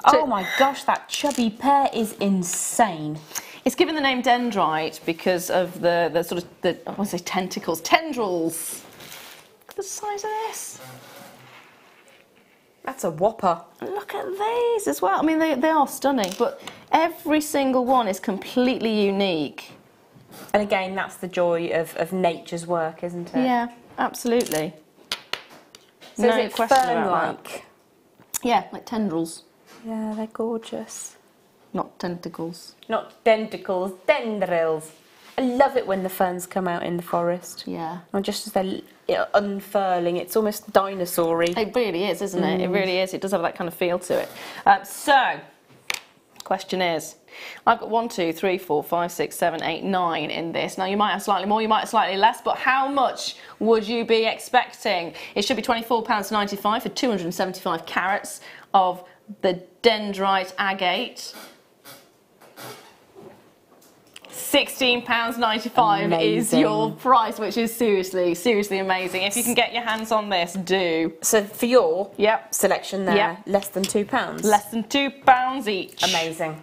Oh my gosh, that chubby pear is insane. It's given the name dendrite because of the sort of, I want to say tentacles, tendrils. Look at the size of this. That's a whopper. Look at these as well. I mean, they are stunning, but every single one is completely unique. And again, that's the joy of nature's work, isn't it? Yeah, absolutely. So No is it question about fern-like? that. Yeah, like tendrils. Yeah, they're gorgeous. Not tentacles. Not tentacles, tendrils. I love it when the ferns come out in the forest. Yeah. And just as they're unfurling, it's almost dinosaur-y. It really is, isn't it? It really is. It does have that kind of feel to it. So, question is, I've got 1, 2, 3, 4, 5, 6, 7, 8, 9 in this. Now, you might have slightly more, you might have slightly less, but how much would you be expecting? It should be £24.95 for 275 carats of the dendrite agate. £16.95 is your price, which is seriously amazing. If you can get your hands on this, do. So for your selection there, less than £2? Less than £2 each. Amazing.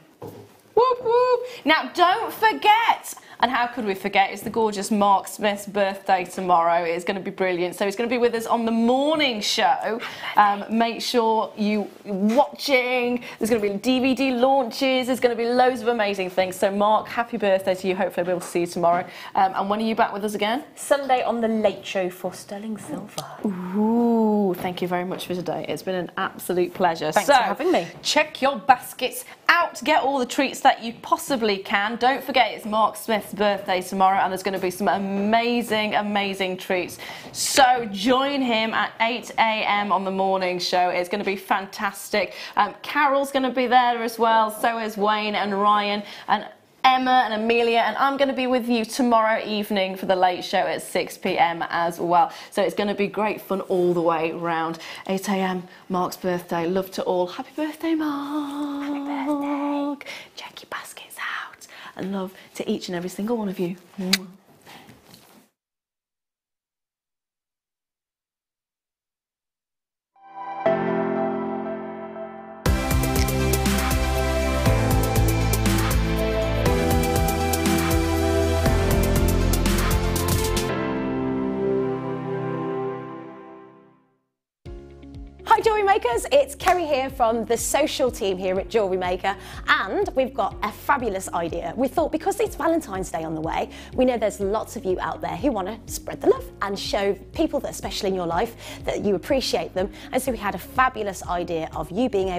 Whoop whoop. Now don't forget, and how could we forget, it's the gorgeous Mark Smith's birthday tomorrow. It's going to be brilliant. So he's going to be with us on the morning show. Make sure you're watching. There's going to be DVD launches. There's going to be loads of amazing things. So Mark, happy birthday to you. Hopefully we'll see you tomorrow. And when are you back with us again? Sunday on the Late Show for Sterling Silver. Ooh, thank you very much for today. It's been an absolute pleasure. Thanks for having me. Check your baskets out to get all the treats that you possibly can. Don't forget, it's Mark Smith's birthday tomorrow, and there's going to be some amazing treats. So join him at 8 AM on the morning show. It's going to be fantastic. Carol's going to be there as well. So is Wayne and Ryan and Emma and Amelia, and I'm going to be with you tomorrow evening for the late show at 6 PM as well. So it's going to be great fun all the way round. 8 AM, Mark's birthday. Love to all. Happy birthday, Mark. Happy birthday. Check your baskets out. And love to each and every single one of you. Hi Jewellery Makers, it's Kerry here from the social team here at Jewellery Maker, and we've got a fabulous idea. We thought because it's Valentine's Day on the way, we know there's lots of you out there who want to spread the love and show people that are special in your life that you appreciate them, and so we had a fabulous idea of you being able